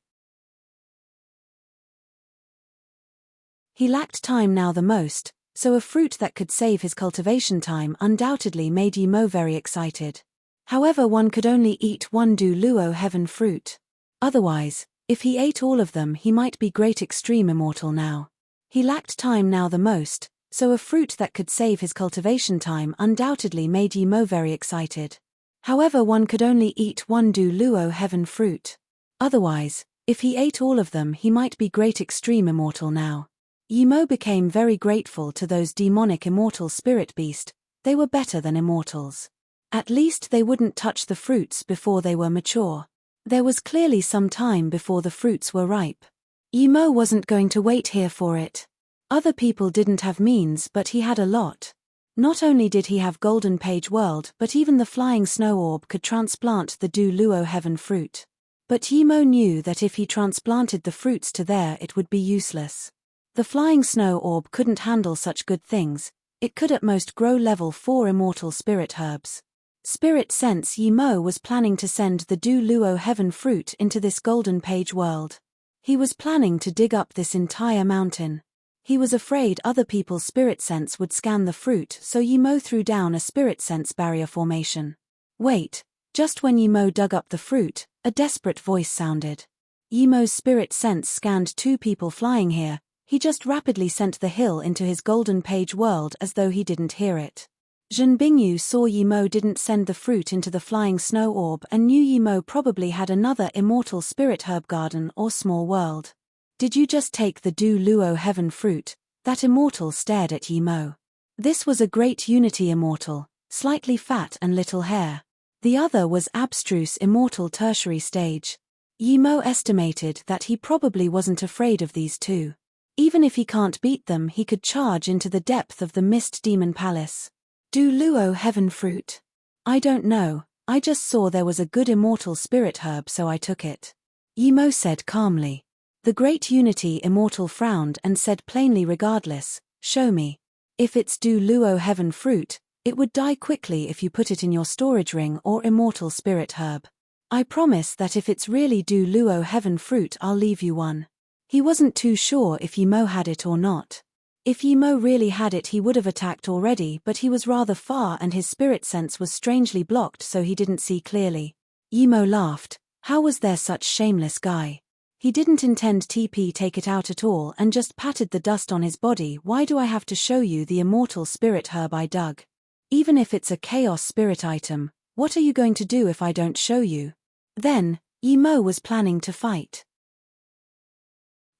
He lacked time now the most, so a fruit that could save his cultivation time undoubtedly made Yi-Mo very excited. However, one could only eat 1 Du Luo heaven fruit. Otherwise, if he ate all of them, he might be great extreme immortal now. He lacked time now the most, so a fruit that could save his cultivation time undoubtedly made Yi-Mo very excited. However, one could only eat 1 Du Luo heaven fruit. Otherwise, if he ate all of them, he might be great extreme immortal now. Yi-Mo became very grateful to those demonic immortal spirit beast. They were better than immortals. At least they wouldn't touch the fruits before they were mature. There was clearly some time before the fruits were ripe. Yi-Mo wasn't going to wait here for it. Other people didn't have means, but he had a lot. Not only did he have Golden Page World, but even the flying snow orb could transplant the Du Luo heaven fruit. But Yi-Mo knew that if he transplanted the fruits to there, it would be useless. The flying snow orb couldn't handle such good things. It could at most grow level 4 immortal spirit herbs. Spirit sense. Yi-Mo was planning to send the Du Luo heaven fruit into this Golden Page World. He was planning to dig up this entire mountain. He was afraid other people's spirit sense would scan the fruit, so Yi-Mo threw down a spirit sense barrier formation. Wait, just when Yi-Mo dug up the fruit, a desperate voice sounded. Yi-Mo's spirit sense scanned 2 people flying here. He just rapidly sent the hill into his Golden Page World as though he didn't hear it. Zhen Bingyu saw Yi-Mo didn't send the fruit into the flying snow orb and knew Yi-Mo probably had another immortal spirit herb garden or small world. Did you just take the Du Luo heaven fruit? That immortal stared at Yi-Mo. This was a great unity immortal, slightly fat and little hair. The other was abstruse immortal tertiary stage. Yi-Mo estimated that he probably wasn't afraid of these 2. Even if he can't beat them, he could charge into the depth of the Mist Demon Palace. Du Luo heaven fruit. I don't know, I just saw there was a good immortal spirit herb, so I took it. Yi-Mo said calmly. The great unity immortal frowned and said plainly, regardless, show me. If it's Du Luo heaven fruit, it would die quickly if you put it in your storage ring or immortal spirit herb. I promise that if it's really Du Luo heaven fruit, I'll leave you one. He wasn't too sure if Yi-Mo had it or not. If Yi-Mo really had it, he would have attacked already, but he was rather far and his spirit sense was strangely blocked, so he didn't see clearly. Yi-Mo laughed. How was there such shameless guy? He didn't intend TP take it out at all and just patted the dust on his body. Why do I have to show you the immortal spirit herb I dug? Even if it's a chaos spirit item, What are you going to do if I don't show you? Then, Yimo was planning to fight.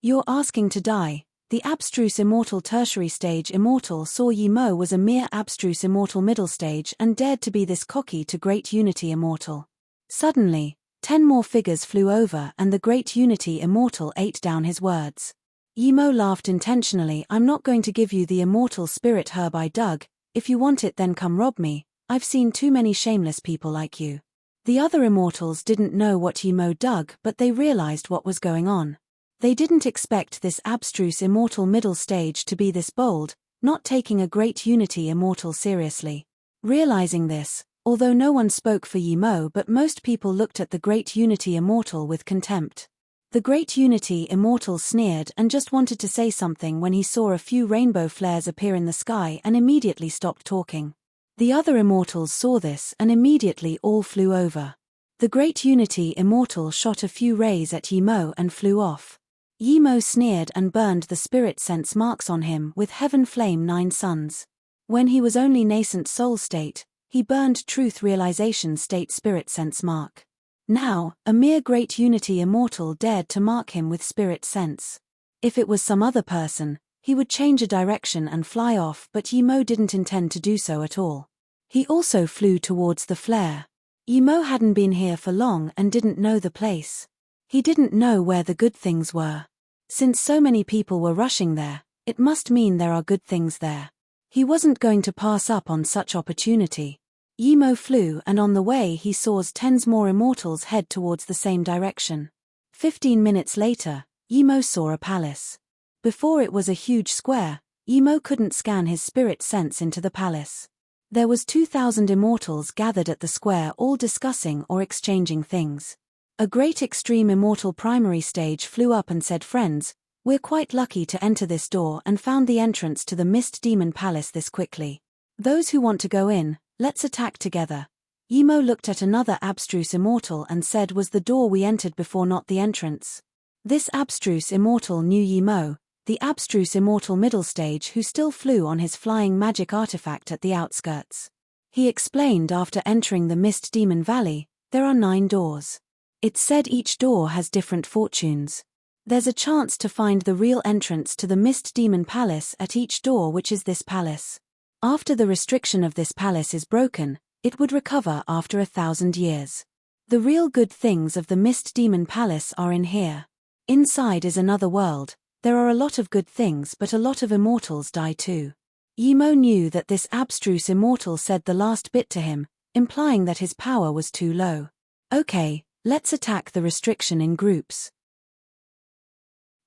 You're asking to die. The abstruse immortal tertiary stage immortal saw Yimo was a mere abstruse immortal middle stage and dared to be this cocky to great unity immortal. Suddenly, 10 more figures flew over and the great unity immortal ate down his words. Yimo laughed intentionally. I'm not going to give you the immortal spirit herb I dug. If you want it then come rob me. I've seen too many shameless people like you. The other immortals didn't know what Yimo dug, but they realized what was going on. They didn't expect this abstruse immortal middle stage to be this bold, not taking a great unity immortal seriously. Realizing this, although no one spoke for Yimo but most people looked at the great unity immortal with contempt. The great unity immortal sneered and just wanted to say something when he saw a few rainbow flares appear in the sky and immediately stopped talking. The other immortals saw this and immediately all flew over. The great unity immortal shot a few rays at Yimo and flew off. Yimo sneered and burned the spirit sense marks on him with heaven flame 9 suns. When he was only nascent soul state, he burned truth realization state spirit sense mark. Now, a mere great unity immortal dared to mark him with spirit sense. If it was some other person, he would change a direction and fly off, but Yimo didn't intend to do so at all. He also flew towards the flare. Yimo hadn't been here for long and didn't know the place. He didn't know where the good things were. Since so many people were rushing there, it must mean there are good things there. He wasn't going to pass up on such opportunity. Yimo flew and on the way he saw 10 more immortals head towards the same direction. 15 minutes later, Yimo saw a palace. Before it was a huge square, Yimo couldn't scan his spirit sense into the palace. There was 2,000 immortals gathered at the square all discussing or exchanging things. A great extreme immortal primary stage flew up and said, friends, we're quite lucky to enter this door and found the entrance to the Mist Demon Palace this quickly. Those who want to go in, let's attack together. Yimo looked at another abstruse immortal and said, was the door we entered before not the entrance? This abstruse immortal knew Yimo, the abstruse immortal middle stage who still flew on his flying magic artifact at the outskirts. He explained after entering the Mist Demon Valley, there are 9 doors. It said each door has different fortunes. There's a chance to find the real entrance to the Mist Demon Palace at each door, which is this palace. After the restriction of this palace is broken, it would recover after 1,000 years. The real good things of the Mist Demon Palace are in here. Inside is another world. There are a lot of good things but a lot of immortals die too. Yimo knew that this abstruse immortal said the last bit to him, implying that his power was too low. Okay, let's attack the restriction in groups.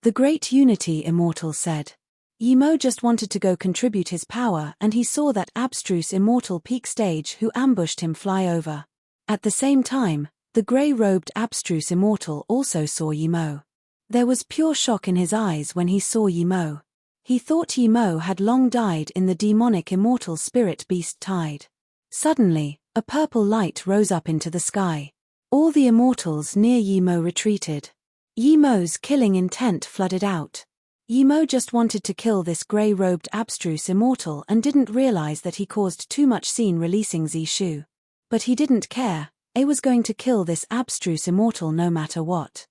The great unity immortal said. Yimo just wanted to go contribute his power and he saw that abstruse immortal peak stage who ambushed him fly over. At the same time, the grey-robed abstruse immortal also saw Yimo. There was pure shock in his eyes when he saw Yimo. He thought Yimo had long died in the demonic immortal spirit beast tide. Suddenly, a purple light rose up into the sky. All the immortals near Yimo retreated. Yimo's killing intent flooded out. Yimo just wanted to kill this grey-robed abstruse immortal and didn't realize that he caused too much scene releasing Zishu. But he didn't care, he was going to kill this abstruse immortal no matter what.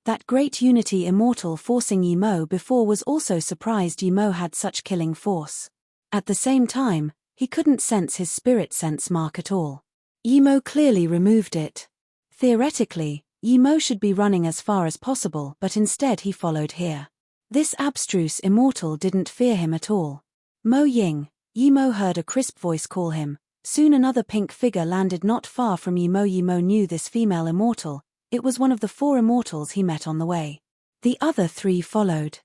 That great unity immortal forcing Yimo before was also surprised Yimo had such killing force. At the same time, he couldn't sense his spirit sense mark at all. Yimo clearly removed it. Theoretically, Yimo should be running as far as possible but instead he followed here. This abstruse immortal didn't fear him at all. Mo Ying, Yimo heard a crisp voice call him. Soon another pink figure landed not far from Yimo. Yimo knew this female immortal. It was one of the 4 immortals he met on the way. The other 3 followed.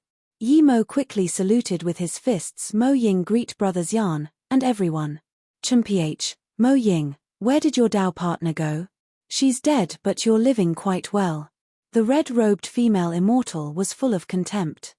Yimo quickly saluted with his fists. Mo Ying greet brothers Yan, and everyone. Chumph, Mo Ying, where did your Dao partner go? She's dead but you're living quite well. The red-robed female immortal was full of contempt.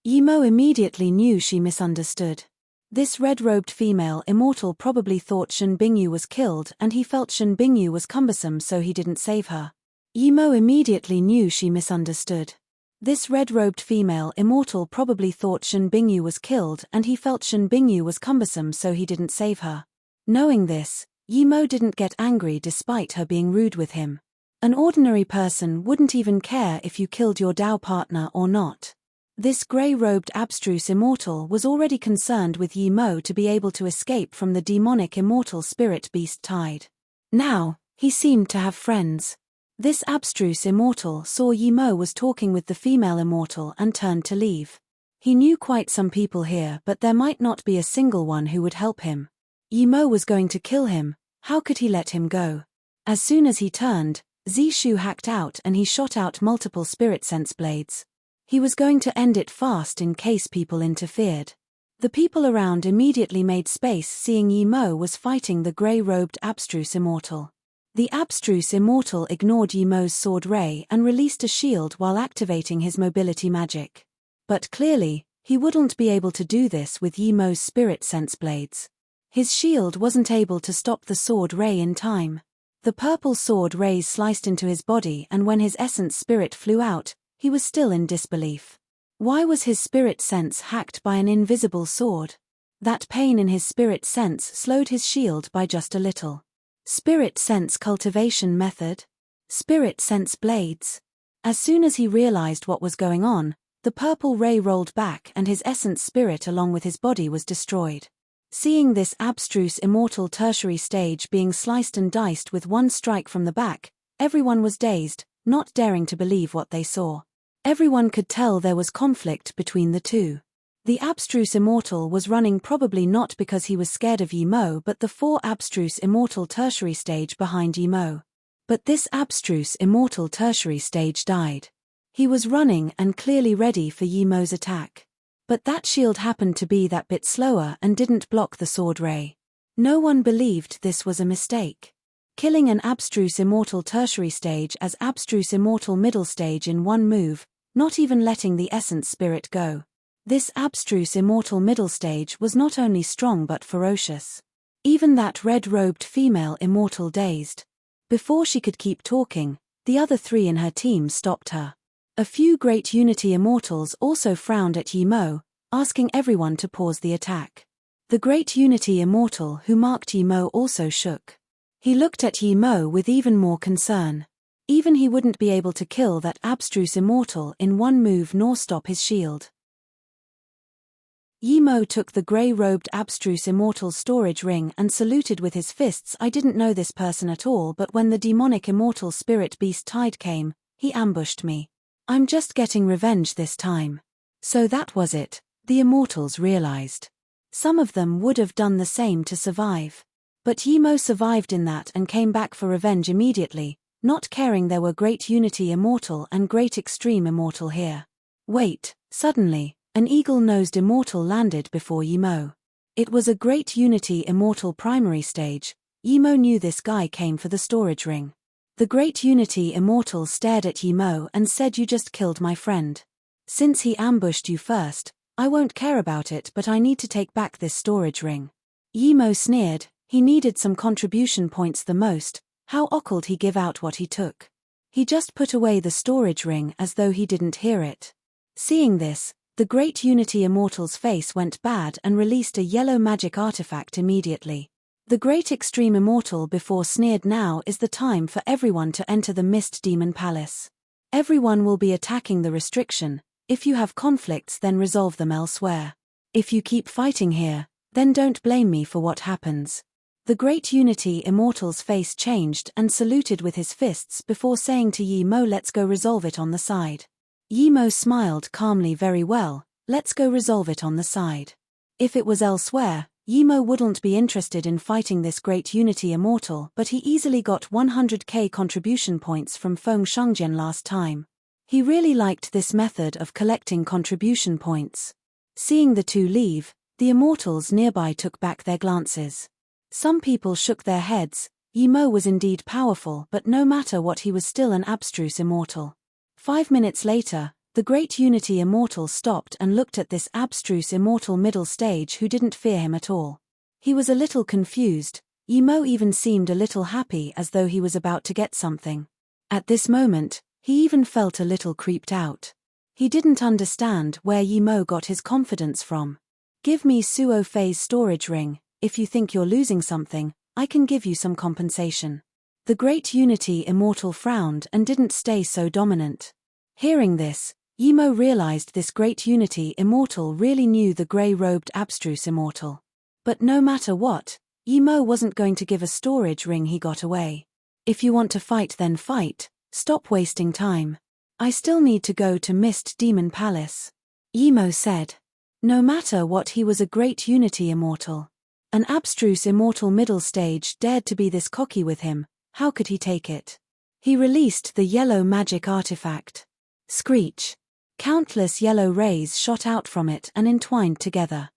Yimo immediately knew she misunderstood. This red-robed female immortal probably thought Shen Bingyu was killed and he felt Shen Bingyu was cumbersome so he didn't save her. Yimo immediately knew she misunderstood. This red-robed female immortal probably thought Shen Bingyu was killed and he felt Shen Bingyu was cumbersome so he didn't save her. Knowing this, Yi Mo didn't get angry despite her being rude with him. An ordinary person wouldn't even care if you killed your Dao partner or not. This grey-robed abstruse immortal was already concerned with Yi Mo to be able to escape from the demonic immortal spirit beast tide. Now, he seemed to have friends. This abstruse immortal saw Yi Mo was talking with the female immortal and turned to leave. He knew quite some people here but there might not be a single one who would help him. Yi Mo was going to kill him, how could he let him go? As soon as he turned, Zishu hacked out and he shot out multiple spirit sense blades. He was going to end it fast in case people interfered. The people around immediately made space seeing Yi Mo was fighting the grey-robed abstruse immortal. The abstruse immortal ignored Yi Mo's sword ray and released a shield while activating his mobility magic. But clearly, he wouldn't be able to do this with Yi Mo's spirit sense blades. His shield wasn't able to stop the sword ray in time. The purple sword rays sliced into his body and when his essence spirit flew out, he was still in disbelief. Why was his spirit sense hacked by an invisible sword? That pain in his spirit sense slowed his shield by just a little. Spirit sense cultivation method? Spirit sense blades. As soon as he realized what was going on, the purple ray rolled back and his essence spirit along with his body was destroyed. Seeing this abstruse immortal tertiary stage being sliced and diced with one strike from the back, everyone was dazed, not daring to believe what they saw. Everyone could tell there was conflict between the two. The abstruse immortal was running probably not because he was scared of Yi Mo but the four abstruse immortal tertiary stage behind Yi Mo. But this abstruse immortal tertiary stage died. He was running and clearly ready for Yi Mo's attack. But that shield happened to be that bit slower and didn't block the sword ray. No one believed this was a mistake. Killing an abstruse immortal tertiary stage as abstruse immortal middle stage in one move, not even letting the essence spirit go. This abstruse immortal middle stage was not only strong but ferocious. Even that red-robed female immortal dazed. Before she could keep talking, the other three in her team stopped her. A few great Unity immortals also frowned at Yi Mo, asking everyone to pause the attack. The great Unity immortal who marked Yi Mo also shook. He looked at Yi Mo with even more concern. Even he wouldn't be able to kill that abstruse immortal in one move nor stop his shield. Yi Mo took the grey-robed abstruse immortal's storage ring and saluted with his fists. I didn't know this person at all but when the demonic immortal spirit beast tide came, he ambushed me. I'm just getting revenge this time. So that was it, the immortals realized. Some of them would have done the same to survive. But Yi Mo survived in that and came back for revenge immediately, not caring there were great Unity immortal and great extreme immortal here. Wait, suddenly, an eagle-nosed immortal landed before Yi Mo. It was a great Unity immortal primary stage. Yi Mo knew this guy came for the storage ring. The great Unity immortal stared at Yi Mo and said, "You just killed my friend. Since he ambushed you first, I won't care about it but I need to take back this storage ring." Yi Mo sneered, he needed some contribution points the most, how could he give out what he took? He just put away the storage ring as though he didn't hear it. Seeing this, the great Unity immortal's face went bad and released a yellow magic artifact immediately. The great extreme immortal before sneered, "Now is the time for everyone to enter the Mist Demon Palace. Everyone will be attacking the restriction. If you have conflicts then resolve them elsewhere. If you keep fighting here, then don't blame me for what happens." The great Unity immortal's face changed and saluted with his fists before saying to Yi Mo, "Let's go resolve it on the side." Yi Mo smiled calmly, "Very well, let's go resolve it on the side." If it was elsewhere, Yi Mo wouldn't be interested in fighting this great Unity immortal but he easily got 100k contribution points from Feng Shengjian last time. He really liked this method of collecting contribution points. Seeing the two leave, the immortals nearby took back their glances. Some people shook their heads. Yi Mo was indeed powerful but no matter what he was still an abstruse immortal. 5 minutes later, the great Unity immortal stopped and looked at this abstruse immortal middle stage who didn't fear him at all. He was a little confused. Yi Mo even seemed a little happy as though he was about to get something. At this moment, he even felt a little creeped out. He didn't understand where Yimo got his confidence from. "Give me Suo Fei's storage ring. If you think you're losing something, I can give you some compensation." The Great Unity Immortal frowned and didn't stay so dominant. Hearing this, Yimo realized this Great Unity Immortal really knew the grey-robed abstruse Immortal. But no matter what, Yimo wasn't going to give a storage ring he got away. "If you want to fight, then fight. Stop wasting time. I still need to go to Mist Demon Palace," Yimo said. No matter what, he was a Great Unity Immortal. An abstruse Immortal middle stage dared to be this cocky with him. How could he take it? He released the yellow magic artifact. Screech! Countless yellow rays shot out from it and entwined together.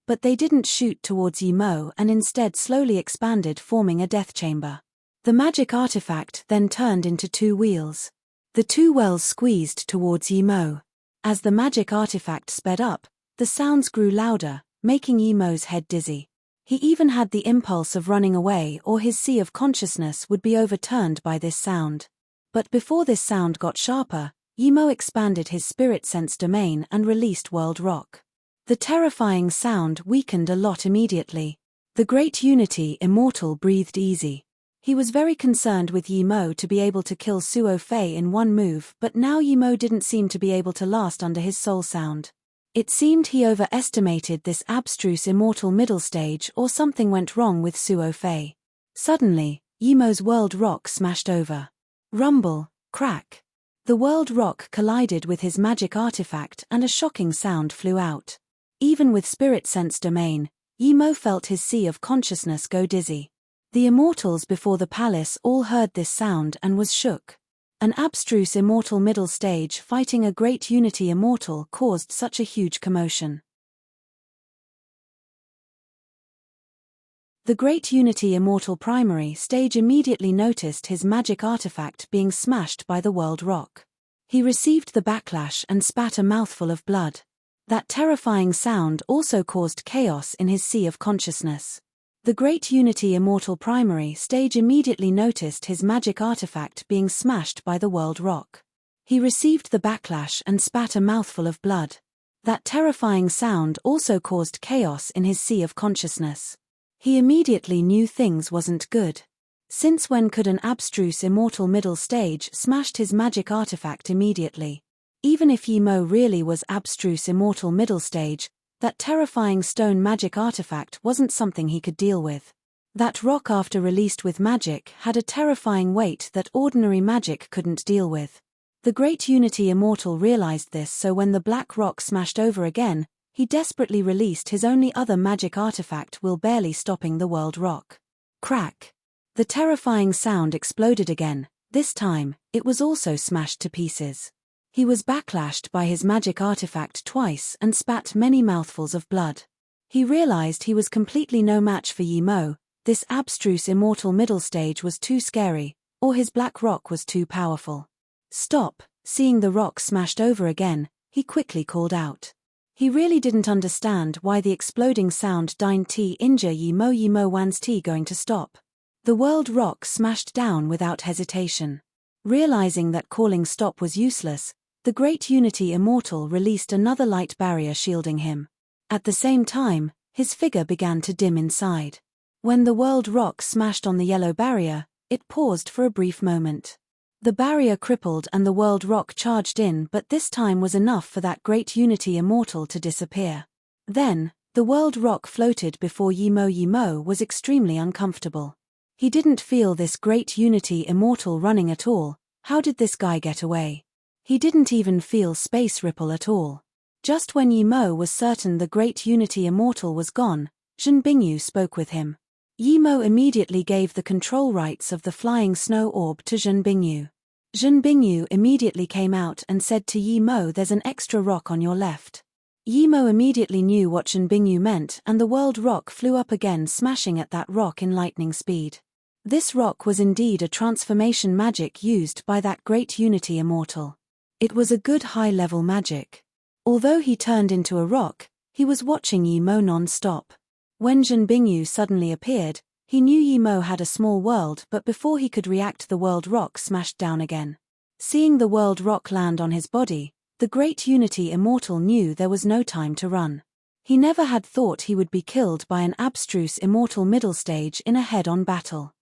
But they didn't shoot towards Yimo and instead slowly expanded, forming a death chamber. The magic artifact then turned into two wheels. The two wells squeezed towards Yimo. As the magic artifact sped up, the sounds grew louder, making Yimo's head dizzy. He even had the impulse of running away, or his sea of consciousness would be overturned by this sound. But before this sound got sharper, Yimo expanded his spirit sense domain and released World Rock. The terrifying sound weakened a lot immediately. The Great Unity Immortal breathed easy. He was very concerned with Yimo to be able to kill Suo Fei in one move, but now Yimo didn't seem to be able to last under his soul sound. It seemed he overestimated this abstruse Immortal middle stage, or something went wrong with Suo Fei. Suddenly, Yimo's World Rock smashed over. Rumble, crack. The World Rock collided with his magic artifact and a shocking sound flew out. Even with Spirit Sense Domain, Yimo felt his sea of consciousness go dizzy. The Immortals before the palace all heard this sound and was shook. An abstruse Immortal middle stage fighting a Great Unity Immortal caused such a huge commotion. The Great Unity Immortal primary stage immediately noticed his magic artifact being smashed by the World Rock. He received the backlash and spat a mouthful of blood. That terrifying sound also caused chaos in his sea of consciousness. The Great Unity Immortal primary stage immediately noticed his magic artifact being smashed by the World Rock. He received the backlash and spat a mouthful of blood. That terrifying sound also caused chaos in his sea of consciousness. He immediately knew things wasn't good. Since when could an abstruse Immortal middle stage smashed his magic artifact immediately? Even if Yimo really was abstruse Immortal middle stage, that terrifying stone magic artifact wasn't something he could deal with. That rock, after released with magic, had a terrifying weight that ordinary magic couldn't deal with. The Great Unity Immortal realized this, so when the black rock smashed over again, he desperately released his only other magic artifact, while barely stopping the World Rock. Crack! The terrifying sound exploded again. This time, it was also smashed to pieces. He was backlashed by his magic artifact twice and spat many mouthfuls of blood. He realized he was completely no match for Yimo. This abstruse Immortal middle stage was too scary, or his black rock was too powerful. "Stop!" Seeing the rock smashed over again, he quickly called out. He really didn't understand why the exploding sound didn't injure Yimo. Yimo wan's going to stop. The World Rock smashed down without hesitation. Realizing that calling stop was useless, the Great Unity Immortal released another light barrier shielding him. At the same time, his figure began to dim inside. When the World Rock smashed on the yellow barrier, it paused for a brief moment. The barrier crippled and the World Rock charged in, but this time was enough for that Great Unity Immortal to disappear. Then, the World Rock floated before Yimo. Yimo was extremely uncomfortable. He didn't feel this Great Unity Immortal running at all. How did this guy get away? He didn't even feel space ripple at all. Just when Yimo was certain the Great Unity Immortal was gone, Zhen Bingyu spoke with him. Yimo immediately gave the control rights of the flying snow orb to Zhen Bingyu. Zhen Bingyu immediately came out and said to Yimo, "There's an extra rock on your left." Yimo immediately knew what Zhen Bingyu meant, and the World Rock flew up again, smashing at that rock in lightning speed. This rock was indeed a transformation magic used by that Great Unity Immortal. It was a good high-level magic. Although he turned into a rock, he was watching Yimo non-stop. When Zhen Bingyu suddenly appeared, he knew Yimo had a small world, but before he could react, the World Rock smashed down again. Seeing the world rock land on his body, the great Unity Immortal knew there was no time to run. He never had thought he would be killed by an abstruse Immortal middle stage in a head-on battle.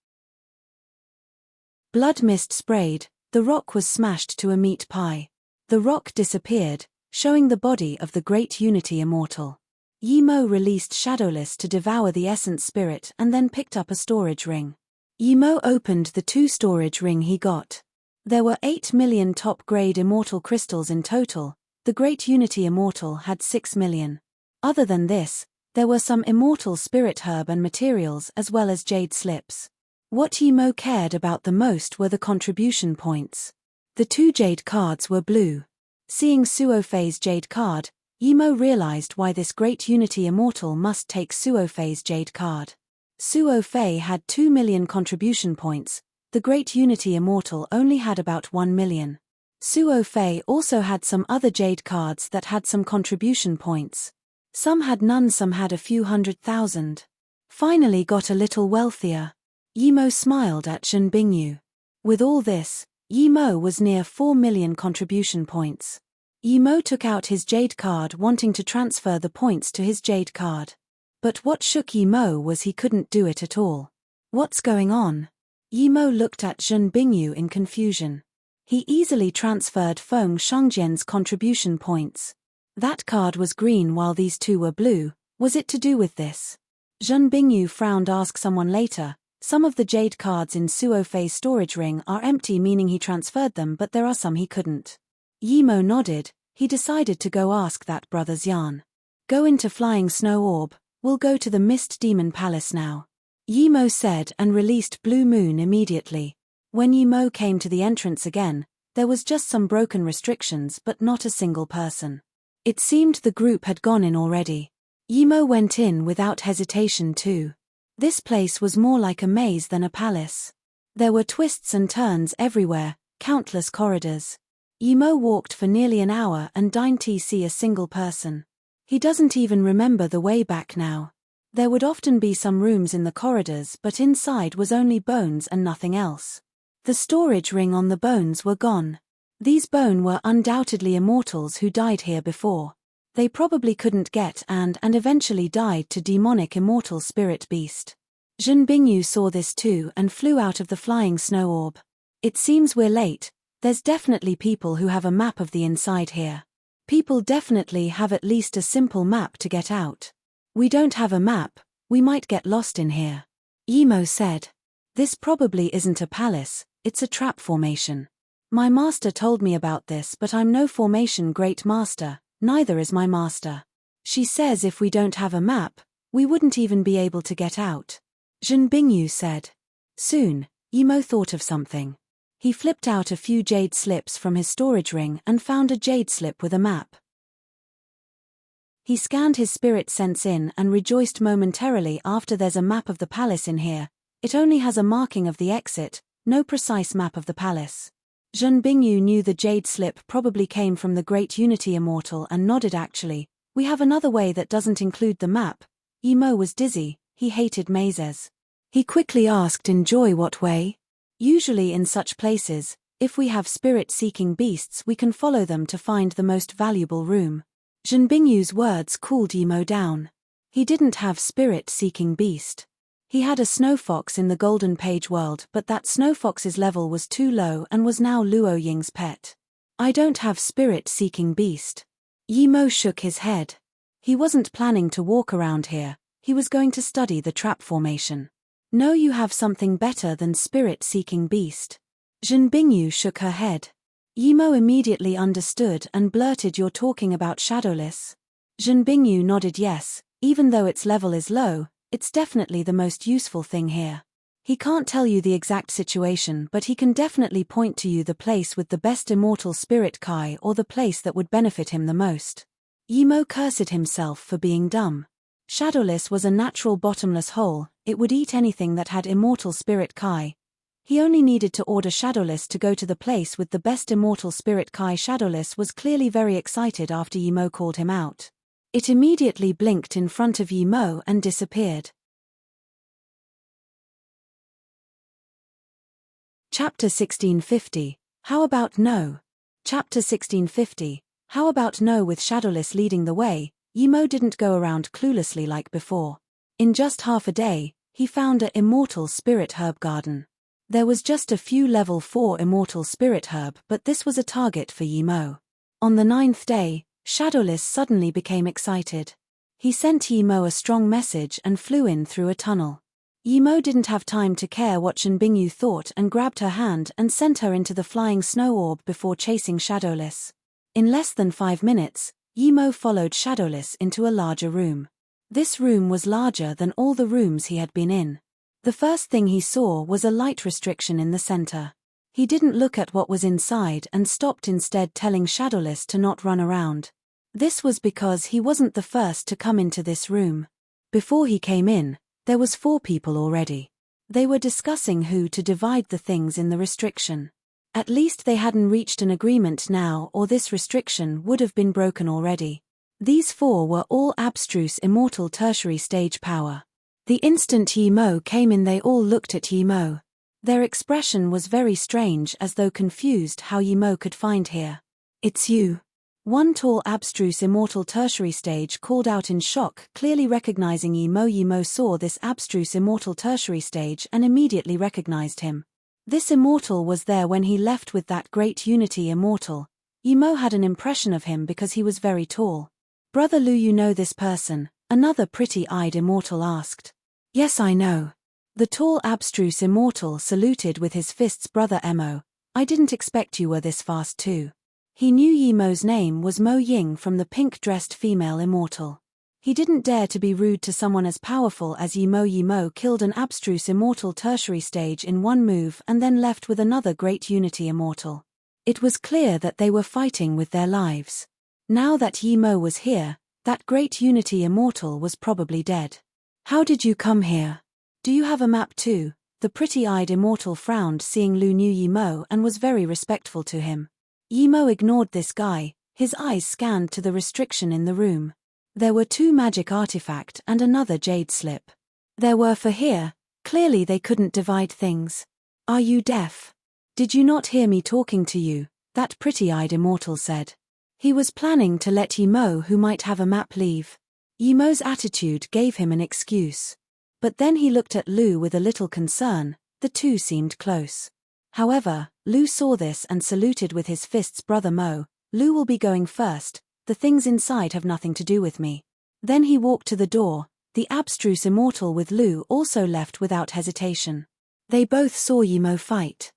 Blood mist sprayed, the rock was smashed to a meat pie. The rock disappeared, showing the body of the great Unity Immortal. Yimo released Shadowless to devour the essence spirit and then picked up a storage ring. Yimo opened the 2 storage ring he got. There were 8 million top-grade Immortal crystals in total, the great Unity Immortal had 6 million. Other than this, there were some Immortal spirit herb and materials as well as jade slips. What Yimo cared about the most were the contribution points. The 2 jade cards were blue. Seeing Suofei's jade card, Yimo realized why this great Unity Immortal must take Suofei's jade card. Suofei had 2 million contribution points, the great Unity Immortal only had about 1 million. Suofei also had some other jade cards that had some contribution points. Some had none, some had a few 100,000. Finally got a little wealthier. Yimo smiled at Zhen Bingyu. With all this, Yimo was near 4 million contribution points. Yimo took out his jade card wanting to transfer the points to his jade card. But what shook Yimo was he couldn't do it at all. What's going on? Yimo looked at Zhen Bingyu in confusion. He easily transferred Feng Shengjian's contribution points. That card was green while these 2 were blue. Was it to do with this? Zhen Bingyu frowned. Ask someone later. Some of the jade cards in Suofei's storage ring are empty, meaning he transferred them, but there are some he couldn't. Yimo nodded. He decided to go ask that brother Xian. Go into Flying Snow Orb. We'll go to the Mist Demon Palace now. Yimo said and released Blue Moon immediately. When Yimo came to the entrance again, there was just some broken restrictions but not a single person. It seemed the group had gone in already. Yimo went in without hesitation too. This place was more like a maze than a palace. There were twists and turns everywhere, countless corridors. Yimo walked for nearly an hour and didn't see a single person. He doesn't even remember the way back now. There would often be some rooms in the corridors, but inside was only bones and nothing else. The storage ring on the bones were gone. These bones were undoubtedly immortals who died here before. They probably couldn't get and eventually died to demonic immortal spirit beast. Zhen Bingyu saw this too and flew out of the Flying Snow Orb. It seems we're late. There's definitely people who have a map of the inside here. People definitely have at least a simple map to get out. We don't have a map, we might get lost in here. Yimo said. This probably isn't a palace, it's a trap formation. My master told me about this, but I'm no formation great master, neither is my master. She says if we don't have a map, we wouldn't even be able to get out. Zhen Bingyu said. Soon, Yimo thought of something. He flipped out a few jade slips from his storage ring and found a jade slip with a map. He scanned his spirit sense in and rejoiced momentarily. After there's a map of the palace in here, it only has a marking of the exit, no precise map of the palace. Zhen Bingyu knew the jade slip probably came from the great Unity Immortal and nodded. Actually, we have another way that doesn't include the map. Yimo was dizzy, he hated mazes. He quickly asked in joy what way? Usually in such places, if we have spirit-seeking beasts we can follow them to find the most valuable room. Zhen Bingyu's words cooled Yimo down. He didn't have spirit-seeking beast. He had a snow fox in the Golden Page world, but that snow fox's level was too low and was now Luo Ying's pet. I don't have spirit-seeking beast. Yimo shook his head. He wasn't planning to walk around here, he was going to study the trap formation. No, you have something better than spirit-seeking beast. Zhen Bingyu shook her head. Yimo immediately understood and blurted, you're talking about Shadowless? Zhen Bingyu nodded yes, even though its level is low, it's definitely the most useful thing here. He can't tell you the exact situation, but he can definitely point to you the place with the best immortal spirit Kai or the place that would benefit him the most. Yimo cursed himself for being dumb. Shadowless was a natural bottomless hole, it would eat anything that had immortal spirit Kai. He only needed to order Shadowless to go to the place with the best immortal spirit Kai. Shadowless was clearly very excited after Yimo called him out. It immediately blinked in front of Yimo and disappeared. Chapter 1650, How about no? Chapter 1650. How about no? With Shadowless leading the way, Yimo didn't go around cluelessly like before. In just half a day, he found a immortal spirit herb garden. There was just a few level 4 immortal spirit herb, but this was a target for Yimo. On the 9th day, Shadowless suddenly became excited. He sent Yimo a strong message and flew in through a tunnel. Yimo didn't have time to care what Shinbingyu thought and grabbed her hand and sent her into the flying snow orb before chasing Shadowless. In less than 5 minutes, Yimo followed Shadowless into a larger room. This room was larger than all the rooms he had been in. The first thing he saw was a light restriction in the center. He didn't look at what was inside and stopped, instead telling Shadowless to not run around. This was because he wasn't the first to come into this room. Before he came in, there was 4 people already. They were discussing who to divide the things in the restriction. At least they hadn't reached an agreement now, or this restriction would have been broken already. These 4 were all abstruse immortal tertiary stage power. The instant Yimo came in, they all looked at Yimo. Their expression was very strange, as though confused how Yimo could find here. "It's you." One tall abstruse immortal tertiary stage called out in shock, clearly recognizing Yimo. Yimo saw this abstruse immortal tertiary stage and immediately recognized him. This immortal was there when he left with that great unity immortal. Yimo had an impression of him because he was very tall. "Brother Lu, you know this person?" another pretty-eyed immortal asked. "Yes, I know." The tall abstruse immortal saluted with his fists. "Brother Emo, I didn't expect you were this fast too." He knew Yimo's name was Mo Ying from the pink-dressed female immortal. He didn't dare to be rude to someone as powerful as Yimo. Yimo killed an abstruse immortal tertiary stage in one move and then left with another great unity immortal. It was clear that they were fighting with their lives. Now that Yimo was here, that great unity immortal was probably dead. "How did you come here? Do you have a map too?" The pretty-eyed immortal frowned, seeing Lu knew Yimo and was very respectful to him. Yimo ignored this guy, his eyes scanned to the restriction in the room. There were 2 magic artifact and another jade slip. There were for here, clearly they couldn't divide things. "Are you deaf? Did you not hear me talking to you?" that pretty-eyed immortal said. He was planning to let Yimo, who might have a map, leave. Yimo's attitude gave him an excuse. But then he looked at Lu with a little concern. The 2 seemed close. However, Lu saw this and saluted with his fists. "Brother Mo, Lu will be going first. The things inside have nothing to do with me." Then he walked to the door. The abstruse immortal with Lu also left without hesitation. They both saw Yimo fight.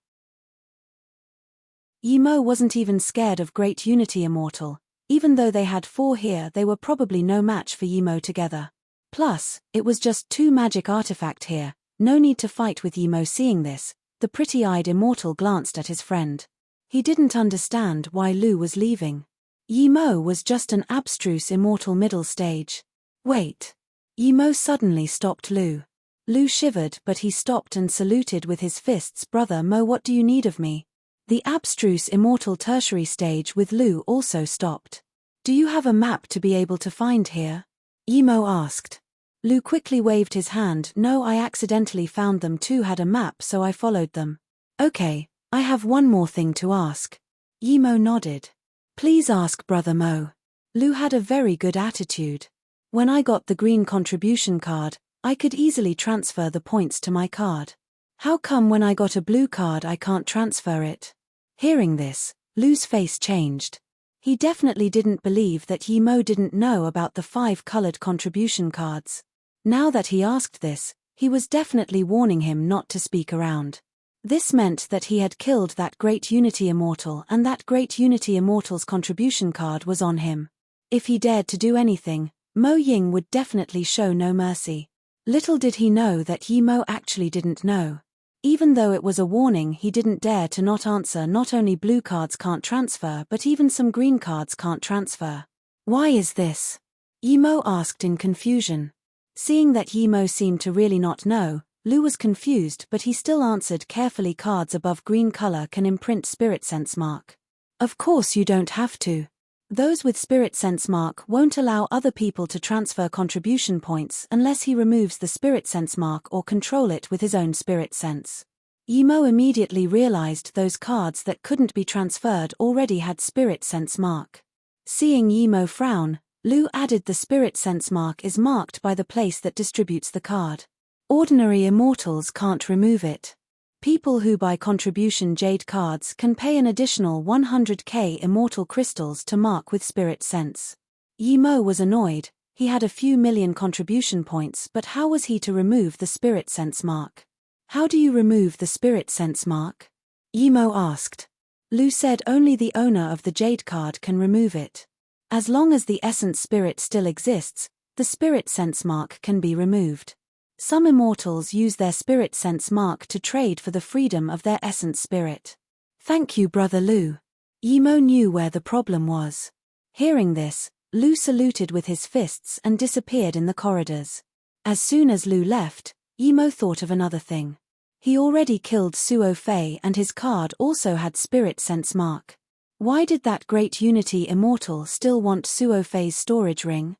Yimo wasn't even scared of Great Unity Immortal. Even though they had 4 here, they were probably no match for Yimo together. Plus, it was just 2 magic artifact here, no need to fight with Yimo. Seeing this, the pretty-eyed immortal glanced at his friend. He didn't understand why Lu was leaving. Yimo was just an abstruse immortal middle stage. "Wait." Yimo suddenly stopped Lu. Lu shivered, but he stopped and saluted with his fists. "Brother Mo, what do you need of me?" The abstruse immortal tertiary stage with Lu also stopped. "Do you have a map to be able to find here?" Yimo asked. Lu quickly waved his hand. "No, I accidentally found them too, had a map, so I followed them." "Okay, I have one more thing to ask." Yimo nodded. "Please ask, Brother Mo." Lu had a very good attitude. "When I got the green contribution card, I could easily transfer the points to my card. How come when I got a blue card I can't transfer it?" Hearing this, Lu's face changed. He definitely didn't believe that Yimo didn't know about the 5 colored contribution cards. Now that he asked this, he was definitely warning him not to speak around. This meant that he had killed that Great Unity Immortal, and that Great Unity Immortal's contribution card was on him. If he dared to do anything, Mo Ying would definitely show no mercy. Little did he know that Yimo actually didn't know. Even though it was a warning, he didn't dare to not answer. Not only blue cards can't transfer, but even some green cards can't transfer. "Why is this?" Yimo asked in confusion. Seeing that Yimo seemed to really not know, Lu was confused, but he still answered carefully. "Cards above green color can imprint spirit sense mark." "Of course you don't have to. Those with spirit sense mark won't allow other people to transfer contribution points unless he removes the spirit sense mark or control it with his own spirit sense." Yimo immediately realized those cards that couldn't be transferred already had spirit sense mark. Seeing Yimo frown, Lu added the spirit sense mark is marked by the place that distributes the card. Ordinary immortals can't remove it. People who buy contribution jade cards can pay an additional 100k immortal crystals to mark with spirit sense. Yimo was annoyed. He had a few million contribution points, but how was he to remove the spirit sense mark? How do you remove the spirit sense mark? Yimo asked. Lu said only the owner of the jade card can remove it. As long as the essence spirit still exists, the spirit sense mark can be removed. Some immortals use their spirit sense mark to trade for the freedom of their essence spirit. Thank you, Brother Lu. Yimo knew where the problem was. Hearing this, Lu saluted with his fists and disappeared in the corridors. As soon as Lu left, Yimo thought of another thing. He already killed Suo Fei and his card also had spirit sense mark. Why did that great unity immortal still want Suo Fei's storage ring?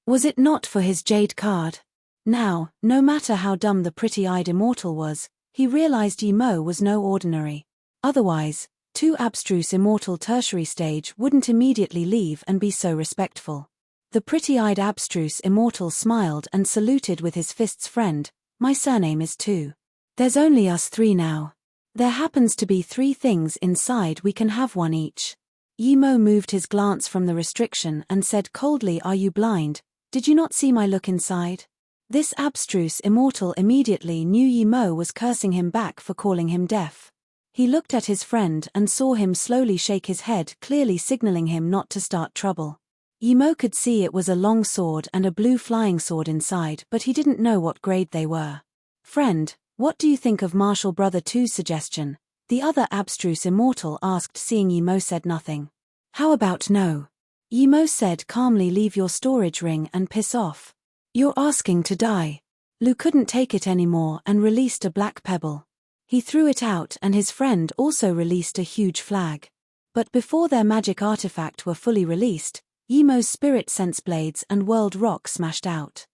Was it not for his jade card? Now, no matter how dumb the pretty-eyed immortal was, he realized Yimo was no ordinary. Otherwise, two abstruse immortal tertiary stage wouldn't immediately leave and be so respectful. The pretty-eyed abstruse immortal smiled and saluted with his fists. Friend, my surname is Tu. There's only us three now. There happens to be 3 things inside, we can have one each. Yimo moved his glance from the restriction and said coldly, are you blind? Did you not see my look inside? This abstruse immortal immediately knew Yimo was cursing him back for calling him deaf. He looked at his friend and saw him slowly shake his head, clearly signaling him not to start trouble. Yimo could see it was a long sword and a blue flying sword inside, but he didn't know what grade they were. Friend, what do you think of Martial Brother 2's suggestion? The other abstruse immortal asked. Seeing Yimo said nothing. How about no? Yimo said calmly, leave your storage ring and piss off. You're asking to die. Lu couldn't take it anymore and released a black pebble. He threw it out and his friend also released a huge flag. But before their magic artifact were fully released, Yimo's spirit sense blades and world rock smashed out.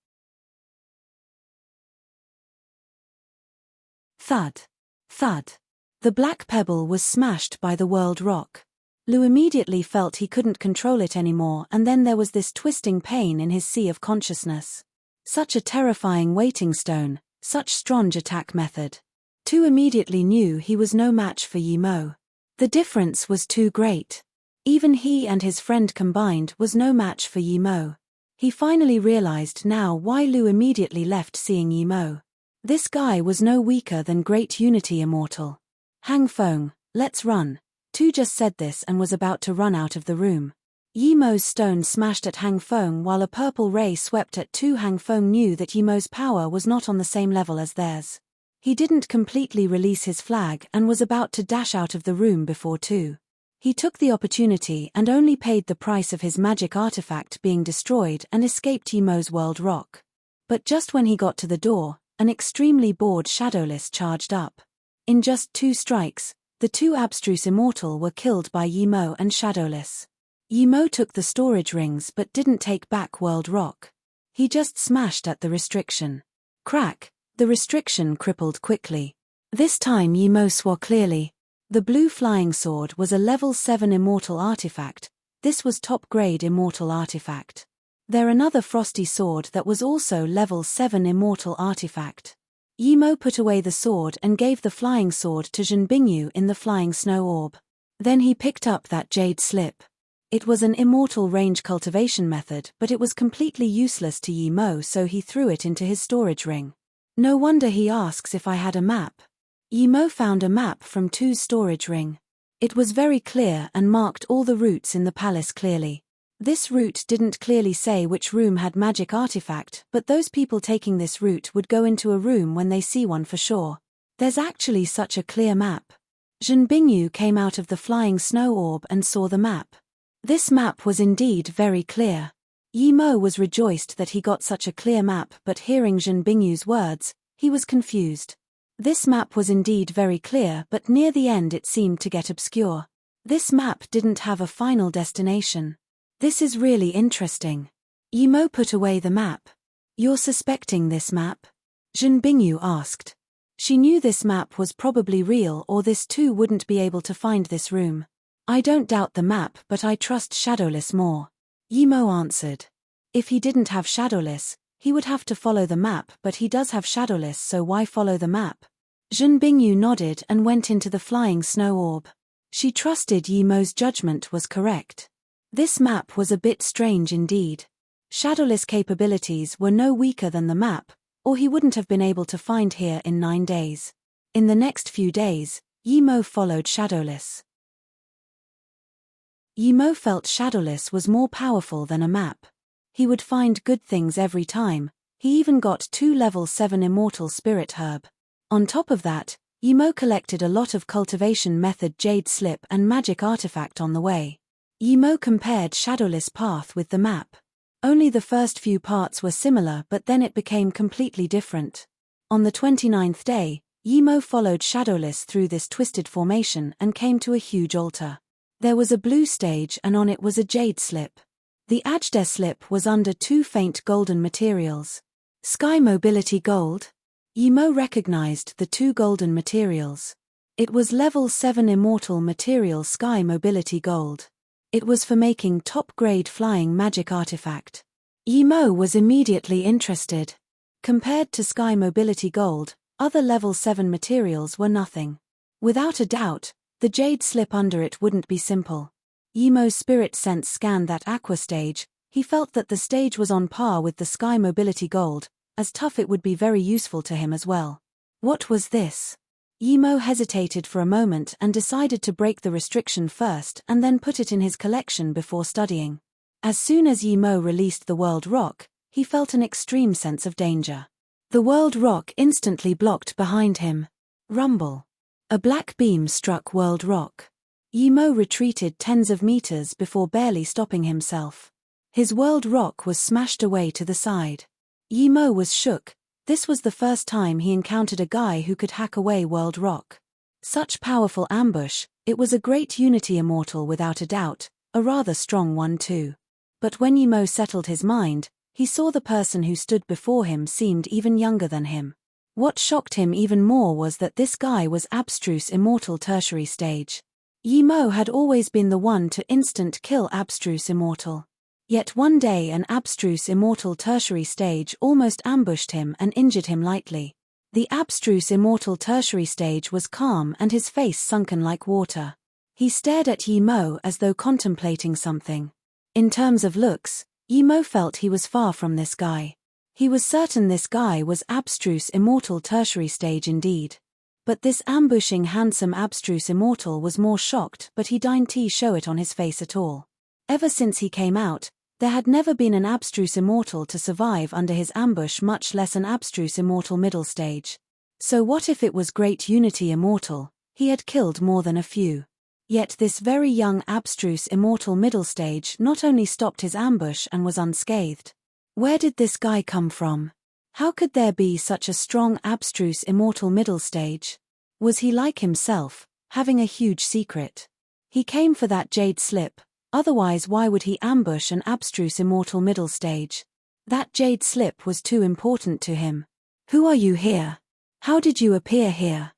Thud. Thud. The black pebble was smashed by the world rock. Lu immediately felt he couldn't control it anymore, and then there was this twisting pain in his sea of consciousness. Such a terrifying waiting stone, such strong attack method. Tu immediately knew he was no match for Yimo. The difference was too great. Even he and his friend combined was no match for Yimo. He finally realized now why Lu immediately left. Seeing Yimo. This guy was no weaker than Great Unity Immortal. Hang Feng, let's run. Tu just said this and was about to run out of the room. Yimo's stone smashed at Hang Feng while a purple ray swept at Tu. Hang Feng knew that Yimo's power was not on the same level as theirs. He didn't completely release his flag and was about to dash out of the room before Tu. He took the opportunity and only paid the price of his magic artifact being destroyed and escaped Yimo's world rock. But just when he got to the door, an extremely bored Shadowless charged up. In just 2 strikes, the 2 abstruse immortal were killed by Yimo and Shadowless. Yimo took the storage rings but didn't take back world rock. He just smashed at the restriction. Crack, the restriction crippled quickly. This time Yimo swore clearly. The blue flying sword was a level 7 immortal artifact. This was top grade immortal artifact. There another frosty sword that was also level 7 immortal artifact. Yimo put away the sword and gave the flying sword to Zhenbingyu in the flying snow orb. Then he picked up that jade slip. It was an immortal range cultivation method, but it was completely useless to Yimo, so he threw it into his storage ring. No wonder he asks if I had a map. Yimo found a map from Tu's storage ring. It was very clear and marked all the routes in the palace clearly. This route didn't clearly say which room had magic artifact, but those people taking this route would go into a room when they see one for sure. There's actually such a clear map. Zhenbingyu came out of the flying snow orb and saw the map. This map was indeed very clear. Yimo was rejoiced that he got such a clear map, but hearing Zhenbingyu's words, he was confused. This map was indeed very clear, but near the end it seemed to get obscure. This map didn't have a final destination. This is really interesting. Yimo put away the map. You're suspecting this map? Zhenbingyu asked. She knew this map was probably real, or this too wouldn't be able to find this room. I don't doubt the map, but I trust Shadowless more, Yimo answered. If he didn't have Shadowless, he would have to follow the map, but he does have Shadowless, so why follow the map? Zhen Bingyu nodded and went into the flying snow orb. She trusted Yimo's judgment was correct. This map was a bit strange indeed. Shadowless capabilities were no weaker than the map, or he wouldn't have been able to find here in 9 days. In the next few days, Yimo followed Shadowless. Yimo felt Shadowless was more powerful than a map. He would find good things every time. He even got 2 level 7 immortal spirit herb. On top of that, Yimo collected a lot of cultivation method jade slip and magic artifact on the way. Yimo compared Shadowless path with the map. Only the first few parts were similar, but then it became completely different. On the 29th day, Yimo followed Shadowless through this twisted formation and came to a huge altar. There was a blue stage and on it was a jade slip. The Ajde slip was under 2 faint golden materials. Sky mobility gold? Yimo recognized the 2 golden materials. It was level 7 immortal material sky mobility gold. It was for making top-grade flying magic artifact. Yimo was immediately interested. Compared to sky mobility gold, other level 7 materials were nothing. Without a doubt, the jade slip under it wouldn't be simple. Yimo's spirit sense scanned that aqua stage. He felt that the stage was on par with the sky mobility gold, as tough it would be very useful to him as well. What was this? Yimo hesitated for a moment and decided to break the restriction first and then put it in his collection before studying. As soon as Yimo released the world rock, he felt an extreme sense of danger. The world rock instantly blocked behind him. Rumble. A black beam struck world rock. Yimo retreated tens of meters before barely stopping himself. His world rock was smashed away to the side. Yimo was shook. This was the first time he encountered a guy who could hack away world rock. Such powerful ambush, it was a great unity immortal without a doubt, a rather strong one too. But when Yimo settled his mind, he saw the person who stood before him seemed even younger than him. What shocked him even more was that this guy was abstruse immortal tertiary stage. Yimo had always been the one to instant kill abstruse immortal. Yet one day an abstruse immortal tertiary stage almost ambushed him and injured him lightly. The abstruse immortal tertiary stage was calm and his face sunken like water. He stared at Yimo as though contemplating something. In terms of looks, Yimo felt he was far from this guy. He was certain this guy was abstruse immortal tertiary stage indeed. But this ambushing handsome abstruse immortal was more shocked, but he didn't show it on his face at all. Ever since he came out, there had never been an abstruse immortal to survive under his ambush, much less an abstruse immortal middle stage. So what if it was great unity immortal? He had killed more than a few. Yet this very young abstruse immortal middle stage not only stopped his ambush and was unscathed. Where did this guy come from? How could there be such a strong abstruse immortal middle stage? Was he like himself, having a huge secret? He came for that jade slip. Otherwise why would he ambush an abstruse immortal middle stage? That jade slip was too important to him. Who are you here? How did you appear here?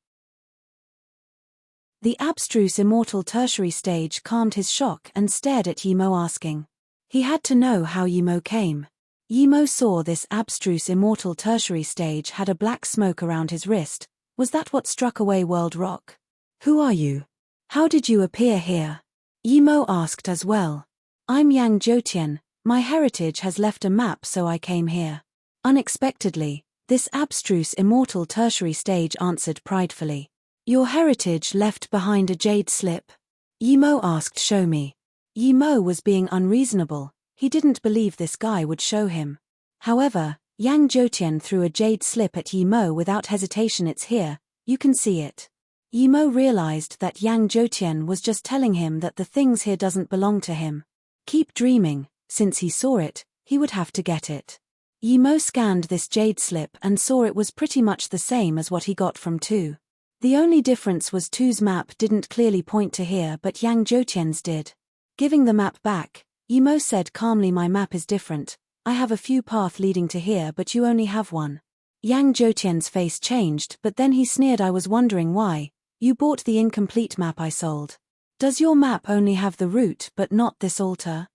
The abstruse immortal tertiary stage calmed his shock and stared at Yimo asking. He had to know how Yimo came. Yimo saw this abstruse immortal tertiary stage had a black smoke around his wrist. Was that what struck away world rock? Who are you? How did you appear here? Yimo asked as well. I'm Yang Jotian, my heritage has left a map so I came here. Unexpectedly, this abstruse immortal tertiary stage answered pridefully. Your heritage left behind a jade slip? Yimo asked, show me. Yimo was being unreasonable, he didn't believe this guy would show him. However, Yang Jotian threw a jade slip at Yimo without hesitation. It's here, you can see it. Yimo realized that Yang Jotian was just telling him that the things here doesn't belong to him. Keep dreaming, since he saw it, he would have to get it. Yimo scanned this jade slip and saw it was pretty much the same as what he got from Tu. The only difference was Tu's map didn't clearly point to here, but Yang Jotian's did. Giving the map back, Yimo said calmly, my map is different, I have a few paths leading to here but you only have one. Yang Jotian's face changed, but then he sneered. I was wondering why. You bought the incomplete map I sold. Does your map only have the route but not this altar?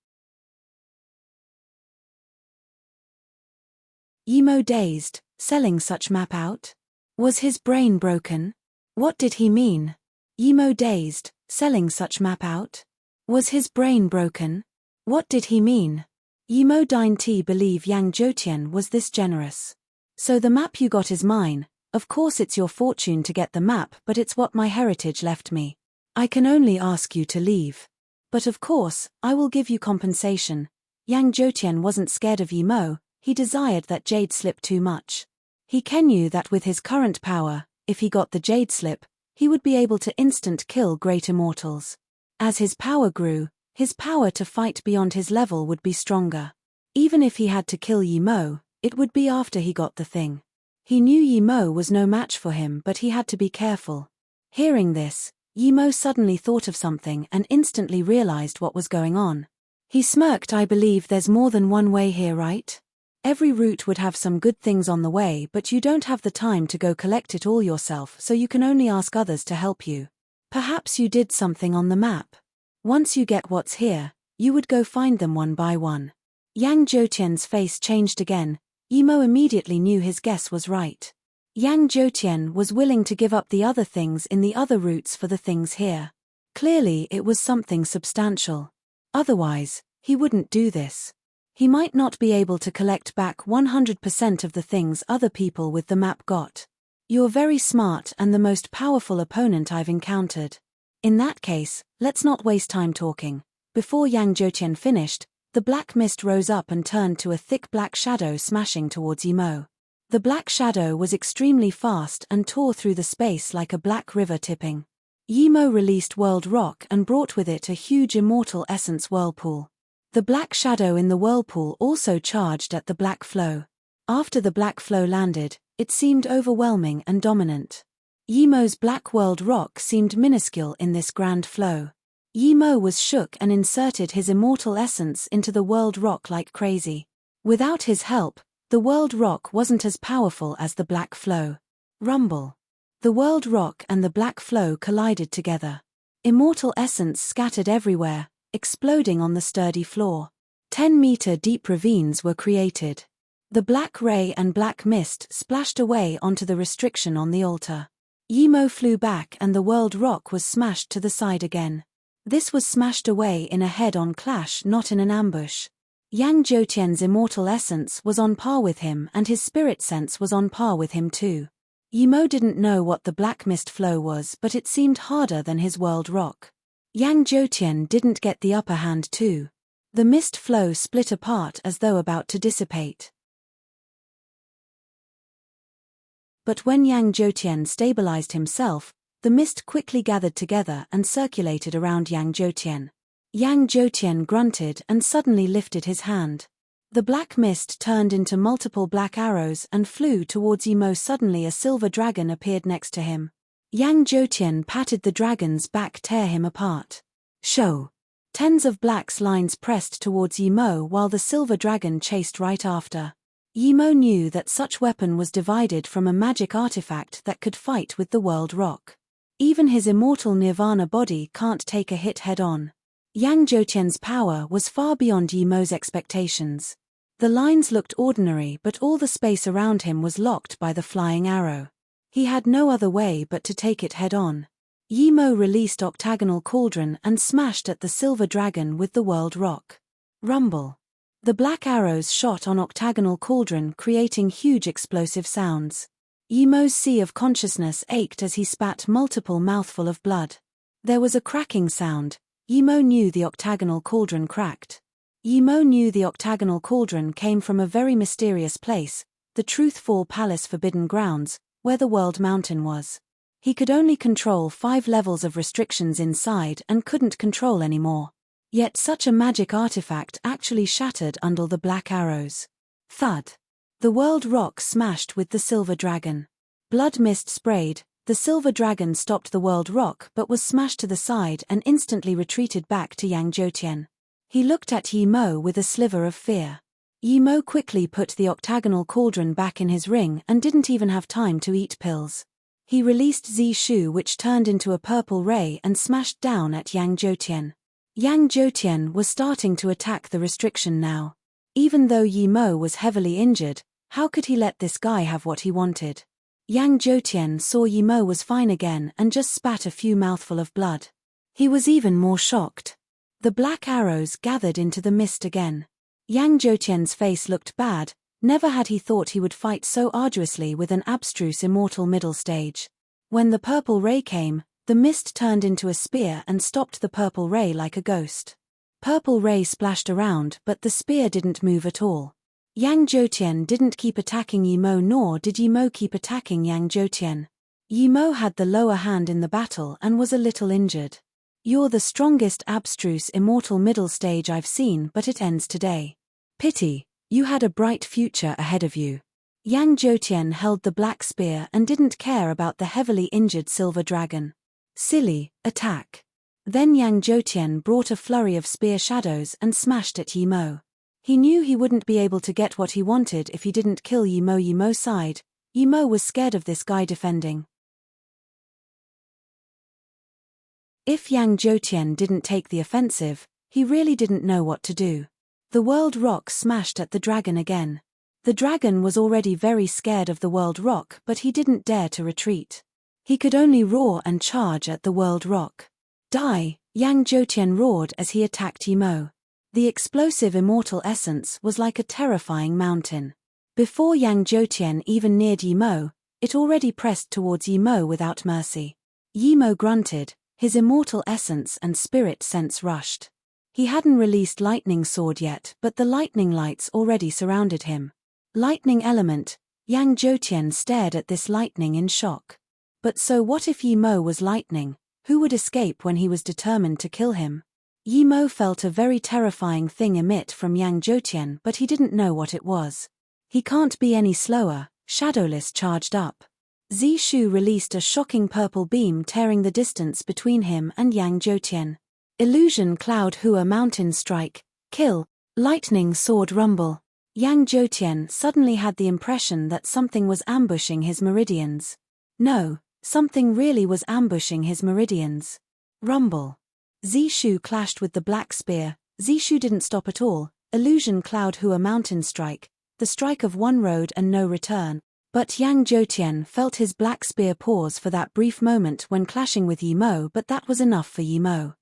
Emo dazed, selling such map out? Was his brain broken? What did he mean? Emo dazed, selling such map out? Was his brain broken? What did he mean? Emo didn't believe Yang Jotian was this generous. So the map you got is mine. Of course it's your fortune to get the map, but it's what my heritage left me. I can only ask you to leave. But of course, I will give you compensation. Yang Jotian wasn't scared of Emo, he desired that jade slip too much. He knew that with his current power, if he got the jade slip, he would be able to instant kill great immortals. As his power grew, his power to fight beyond his level would be stronger. Even if he had to kill Emo, it would be after he got the thing. He knew Emo was no match for him, but he had to be careful. Hearing this, Emo suddenly thought of something and instantly realized what was going on. He smirked. I believe there's more than one way here, right? Every route would have some good things on the way, but you don't have the time to go collect it all yourself, so you can only ask others to help you. Perhaps you did something on the map. Once you get what's here, you would go find them one by one. Yang Jotian's face changed again. Emo immediately knew his guess was right. Yang Jotian was willing to give up the other things in the other routes for the things here. Clearly it was something substantial. Otherwise, he wouldn't do this. He might not be able to collect back 100% of the things other people with the map got. You're very smart and the most powerful opponent I've encountered. In that case, let's not waste time talking. Before Yang Jotian finished, the black mist rose up and turned to a thick black shadow smashing towards Emo. The black shadow was extremely fast and tore through the space like a black river tipping. Emo released World Rock and brought with it a huge immortal essence whirlpool. The black shadow in the whirlpool also charged at the black flow. After the black flow landed, it seemed overwhelming and dominant. Emo's black world rock seemed minuscule in this grand flow. Emo was shook and inserted his immortal essence into the world rock like crazy. Without his help, the world rock wasn't as powerful as the black flow. Rumble. The world rock and the black flow collided together. Immortal essence scattered everywhere, exploding on the sturdy floor. 10-meter deep ravines were created. The black ray and black mist splashed away onto the restriction on the altar. Emo flew back and the world rock was smashed to the side again. This was smashed away in a head-on clash, not in an ambush. Yang Jotian's immortal essence was on par with him and his spirit sense was on par with him too. Emo didn't know what the black mist flow was, but it seemed harder than his world rock. Yang Jotian didn't get the upper hand too. The mist flow split apart as though about to dissipate. But when Yang Jotian stabilized himself, the mist quickly gathered together and circulated around Yang Jotian. Yang Jotian grunted and suddenly lifted his hand. The black mist turned into multiple black arrows and flew towards Emo. Suddenly a silver dragon appeared next to him. Yang Jotian patted the dragon's back, tear him apart. Show! Tens of black lines pressed towards Emo while the silver dragon chased right after. Emo knew that such weapon was divided from a magic artifact that could fight with the world rock. Even his immortal nirvana body can't take a hit head-on. Yang Jotian's power was far beyond Emo's expectations. The lines looked ordinary, but all the space around him was locked by the flying arrow. He had no other way but to take it head-on. Emo released Octagonal Cauldron and smashed at the silver dragon with the world rock. Rumble. The black arrows shot on Octagonal Cauldron, creating huge explosive sounds. Emo's sea of consciousness ached as he spat multiple mouthful of blood. There was a cracking sound. Emo knew the Octagonal Cauldron cracked. Emo knew the Octagonal Cauldron came from a very mysterious place, the Truthful Palace Forbidden Grounds, where the World Mountain was. He could only control 5 levels of restrictions inside and couldn't control any more. Yet such a magic artifact actually shattered under the black arrows. Thud. The world rock smashed with the silver dragon. Blood mist sprayed. The silver dragon stopped the world rock but was smashed to the side and instantly retreated back to Yang Jotian. He looked at Emo with a sliver of fear. Yimo quickly put the octagonal cauldron back in his ring and didn't even have time to eat pills. He released Zishu, which turned into a purple ray and smashed down at Yang Zhoutian. Yang Zhoutian was starting to attack the restriction now. Even though Yimo was heavily injured, how could he let this guy have what he wanted? Yang Zhoutian saw Yimo was fine again and just spat a few mouthful of blood. He was even more shocked. The black arrows gathered into the mist again. Yang Zhoutian's face looked bad. Never had he thought he would fight so arduously with an abstruse immortal middle stage. When the purple ray came, the mist turned into a spear and stopped the purple ray like a ghost. Purple ray splashed around, but the spear didn't move at all. Yang Zhoutian didn't keep attacking Yimo, nor did Yimo keep attacking Yang Zhoutian. Yimo had the lower hand in the battle and was a little injured. "You're the strongest abstruse immortal middle stage I've seen, but it ends today. Pity, you had a bright future ahead of you." Yang Zhoutian held the black spear and didn't care about the heavily injured silver dragon. "Silly, attack." Then Yang Zhoutian brought a flurry of spear shadows and smashed at Yimo. He knew he wouldn't be able to get what he wanted if he didn't kill Yimo. Yimo sighed. Yimo was scared of this guy defending. If Yang Zhoutian didn't take the offensive, he really didn't know what to do. The world rock smashed at the dragon again. The dragon was already very scared of the world rock, but he didn't dare to retreat. He could only roar and charge at the world rock. "Die!" Yang Zhoutian roared as he attacked Yimo. The explosive immortal essence was like a terrifying mountain. Before Yang Zhoutian even neared Yimo, it already pressed towards Yimo without mercy. Yimo grunted, his immortal essence and spirit sense rushed. He hadn't released lightning sword yet, but the lightning lights already surrounded him. Lightning element. Yang Zhoutian stared at this lightning in shock. But so what if Yimo was lightning? Who would escape when he was determined to kill him? Yimo felt a very terrifying thing emit from Yang Zhoutian, but he didn't know what it was. "He can't be any slower," Shadowless charged up. Zishu released a shocking purple beam, tearing the distance between him and Yang Zhoutian. Illusion Cloud Hua Mountain Strike, Kill, Lightning Sword Rumble. Yang Zhoutian suddenly had the impression that something was ambushing his meridians. No, something really was ambushing his meridians. Rumble. Zishu clashed with the black spear. Zishu didn't stop at all. Illusion Cloud Hua Mountain Strike, the strike of one road and no return. But Yang Zhoutian felt his black spear pause for that brief moment when clashing with Yimo, but that was enough for Yimo.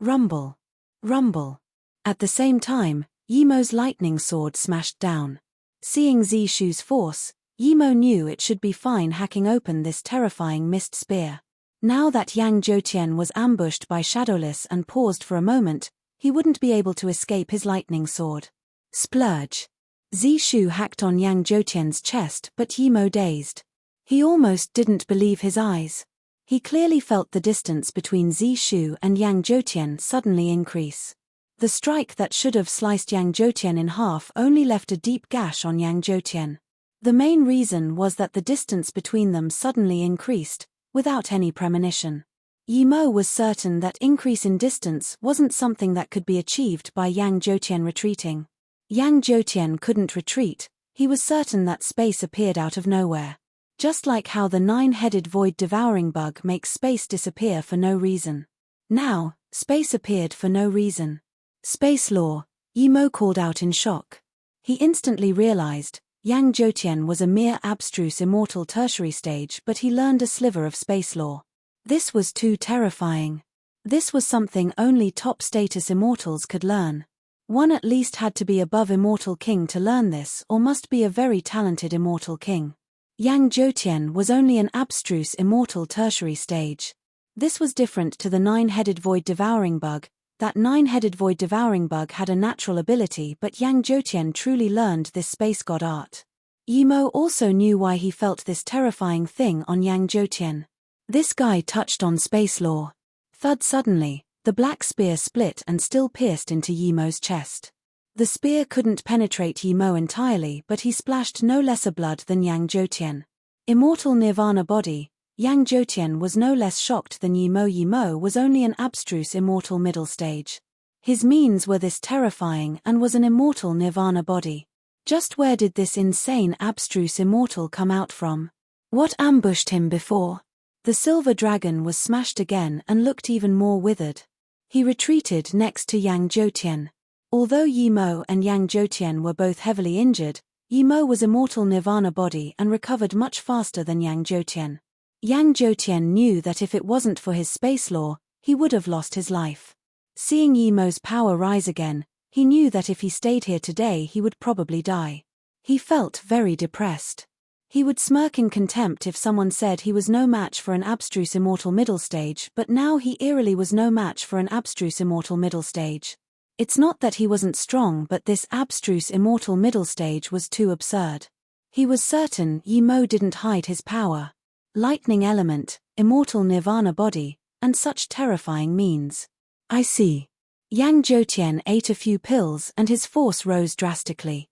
Rumble. Rumble. At the same time, Yimo's lightning sword smashed down. Seeing Zishu's force, Yimo knew it should be fine hacking open this terrifying mist spear. Now that Yang Zhoutian was ambushed by Shadowless and paused for a moment, he wouldn't be able to escape his lightning sword. Splurge. Zishu hacked on Yang Zhoutian's chest, but Yimo dazed. He almost didn't believe his eyes. He clearly felt the distance between Zishu and Yang Zhoutian suddenly increase. The strike that should have sliced Yang Zhoutian in half only left a deep gash on Yang Zhoutian. The main reason was that the distance between them suddenly increased, without any premonition. Yimo was certain that increase in distance wasn't something that could be achieved by Yang Zhoutian retreating. Yang Zhoutian couldn't retreat. He was certain that space appeared out of nowhere. Just like how the nine-headed void devouring bug makes space disappear for no reason. Now, space appeared for no reason. Space law, Yimo called out in shock. He instantly realized, Yang Zhoutian was a mere abstruse immortal tertiary stage, but he learned a sliver of space law. This was too terrifying. This was something only top-status immortals could learn. One at least had to be above Immortal King to learn this, or must be a very talented Immortal King. Yang Zhoutian was only an abstruse immortal tertiary stage. This was different to the nine-headed void devouring bug. That nine-headed void devouring bug had a natural ability, but Yang Zhoutian truly learned this space god art. Yimo also knew why he felt this terrifying thing on Yang Zhoutian. This guy touched on space law. Thud. Suddenly, the black spear split and still pierced into Yimo's chest. The spear couldn't penetrate Yimo entirely, but he splashed no lesser blood than Yang Zhoutian. Immortal Nirvana body, Yang Zhoutian was no less shocked than Yimo. Yimo was only an abstruse immortal middle stage. His means were this terrifying and was an immortal nirvana body. Just where did this insane abstruse immortal come out from? What ambushed him before? The silver dragon was smashed again and looked even more withered. He retreated next to Yang Zhoutian. Although Yi Mo and Yang Zhoutian were both heavily injured, Yi Mo was immortal nirvana body and recovered much faster than Yang Zhoutian. Yang Zhoutian knew that if it wasn't for his space law, he would have lost his life. Seeing Yi Mo's power rise again, he knew that if he stayed here today he would probably die. He felt very depressed. He would smirk in contempt if someone said he was no match for an abstruse immortal middle stage, but now he eerily was no match for an abstruse immortal middle stage. It's not that he wasn't strong, but this abstruse immortal middle stage was too absurd. He was certain Yi Mo didn't hide his power. Lightning element, immortal nirvana body, and such terrifying means. I see. Yang Zhoutian ate a few pills and his force rose drastically.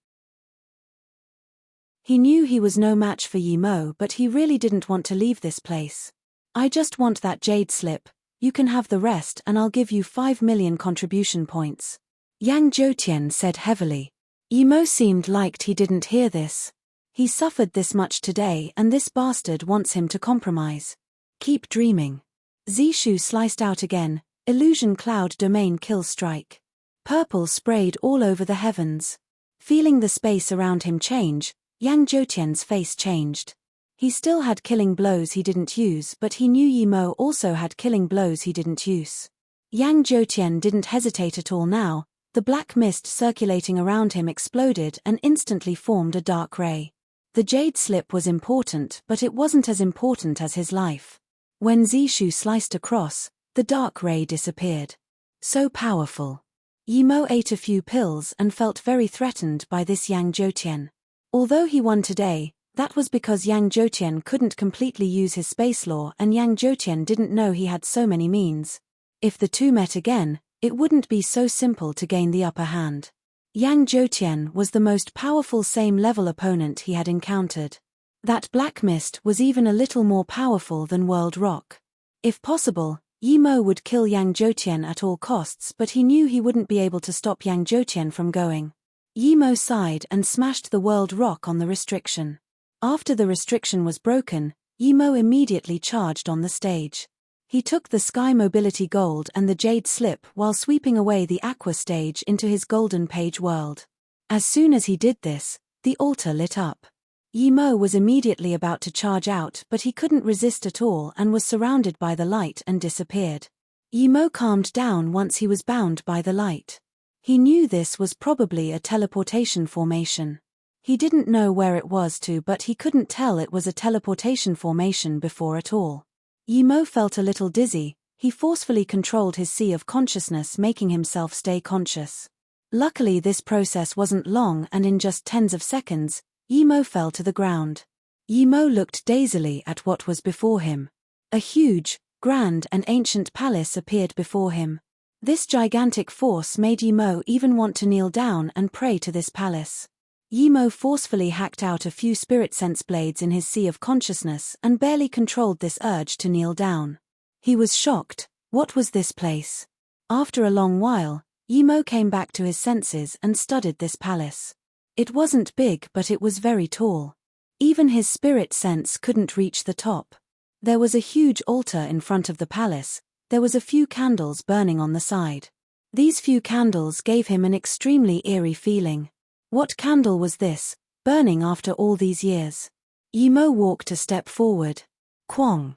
He knew he was no match for Yi Mo, but he really didn't want to leave this place. I just want that jade slip, you can have the rest and I'll give you 5 million contribution points. Yang Zhoutian said heavily. Yi Mo seemed like he didn't hear this. He suffered this much today and this bastard wants him to compromise. Keep dreaming. Zishu sliced out again, illusion cloud domain kill strike. Purple sprayed all over the heavens. Feeling the space around him change, Yang Zhoutian's face changed. He still had killing blows he didn't use, but he knew Yi Mo also had killing blows he didn't use. Yang Zhoutian didn't hesitate at all now. The black mist circulating around him exploded and instantly formed a dark ray. The jade slip was important, but it wasn't as important as his life. When Zishu sliced across, the dark ray disappeared. So powerful. Yi Mo ate a few pills and felt very threatened by this Yang Zhoutian. Although he won today, that was because Yang Zhoutian couldn't completely use his space law and Yang Zhoutian didn't know he had so many means. If the two met again, it wouldn't be so simple to gain the upper hand. Yang Zhoutian was the most powerful same-level opponent he had encountered. That black mist was even a little more powerful than World Rock. If possible, Yi Mo would kill Yang Zhoutian at all costs, but he knew he wouldn't be able to stop Yang Zhoutian from going. Yi Mo sighed and smashed the World Rock on the restriction. After the restriction was broken, Yi Mo immediately charged on the stage. He took the Sky Mobility Gold and the Jade Slip while sweeping away the Aqua stage into his Golden Page world. As soon as he did this, the altar lit up. Yi Mo was immediately about to charge out, but he couldn't resist at all and was surrounded by the light and disappeared. Yi Mo calmed down once he was bound by the light. He knew this was probably a teleportation formation. He didn't know where it was to, but he couldn't tell it was a teleportation formation before at all. Yi Mo felt a little dizzy. He forcefully controlled his sea of consciousness, making himself stay conscious. Luckily this process wasn't long and in just tens of seconds, Yi Mo fell to the ground. Yi Mo looked dazedly at what was before him. A huge, grand and ancient palace appeared before him. This gigantic force made Yi Mo even want to kneel down and pray to this palace. Yi Mo forcefully hacked out a few spirit sense blades in his sea of consciousness and barely controlled this urge to kneel down. He was shocked. What was this place? After a long while, Yi Mo came back to his senses and studied this palace. It wasn't big, but it was very tall. Even his spirit sense couldn't reach the top. There was a huge altar in front of the palace. There was a few candles burning on the side. These few candles gave him an extremely eerie feeling. What candle was this, burning after all these years? Yi Mo walked a step forward. Kwong.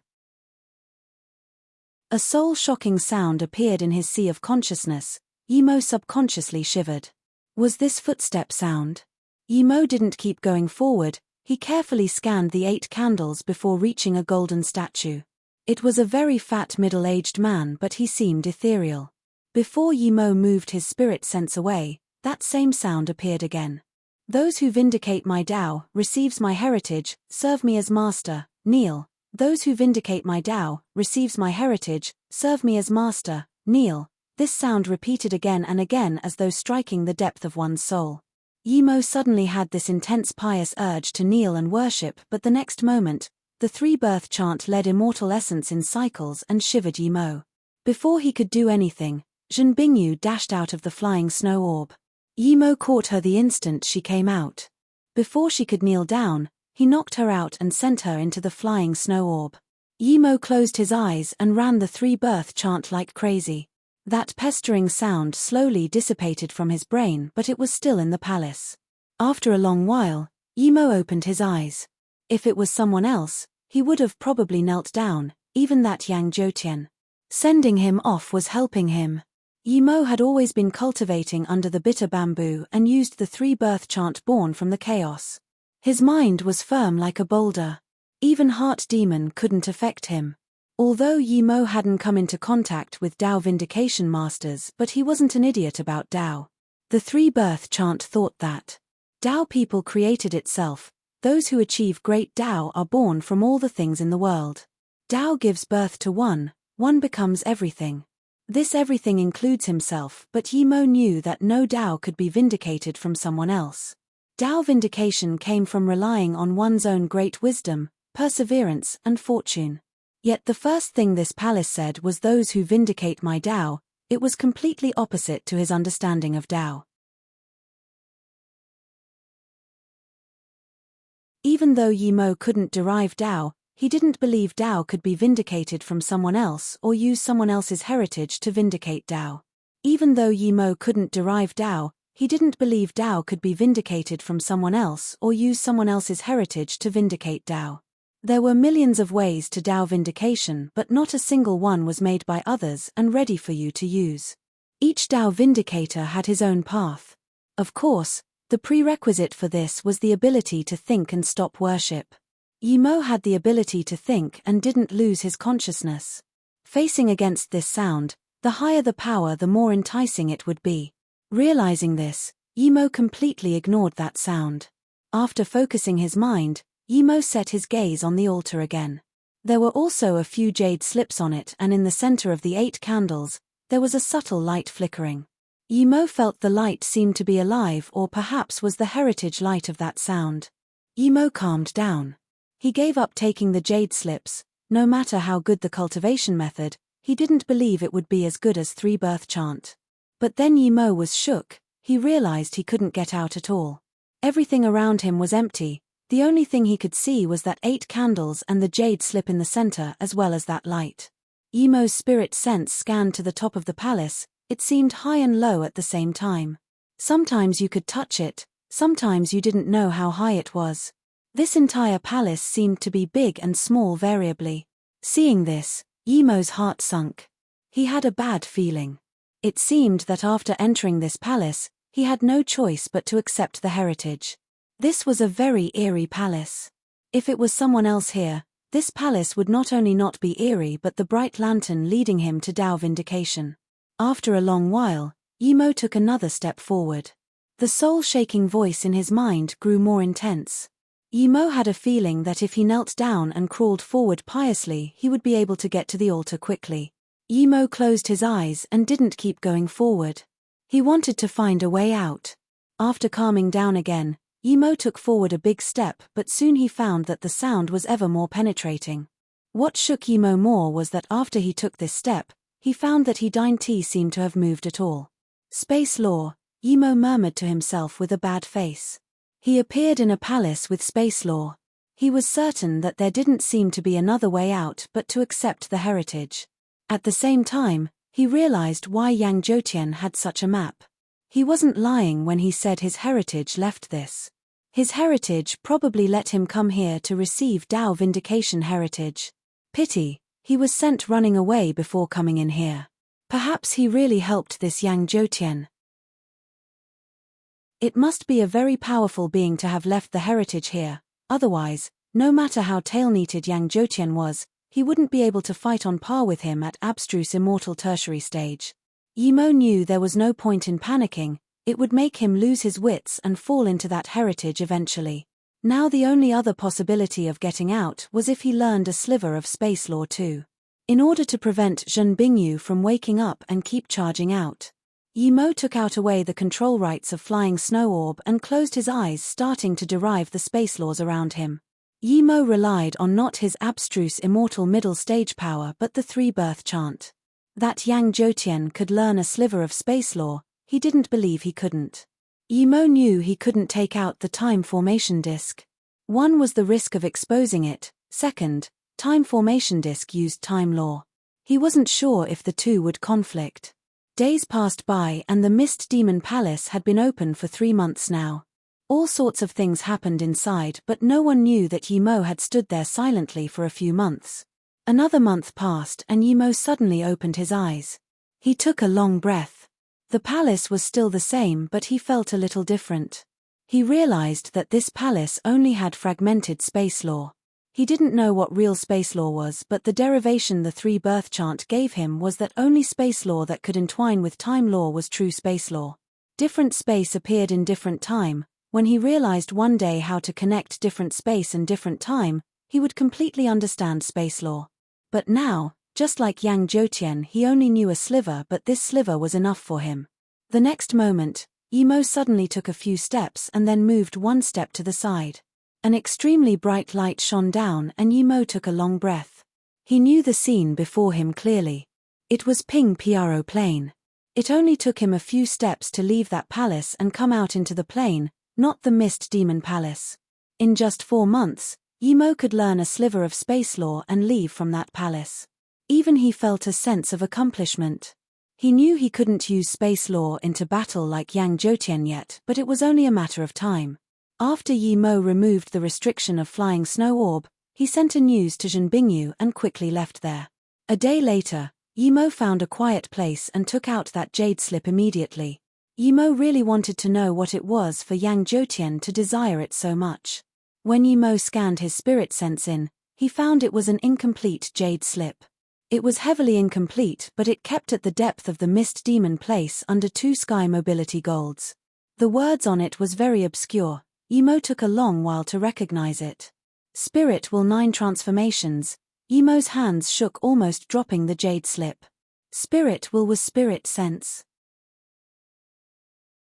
A soul-shocking sound appeared in his sea of consciousness. Yi Mo subconsciously shivered. Was this footstep sound? Yi Mo didn't keep going forward. He carefully scanned the 8 candles before reaching a golden statue. It was a very fat middle-aged man, but he seemed ethereal. Before Yi Mo moved his spirit sense away, that same sound appeared again. Those who vindicate my Tao, receives my heritage, serve me as master, kneel. Those who vindicate my Tao, receives my heritage, serve me as master, kneel. This sound repeated again and again as though striking the depth of one's soul. Yi Mo suddenly had this intense pious urge to kneel and worship, but the next moment, the 3-birth chant led immortal essence in cycles and shivered Yi Mo. Before he could do anything, Zhen Bingyu dashed out of the flying snow orb. Yimo caught her the instant she came out. Before she could kneel down, he knocked her out and sent her into the flying snow orb. Yimo closed his eyes and ran the three-birth chant like crazy. That pestering sound slowly dissipated from his brain, but it was still in the palace. After a long while, Yimo opened his eyes. If it was someone else, he would have probably knelt down, even that Yang Zhoutian. Sending him off was helping him. Yimo had always been cultivating under the bitter bamboo and used the three-birth chant born from the chaos. His mind was firm like a boulder. Even Heart Demon couldn't affect him. Although Yimo hadn't come into contact with Tao Vindication Masters, but he wasn't an idiot about Tao. The three-birth chant thought that Tao people created itself. Those who achieve great Tao are born from all the things in the world. Tao gives birth to one becomes everything. This everything includes himself, but Yimo knew that no Tao could be vindicated from someone else. Tao vindication came from relying on one's own great wisdom, perseverance, and fortune. Yet the first thing this palace said was those who vindicate my Tao. It was completely opposite to his understanding of Tao. Even though Yimo couldn't derive Tao, he didn't believe Tao could be vindicated from someone else or use someone else's heritage to vindicate Tao. Even though Yimo couldn't derive Tao, he didn't believe Tao could be vindicated from someone else or use someone else's heritage to vindicate Tao. There were millions of ways to Tao vindication, but not a single one was made by others and ready for you to use. Each Tao vindicator had his own path. Of course, the prerequisite for this was the ability to think and stop worship. Yimo had the ability to think and didn't lose his consciousness. Facing against this sound, the higher the power, the more enticing it would be. Realizing this, Yimo completely ignored that sound. After focusing his mind, Yimo set his gaze on the altar again. There were also a few jade slips on it, and in the center of the 8 candles, there was a subtle light flickering. Yimo felt the light seemed to be alive, or perhaps was the heritage light of that sound. Yimo calmed down. He gave up taking the jade slips. No matter how good the cultivation method, he didn't believe it would be as good as three-birth chant. But then Yimo was shook. He realized he couldn't get out at all. Everything around him was empty. The only thing he could see was that 8 candles and the jade slip in the center, as well as that light. Yimo's spirit sense scanned to the top of the palace. It seemed high and low at the same time. Sometimes you could touch it, sometimes you didn't know how high it was. This entire palace seemed to be big and small variably. Seeing this, Yimo's heart sunk. He had a bad feeling. It seemed that after entering this palace, he had no choice but to accept the heritage. This was a very eerie palace. If it was someone else here, this palace would not only not be eerie but the bright lantern leading him to Tao vindication. After a long while, Yimo took another step forward. The soul-shaking voice in his mind grew more intense. Yimo had a feeling that if he knelt down and crawled forward piously, he would be able to get to the altar quickly. Yimo closed his eyes and didn't keep going forward. He wanted to find a way out. After calming down again, Yimo took forward a big step, but soon he found that the sound was ever more penetrating. What shook Yimo more was that after he took this step, he found that he didn't seem to have moved at all. Space law, Yimo murmured to himself with a bad face. He appeared in a palace with space law. He was certain that there didn't seem to be another way out but to accept the heritage. At the same time, he realized why Yang Zhoutian had such a map. He wasn't lying when he said his heritage left this. His heritage probably let him come here to receive Tao vindication heritage. Pity, he was sent running away before coming in here. Perhaps he really helped this Yang Zhoutian. It must be a very powerful being to have left the heritage here, otherwise, no matter how tail-neated Yang Zhoutian was, he wouldn't be able to fight on par with him at abstruse immortal tertiary stage. Yimo knew there was no point in panicking, it would make him lose his wits and fall into that heritage eventually. Now the only other possibility of getting out was if he learned a sliver of space law too. In order to prevent Zhen Bingyu from waking up and keep charging out, Yimo took out away the control rights of Flying Snow Orb and closed his eyes, starting to derive the space laws around him. Yimo relied on not his abstruse immortal middle stage power but the three-birth chant. That Yang Jotian could learn a sliver of space law, he didn't believe he couldn't. Yimo knew he couldn't take out the time formation disk. One was the risk of exposing it, second, time formation disk used time law. He wasn't sure if the two would conflict. Days passed by and the Mist Demon Palace had been open for 3 months now. All sorts of things happened inside, but no one knew that Yimo had stood there silently for a few months. Another month passed and Yimo suddenly opened his eyes. He took a long breath. The palace was still the same, but he felt a little different. He realized that this palace only had fragmented space law. He didn't know what real space law was, but the derivation the 3 birth chant gave him was that only space law that could entwine with time law was true space law. Different space appeared in different time. When he realized one day how to connect different space and different time, he would completely understand space law. But now, just like Yang Jotian, he only knew a sliver, but this sliver was enough for him. The next moment, Yimo suddenly took a few steps and then moved 1 step to the side. An extremely bright light shone down and Yimo took a long breath. He knew the scene before him clearly. It was Ping Piaro Plain. It only took him a few steps to leave that palace and come out into the plain, not the Mist Demon Palace. In just 4 months, Yimo could learn a sliver of space law and leave from that palace. Even he felt a sense of accomplishment. He knew he couldn't use space law into battle like Yang Jotian yet, but it was only a matter of time. After Yimo removed the restriction of flying snow orb, he sent a news to Zhenbingyu and quickly left there. A day later, Yimo found a quiet place and took out that jade slip immediately. Yimo really wanted to know what it was for Yang Jotian to desire it so much. When Yimo scanned his spirit sense in, he found it was an incomplete jade slip. It was heavily incomplete, but it kept at the depth of the Mist Demon Place under 2 sky mobility golds. The words on it was very obscure. Yimo took a long while to recognize it. Spirit will 9 transformations. Yimo's hands shook, almost dropping the jade slip. Spirit will was spirit sense.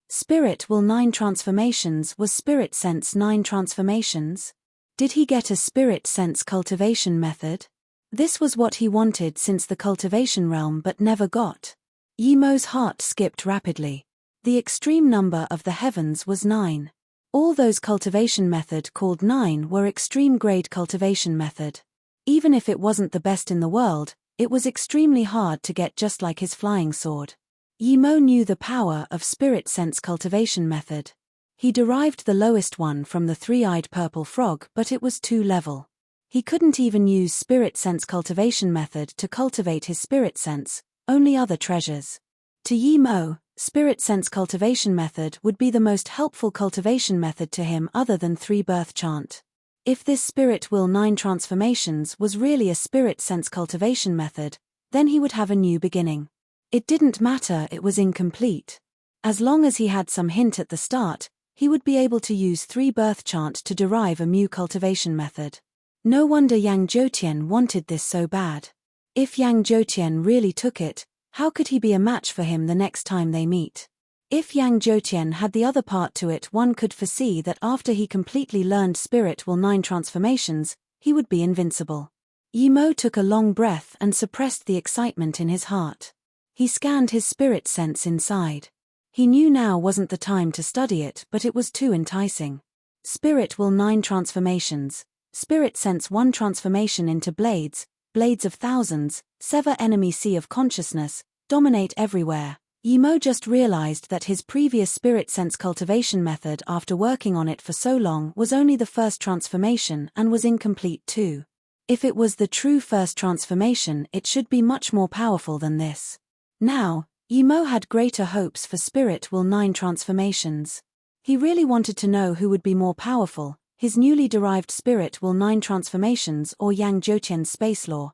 Spirit will 9 transformations was spirit sense 9 transformations. Did he get a spirit sense cultivation method? This was what he wanted since the cultivation realm but never got. Yimo's heart skipped rapidly. The extreme number of the heavens was 9. All those cultivation method called 9 were extreme grade cultivation method. Even if it wasn't the best in the world, it was extremely hard to get, just like his flying sword. Yimo knew the power of spirit sense cultivation method. He derived the lowest one from the 3-eyed purple frog, but it was 2 level. He couldn't even use spirit sense cultivation method to cultivate his spirit sense, only other treasures. To Yimo, spirit sense cultivation method would be the most helpful cultivation method to him other than 3 birth chant. If this spirit will 9 transformations was really a spirit sense cultivation method, then he would have a new beginning. It didn't matter it was incomplete. As long as he had some hint at the start, he would be able to use 3 birth chant to derive a new cultivation method. No wonder Yang Jotian wanted this so bad. If Yang Jotian really took it, how could he be a match for him the next time they meet? If Yang Jotian had the other part to it, one could foresee that after he completely learned Spirit will 9 transformations, he would be invincible. Yimo took a long breath and suppressed the excitement in his heart. He scanned his spirit sense inside. He knew now wasn't the time to study it, but it was too enticing. Spirit will 9 transformations. Spirit sense 1 transformation into blades, blades of thousands, sever enemy sea of consciousness, dominate everywhere. Yimo just realized that his previous spirit sense cultivation method, after working on it for so long, was only the first transformation and was incomplete too. If it was the true first transformation, it should be much more powerful than this. Now, Yimo had greater hopes for Spirit will 9 transformations. He really wanted to know who would be more powerful, his newly derived Spirit will 9 transformations or Yang Jotian's space law.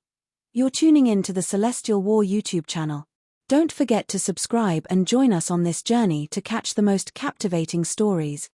You're tuning in to the Celestial War YouTube channel. Don't forget to subscribe and join us on this journey to catch the most captivating stories.